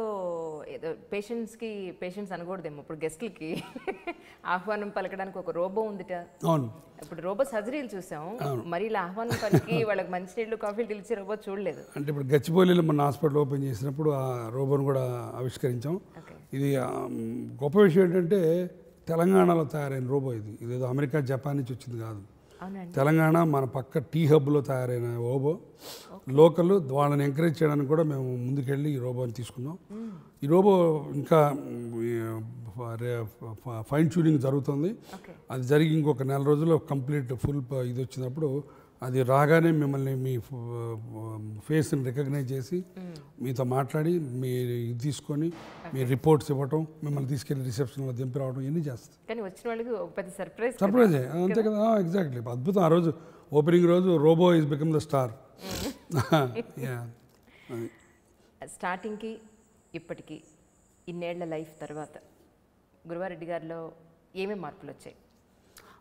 ఏదో పేషెంట్స్ అనకూడదేమో, ఇప్పుడు గెస్ట్లకి ఆహ్వానం పలకడానికి ఒక రోబో ఉందిట. అవును, ఇప్పుడు రోబో సర్జరీలు చూసాం, మరి ఇలా ఆహ్వానం పలికి వాళ్ళకి మంచినీళ్ళు కాఫీలు ఇచ్చే రోబో చూడలేదు. అంటే ఇప్పుడు గచ్చిబౌలిలో మన హాస్పిటల్ ఓపెన్ చేసినప్పుడు ఆ రోబోను కూడా ఆవిష్కరించాం. ఇది గొప్ప విషయం ఏంటంటే తెలంగాణలో తయారైన రోబో ఇది. ఇదేదో అమెరికా జపాన్ నుంచి వచ్చింది కాదు, తెలంగాణ మన పక్క టీ హబ్లో తయారైన రోబో. లోకల్ వాళ్ళని ఎంకరేజ్ చేయడానికి కూడా మేము ముందుకెళ్ళి ఈ రోబోని తీసుకున్నాం. ఈ రోబో ఇంకా ఫైన్ ట్యూనింగ్ జరుగుతుంది. అది జరిగి ఇంకొక 4 రోజుల్లో కంప్లీట్ ఫుల్ ఇది వచ్చినప్పుడు అది రాగానే మిమ్మల్ని మీ ఫేస్ని రికగ్నైజ్ చేసి మీతో మాట్లాడి మీరు ఇది తీసుకొని మీ రిపోర్ట్స్ ఇవ్వటం, మిమ్మల్ని తీసుకెళ్ళి రిసెప్షన్లో దింపి రావడం ఇవన్నీ చేస్తుంది. కానీ వచ్చిన వాళ్ళకి ఒక పెద్ద సర్ప్రైజే అంతే కదా. ఎగ్జాక్ట్లీ, అద్భుతం. ఆ రోజు ఓపెనింగ్ రోజు robo is become the star. స్టార్టింగ్కి ఇప్పటికీ ఇన్నేళ్ల లైఫ్ తర్వాత గురువారెడ్డి గారిలో ఏమేమి మార్పులు వచ్చాయి?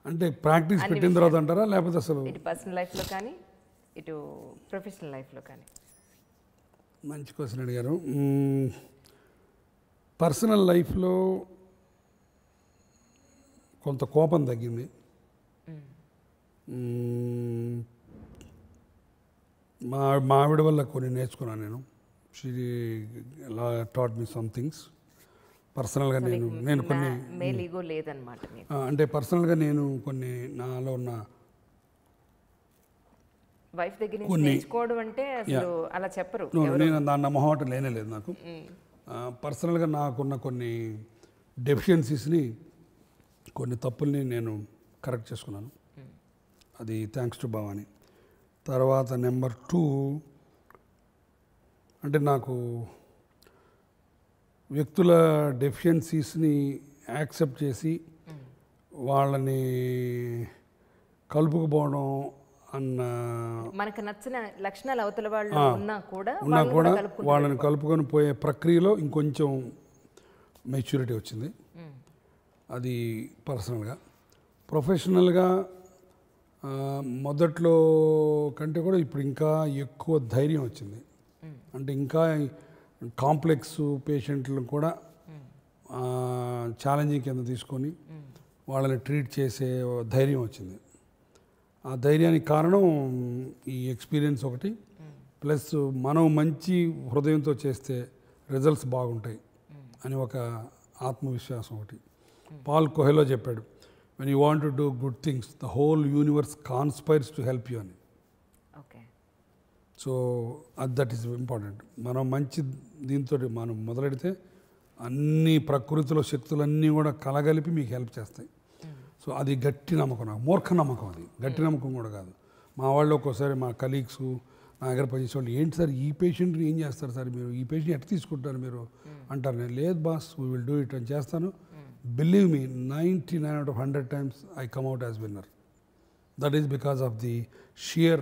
అంటే ప్రాక్టీస్ పెట్టిన తర్వాత అంటారా, లేకపోతే అసలు ఇటు పర్సనల్ లైఫ్లో కానీ ఇటు ప్రొఫెషనల్ లైఫ్లో కానీ? మంచి క్వశ్చన్ అడిగారు. పర్సనల్ లైఫ్లో కొంత కోపం తగ్గింది. మా ఆవిడ వల్ల కొన్ని నేర్చుకున్నాను నేను. She taught me some things. పర్సనల్గా నేను కొన్ని అంటే పర్సనల్గా నేను కొన్ని నాలో ఉన్న వైఫ్ దగ్గర నుంచి నేర్చుకోవడం అంటే అసలు అలా చెప్పరు. నేను దాన్ని మొహమాట లేనేలేదు నాకు. పర్సనల్గా నాకున్న కొన్ని డెఫిషియన్సీస్ని, కొన్ని తప్పుల్ని నేను కరెక్ట్ చేసుకున్నాను. అది థ్యాంక్స్ టు భవాని. తర్వాత నెంబర్ 2 అంటే నాకు వ్యక్తుల డెఫిషియన్సీస్ని యాక్సెప్ట్ చేసి వాళ్ళని కలుపుకుపోవడం అన్న, మనకు నచ్చిన లక్షణాలు అవతల వాళ్ళు ఉన్నా కూడా వాళ్ళని కలుపుకొని పోయే ప్రక్రియలో ఇంకొంచెం మెచ్యూరిటీ వచ్చింది. అది పర్సనల్గా. ప్రొఫెషనల్గా మొదట్లో కంటే కూడా ఇప్పుడు ఇంకా ఎక్కువ ధైర్యం వచ్చింది. అంటే ఇంకా కాంప్లెక్స్ పేషెంట్లను కూడా ఛాలెంజింగ్ కింద తీసుకొని వాళ్ళని ట్రీట్ చేసే ధైర్యం వచ్చింది. ఆ ధైర్యానికి కారణం ఈ ఎక్స్పీరియన్స్ ఒకటి, ప్లస్ మనం మంచి హృదయంతో చేస్తే రిజల్ట్స్ బాగుంటాయి అని ఒక ఆత్మవిశ్వాసం ఒకటి. పాల్ కోహెలో చెప్పాడు, when you want to do good things the whole universe conspires to help you అని. So that is important. మనం మంచి దీంతో మనం మొదలెడితే అన్ని ప్రకృతిలో శక్తులన్నీ కూడా కలగలిపి మీకు హెల్ప్ చేస్తాయి. సో అది గట్టి నమ్మకం, నాకు మూర్ఖ నమ్మకం, అది గట్టి నమ్మకం కూడా కాదు. మా వాళ్ళు ఒక్కోసారి మా కలీగ్స్ నా దగ్గర పనిచేసే వాళ్ళు, ఏంటి సార్ ఈ పేషెంట్ని ఏం చేస్తారు సార్ మీరు, ఈ పేషెంట్ ఎట్లా తీసుకుంటారు మీరు అంటారు. నేను లేదు boss, we will do it అని చేస్తాను. Believe me 99 out of 100 times I come out as winner. That is because of the sheer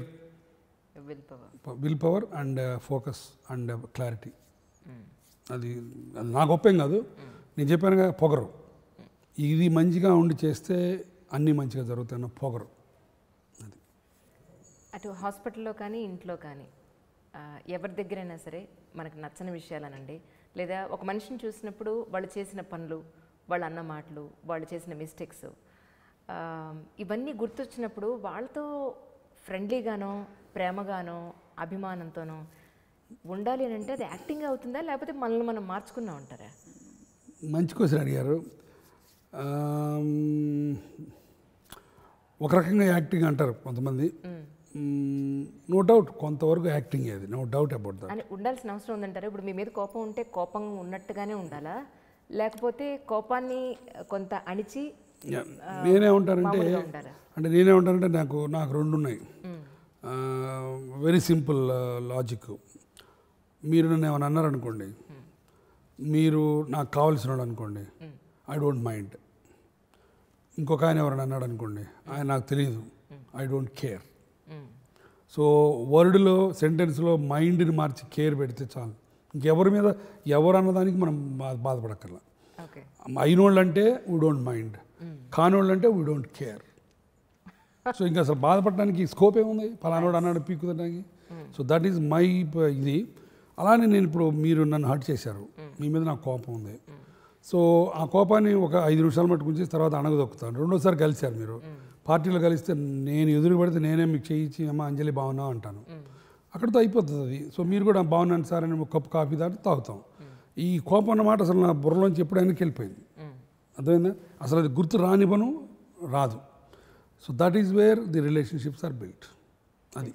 willpower and focus and clarity. అది నా గొప్పేం కాదు, నేను చెప్పానుగా పొగరు. ఇది మంచిగా ఉండి చేస్తే అన్నీ మంచిగా జరుగుతాయన్న పొగరు. అది అటు హాస్పిటల్లో కానీ ఇంట్లో కానీ ఎవరి దగ్గరైనా సరే మనకు నచ్చని విషయాలనండి, లేదా ఒక మనిషిని చూసినప్పుడు వాళ్ళు చేసిన పనులు, వాళ్ళు అన్న మాటలు, వాళ్ళు చేసిన మిస్టేక్స్, ఇవన్నీ గుర్తొచ్చినప్పుడు వాళ్ళతో ఫ్రెండ్లీగానో ప్రేమగానో అభిమానంతోనో ఉండాలి అని అంటే అది యాక్టింగ్ అవుతుందా, లేకపోతే మనల్ని మనం మార్చుకున్నా ఉంటారా? మంచి క్వశ్చన్ అడిగారు. ఒక రకంగా యాక్టింగ్ అంటారు కొంతమంది. నో డౌట్ కొంతవరకు యాక్టింగ్, అది నో డౌట్ అబౌట్ దట్. అని ఉండాల్సిన అవసరం ఉందంటారా? ఇప్పుడు మీ మీద కోపం ఉంటే కోపం ఉన్నట్టుగానే ఉండాలా, లేకపోతే కోపాన్ని కొంత అణిచి నేనేమంటానంటే నేనేమంటానంటే నాకు రెండు ఉన్నాయి. Very simple logic. మీరు నన్ను ఏమైనా అన్నారనుకోండి, మీరు నాకు కావాల్సిన వాడు అనుకోండి, ఐ డోంట్ మైండ్. ఇంకొక ఆయన ఎవరైనా అన్నాడు అనుకోండి, ఆయన నాకు తెలియదు, ఐ డోంట్ కేర్. సో వర్డ్లో సెంటెన్స్లో మైండ్ని మార్చి కేర్ పెడితే చాలు. ఇంకెవరి మీద ఎవరు అన్నదానికి మనం బాధపడక్కర్లా. అయినోళ్ళు అంటే వీ డోంట్ మైండ్, కానోళ్ళు అంటే వీ డోంట్ కేర్. సో ఇంకా అసలు బాధపడడానికి స్కోప్ ఏముంది, ఫలానోడు అన్నాడు పీక్కుదడానికి. సో దట్ ఈజ్ మై ఇది. అలానే నేను ఇప్పుడు మీరు నన్ను హర్ట్ చేశారు, మీ మీద నాకు కోపం ఉంది. సో ఆ కోపాన్ని ఒక 5 నిమిషాలు మట్టుకు ఉంచేసి తర్వాత అణగదొక్కుతాను. రెండోసారి కలిశారు మీరు పార్టీలో, కలిస్తే నేను ఎదురు పడితే నేనే మీకు చేయించి అమ్మ అంజలి బాగున్నా అంటాను, అక్కడితో అయిపోతుంది అది. సో మీరు కూడా బాగున్నాను సార్ అని ఒక కప్పు కాఫీ దాటి తాగుతాం. ఈ కోపం అన్నమాట అసలు నా బుర్రలోంచి ఎప్పుడైనా వెళ్ళిపోయింది, అర్థమైందా? అసలు అది గుర్తు రానివ్వను, రాదు. So that is where the relationships are built. అది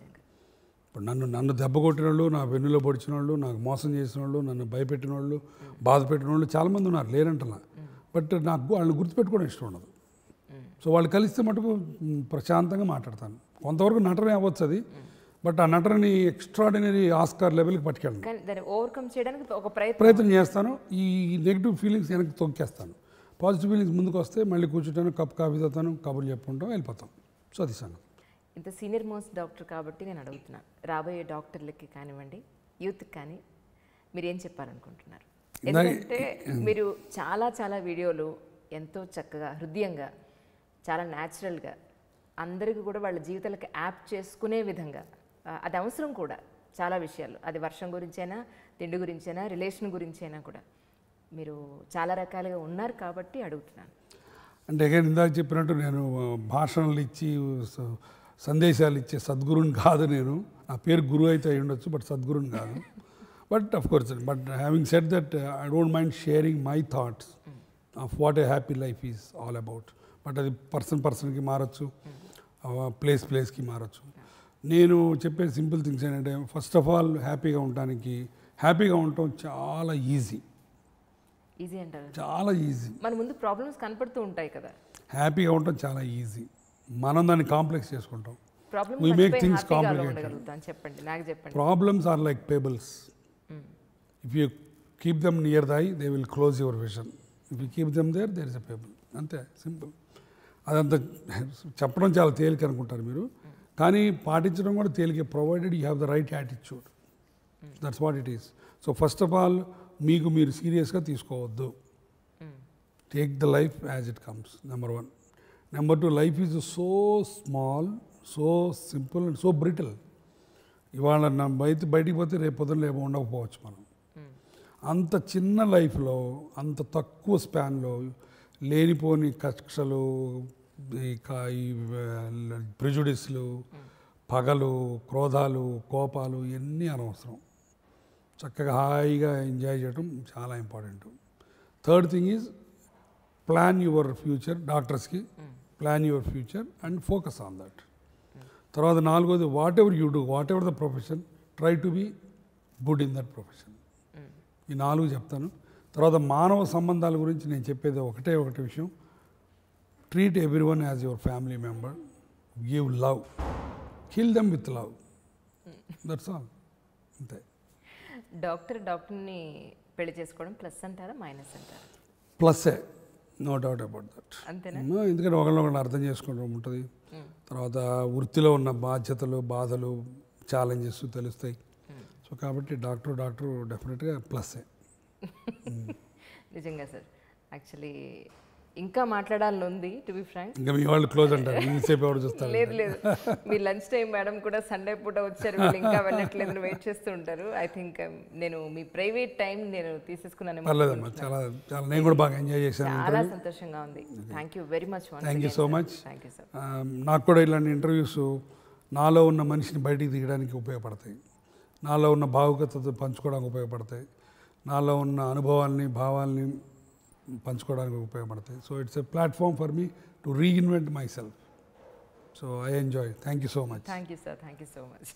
ఇప్పుడు నన్ను దెబ్బ కొట్టిన వాళ్ళు, నా వెన్నులో పొడిచిన వాళ్ళు, నాకు మోసం చేసిన వాళ్ళు, నన్ను భయపెట్టిన వాళ్ళు, బాధ పెట్టిన వాళ్ళు చాలామంది ఉన్నారు, లేరంటలా. బట్ నాకు వాళ్ళని గుర్తుపెట్టుకోవడం ఇష్టం ఉండదు. సో వాళ్ళు కలిస్తే మటుకు ప్రశాంతంగా మాట్లాడతాను. కొంతవరకు నటనే అవ్వచ్చు అది, బట్ ఆ నటనని ఎక్స్ట్రాడినరీ ఆస్కార్ లెవెల్కి పట్టుకెళ్ళను, ఓవర్కమ్ చేయడానికి ఒక ప్రయత్నం చేస్తాను. ఈ నెగిటివ్ ఫీలింగ్స్ వెనక్కి తొక్కేస్తాను. పాజిటివ్ ఫీలింగ్స్ ముందుకు వస్తే మళ్ళీ కూర్చుంటాను, కప్పు కాఫీ తాను, కబుర్లు చెప్పుకుంటాం, వెళ్ళిపోతాం. సో అది సంగతి. ఇంత సీనియర్ మోస్ట్ డాక్టర్ కాబట్టి నేను అడుగుతున్నాను, రాబోయే డాక్టర్లకి కానివ్వండి, యూత్కి కానీ మీరు ఏం చెప్పాలనుకుంటున్నారు? ఎందుకంటే మీరు చాలా చాలా వీడియోలు ఎంతో చక్కగా హృదయంగా చాలా న్యాచురల్గా అందరికీ కూడా వాళ్ళ జీవితాలకు యాప్ చేసుకునే విధంగా, అది అవసరం కూడా చాలా విషయాలు, అది వర్షం గురించైనా, తిండి గురించైనా, రిలేషన్ గురించైనా కూడా మీరు చాలా రకాలుగా ఉన్నారు కాబట్టి అడుగుతున్నాను. అంటే ఇందాక చెప్పినట్టు నేను భాషణలు ఇచ్చి సందేశాలు ఇచ్చే సద్గురుని కాదు. నేను నా పేరు గురువు అయితే అయి ఉండొచ్చు, బట్ సద్గురుని కాదు. But of course, but having said that I don't mind sharing my thoughts of what a happy life is all about. But అది పర్సన్కి మారచ్చు, ప్లేస్కి మారచ్చు. నేను చెప్పే సింపుల్ థింగ్స్ ఏంటంటే, ఫస్ట్ ఆఫ్ ఆల్ హ్యాపీగా ఉండటం చాలా ఈజీ అంటారు. చాలా ఈజీ. మన ముందు ప్రాబ్లమ్స్ కనపడుతూ ఉంటాయి కదా. హ్యాపీగా ఉండటం చాలా ఈజీ. మనం దాన్ని కాంప్లెక్స్ చేసుకుంటాం. We make things complicated. Problems are like pebbles. If you keep them near the eye, they will close your vision. If you keep them there, there is a pebble. అంతే simple. అదంతా చెప్పడం చాలా తేలిక అనుకుంటారు మీరు, కానీ పాటించడం కూడా తేలిక, provided you have the right attitude. That's what it is. So first of all మీరు సీరియస్గా తీసుకోవద్దు. Take the life as it comes, number 1. Number 2, life is so small, so simple and so brittle. ఇవాళ బయటికి పోతే రేపు పొద్దున్న ఉండకపోవచ్చు మనం. అంత చిన్న లైఫ్లో, అంత తక్కువ స్పాన్లో లేనిపోని కక్షలు, ఈ ప్రిజుడిస్లు, పగలు, క్రోధాలు, కోపాలు ఇవన్నీ అనవసరం. చక్కగా హాయిగా ఎంజాయ్ చేయడం చాలా important. Third thing is plan your future. డాక్టర్స్కి plan your future and focus on that. తర్వాత నాలుగోది, whatever you do, whatever the profession, try to be good in that profession. ఈ 4 చెప్తాను. తర్వాత మానవ సంబంధాల గురించి నేను చెప్పేది ఒకటే విషయం, treat everyone as your family member, give love, kill them with love, that's all. అంతే. డాక్టర్ని పెళ్లి చేసుకోవడం ప్లస్ అంటారా మైనస్ అంటారా? ప్లస్సే, నో డౌట్ అబౌట్ దట్. అంతేనా? ఎందుకంటే ఒకరినొకరిని అర్థం చేసుకోవడం ఉంటుంది. తర్వాత వృత్తిలో ఉన్న బాధ్యతలు, బాధలు, ఛాలెంజెస్ తెలుస్తాయి. సో కాబట్టి డాక్టర్ డెఫినెట్గా ప్లస్సే. నిజంగా సార్, యాక్చువల్లీ ఇంకా మాట్లాడాలని ఉంది, టు బి ఫ్రాంక్. ఇంకా మీ వాళ్ళు క్లోజ్ అంటారు, ఇంతసేపు ఎవరు చూస్తారు? లేదు, మీ లంచ్ టైం మేడం కూడా సండే పూట వచ్చారు, వీళ్ళు ఇంకా వెళ్ళట్లేదు, వెయిట్ చేస్తూ ఉంటారు. ఐ థింక్ నేను మీ ప్రైవేట్ టైం నేను తీసేసుకున్నాను. పర్లేదమ్మా, చాలా చాలా నేను కూడా బాగా ఎంజాయ్ చేశాను. చాలా సంతోషంగా ఉంది. Thank you very much. Thank you so much. Thank you sir. నాకు కూడా ఇలాంటి ఇంటర్వ్యూస్ నాలో ఉన్న మనిషిని బయటికి తీయడానికి ఉపయోగపడతాయి, నాలో ఉన్న భావుకతతో పంచుకోవడానికి ఉపయోగపడతాయి, నాలో ఉన్న అనుభవాల్ని, భావాల్ని పంచుకోవడానికి ఉపయోగపడతాయి. So it's a platform for me to reinvent my self. So I enjoy. Thank you so much. Thank you sir. Thank you so much.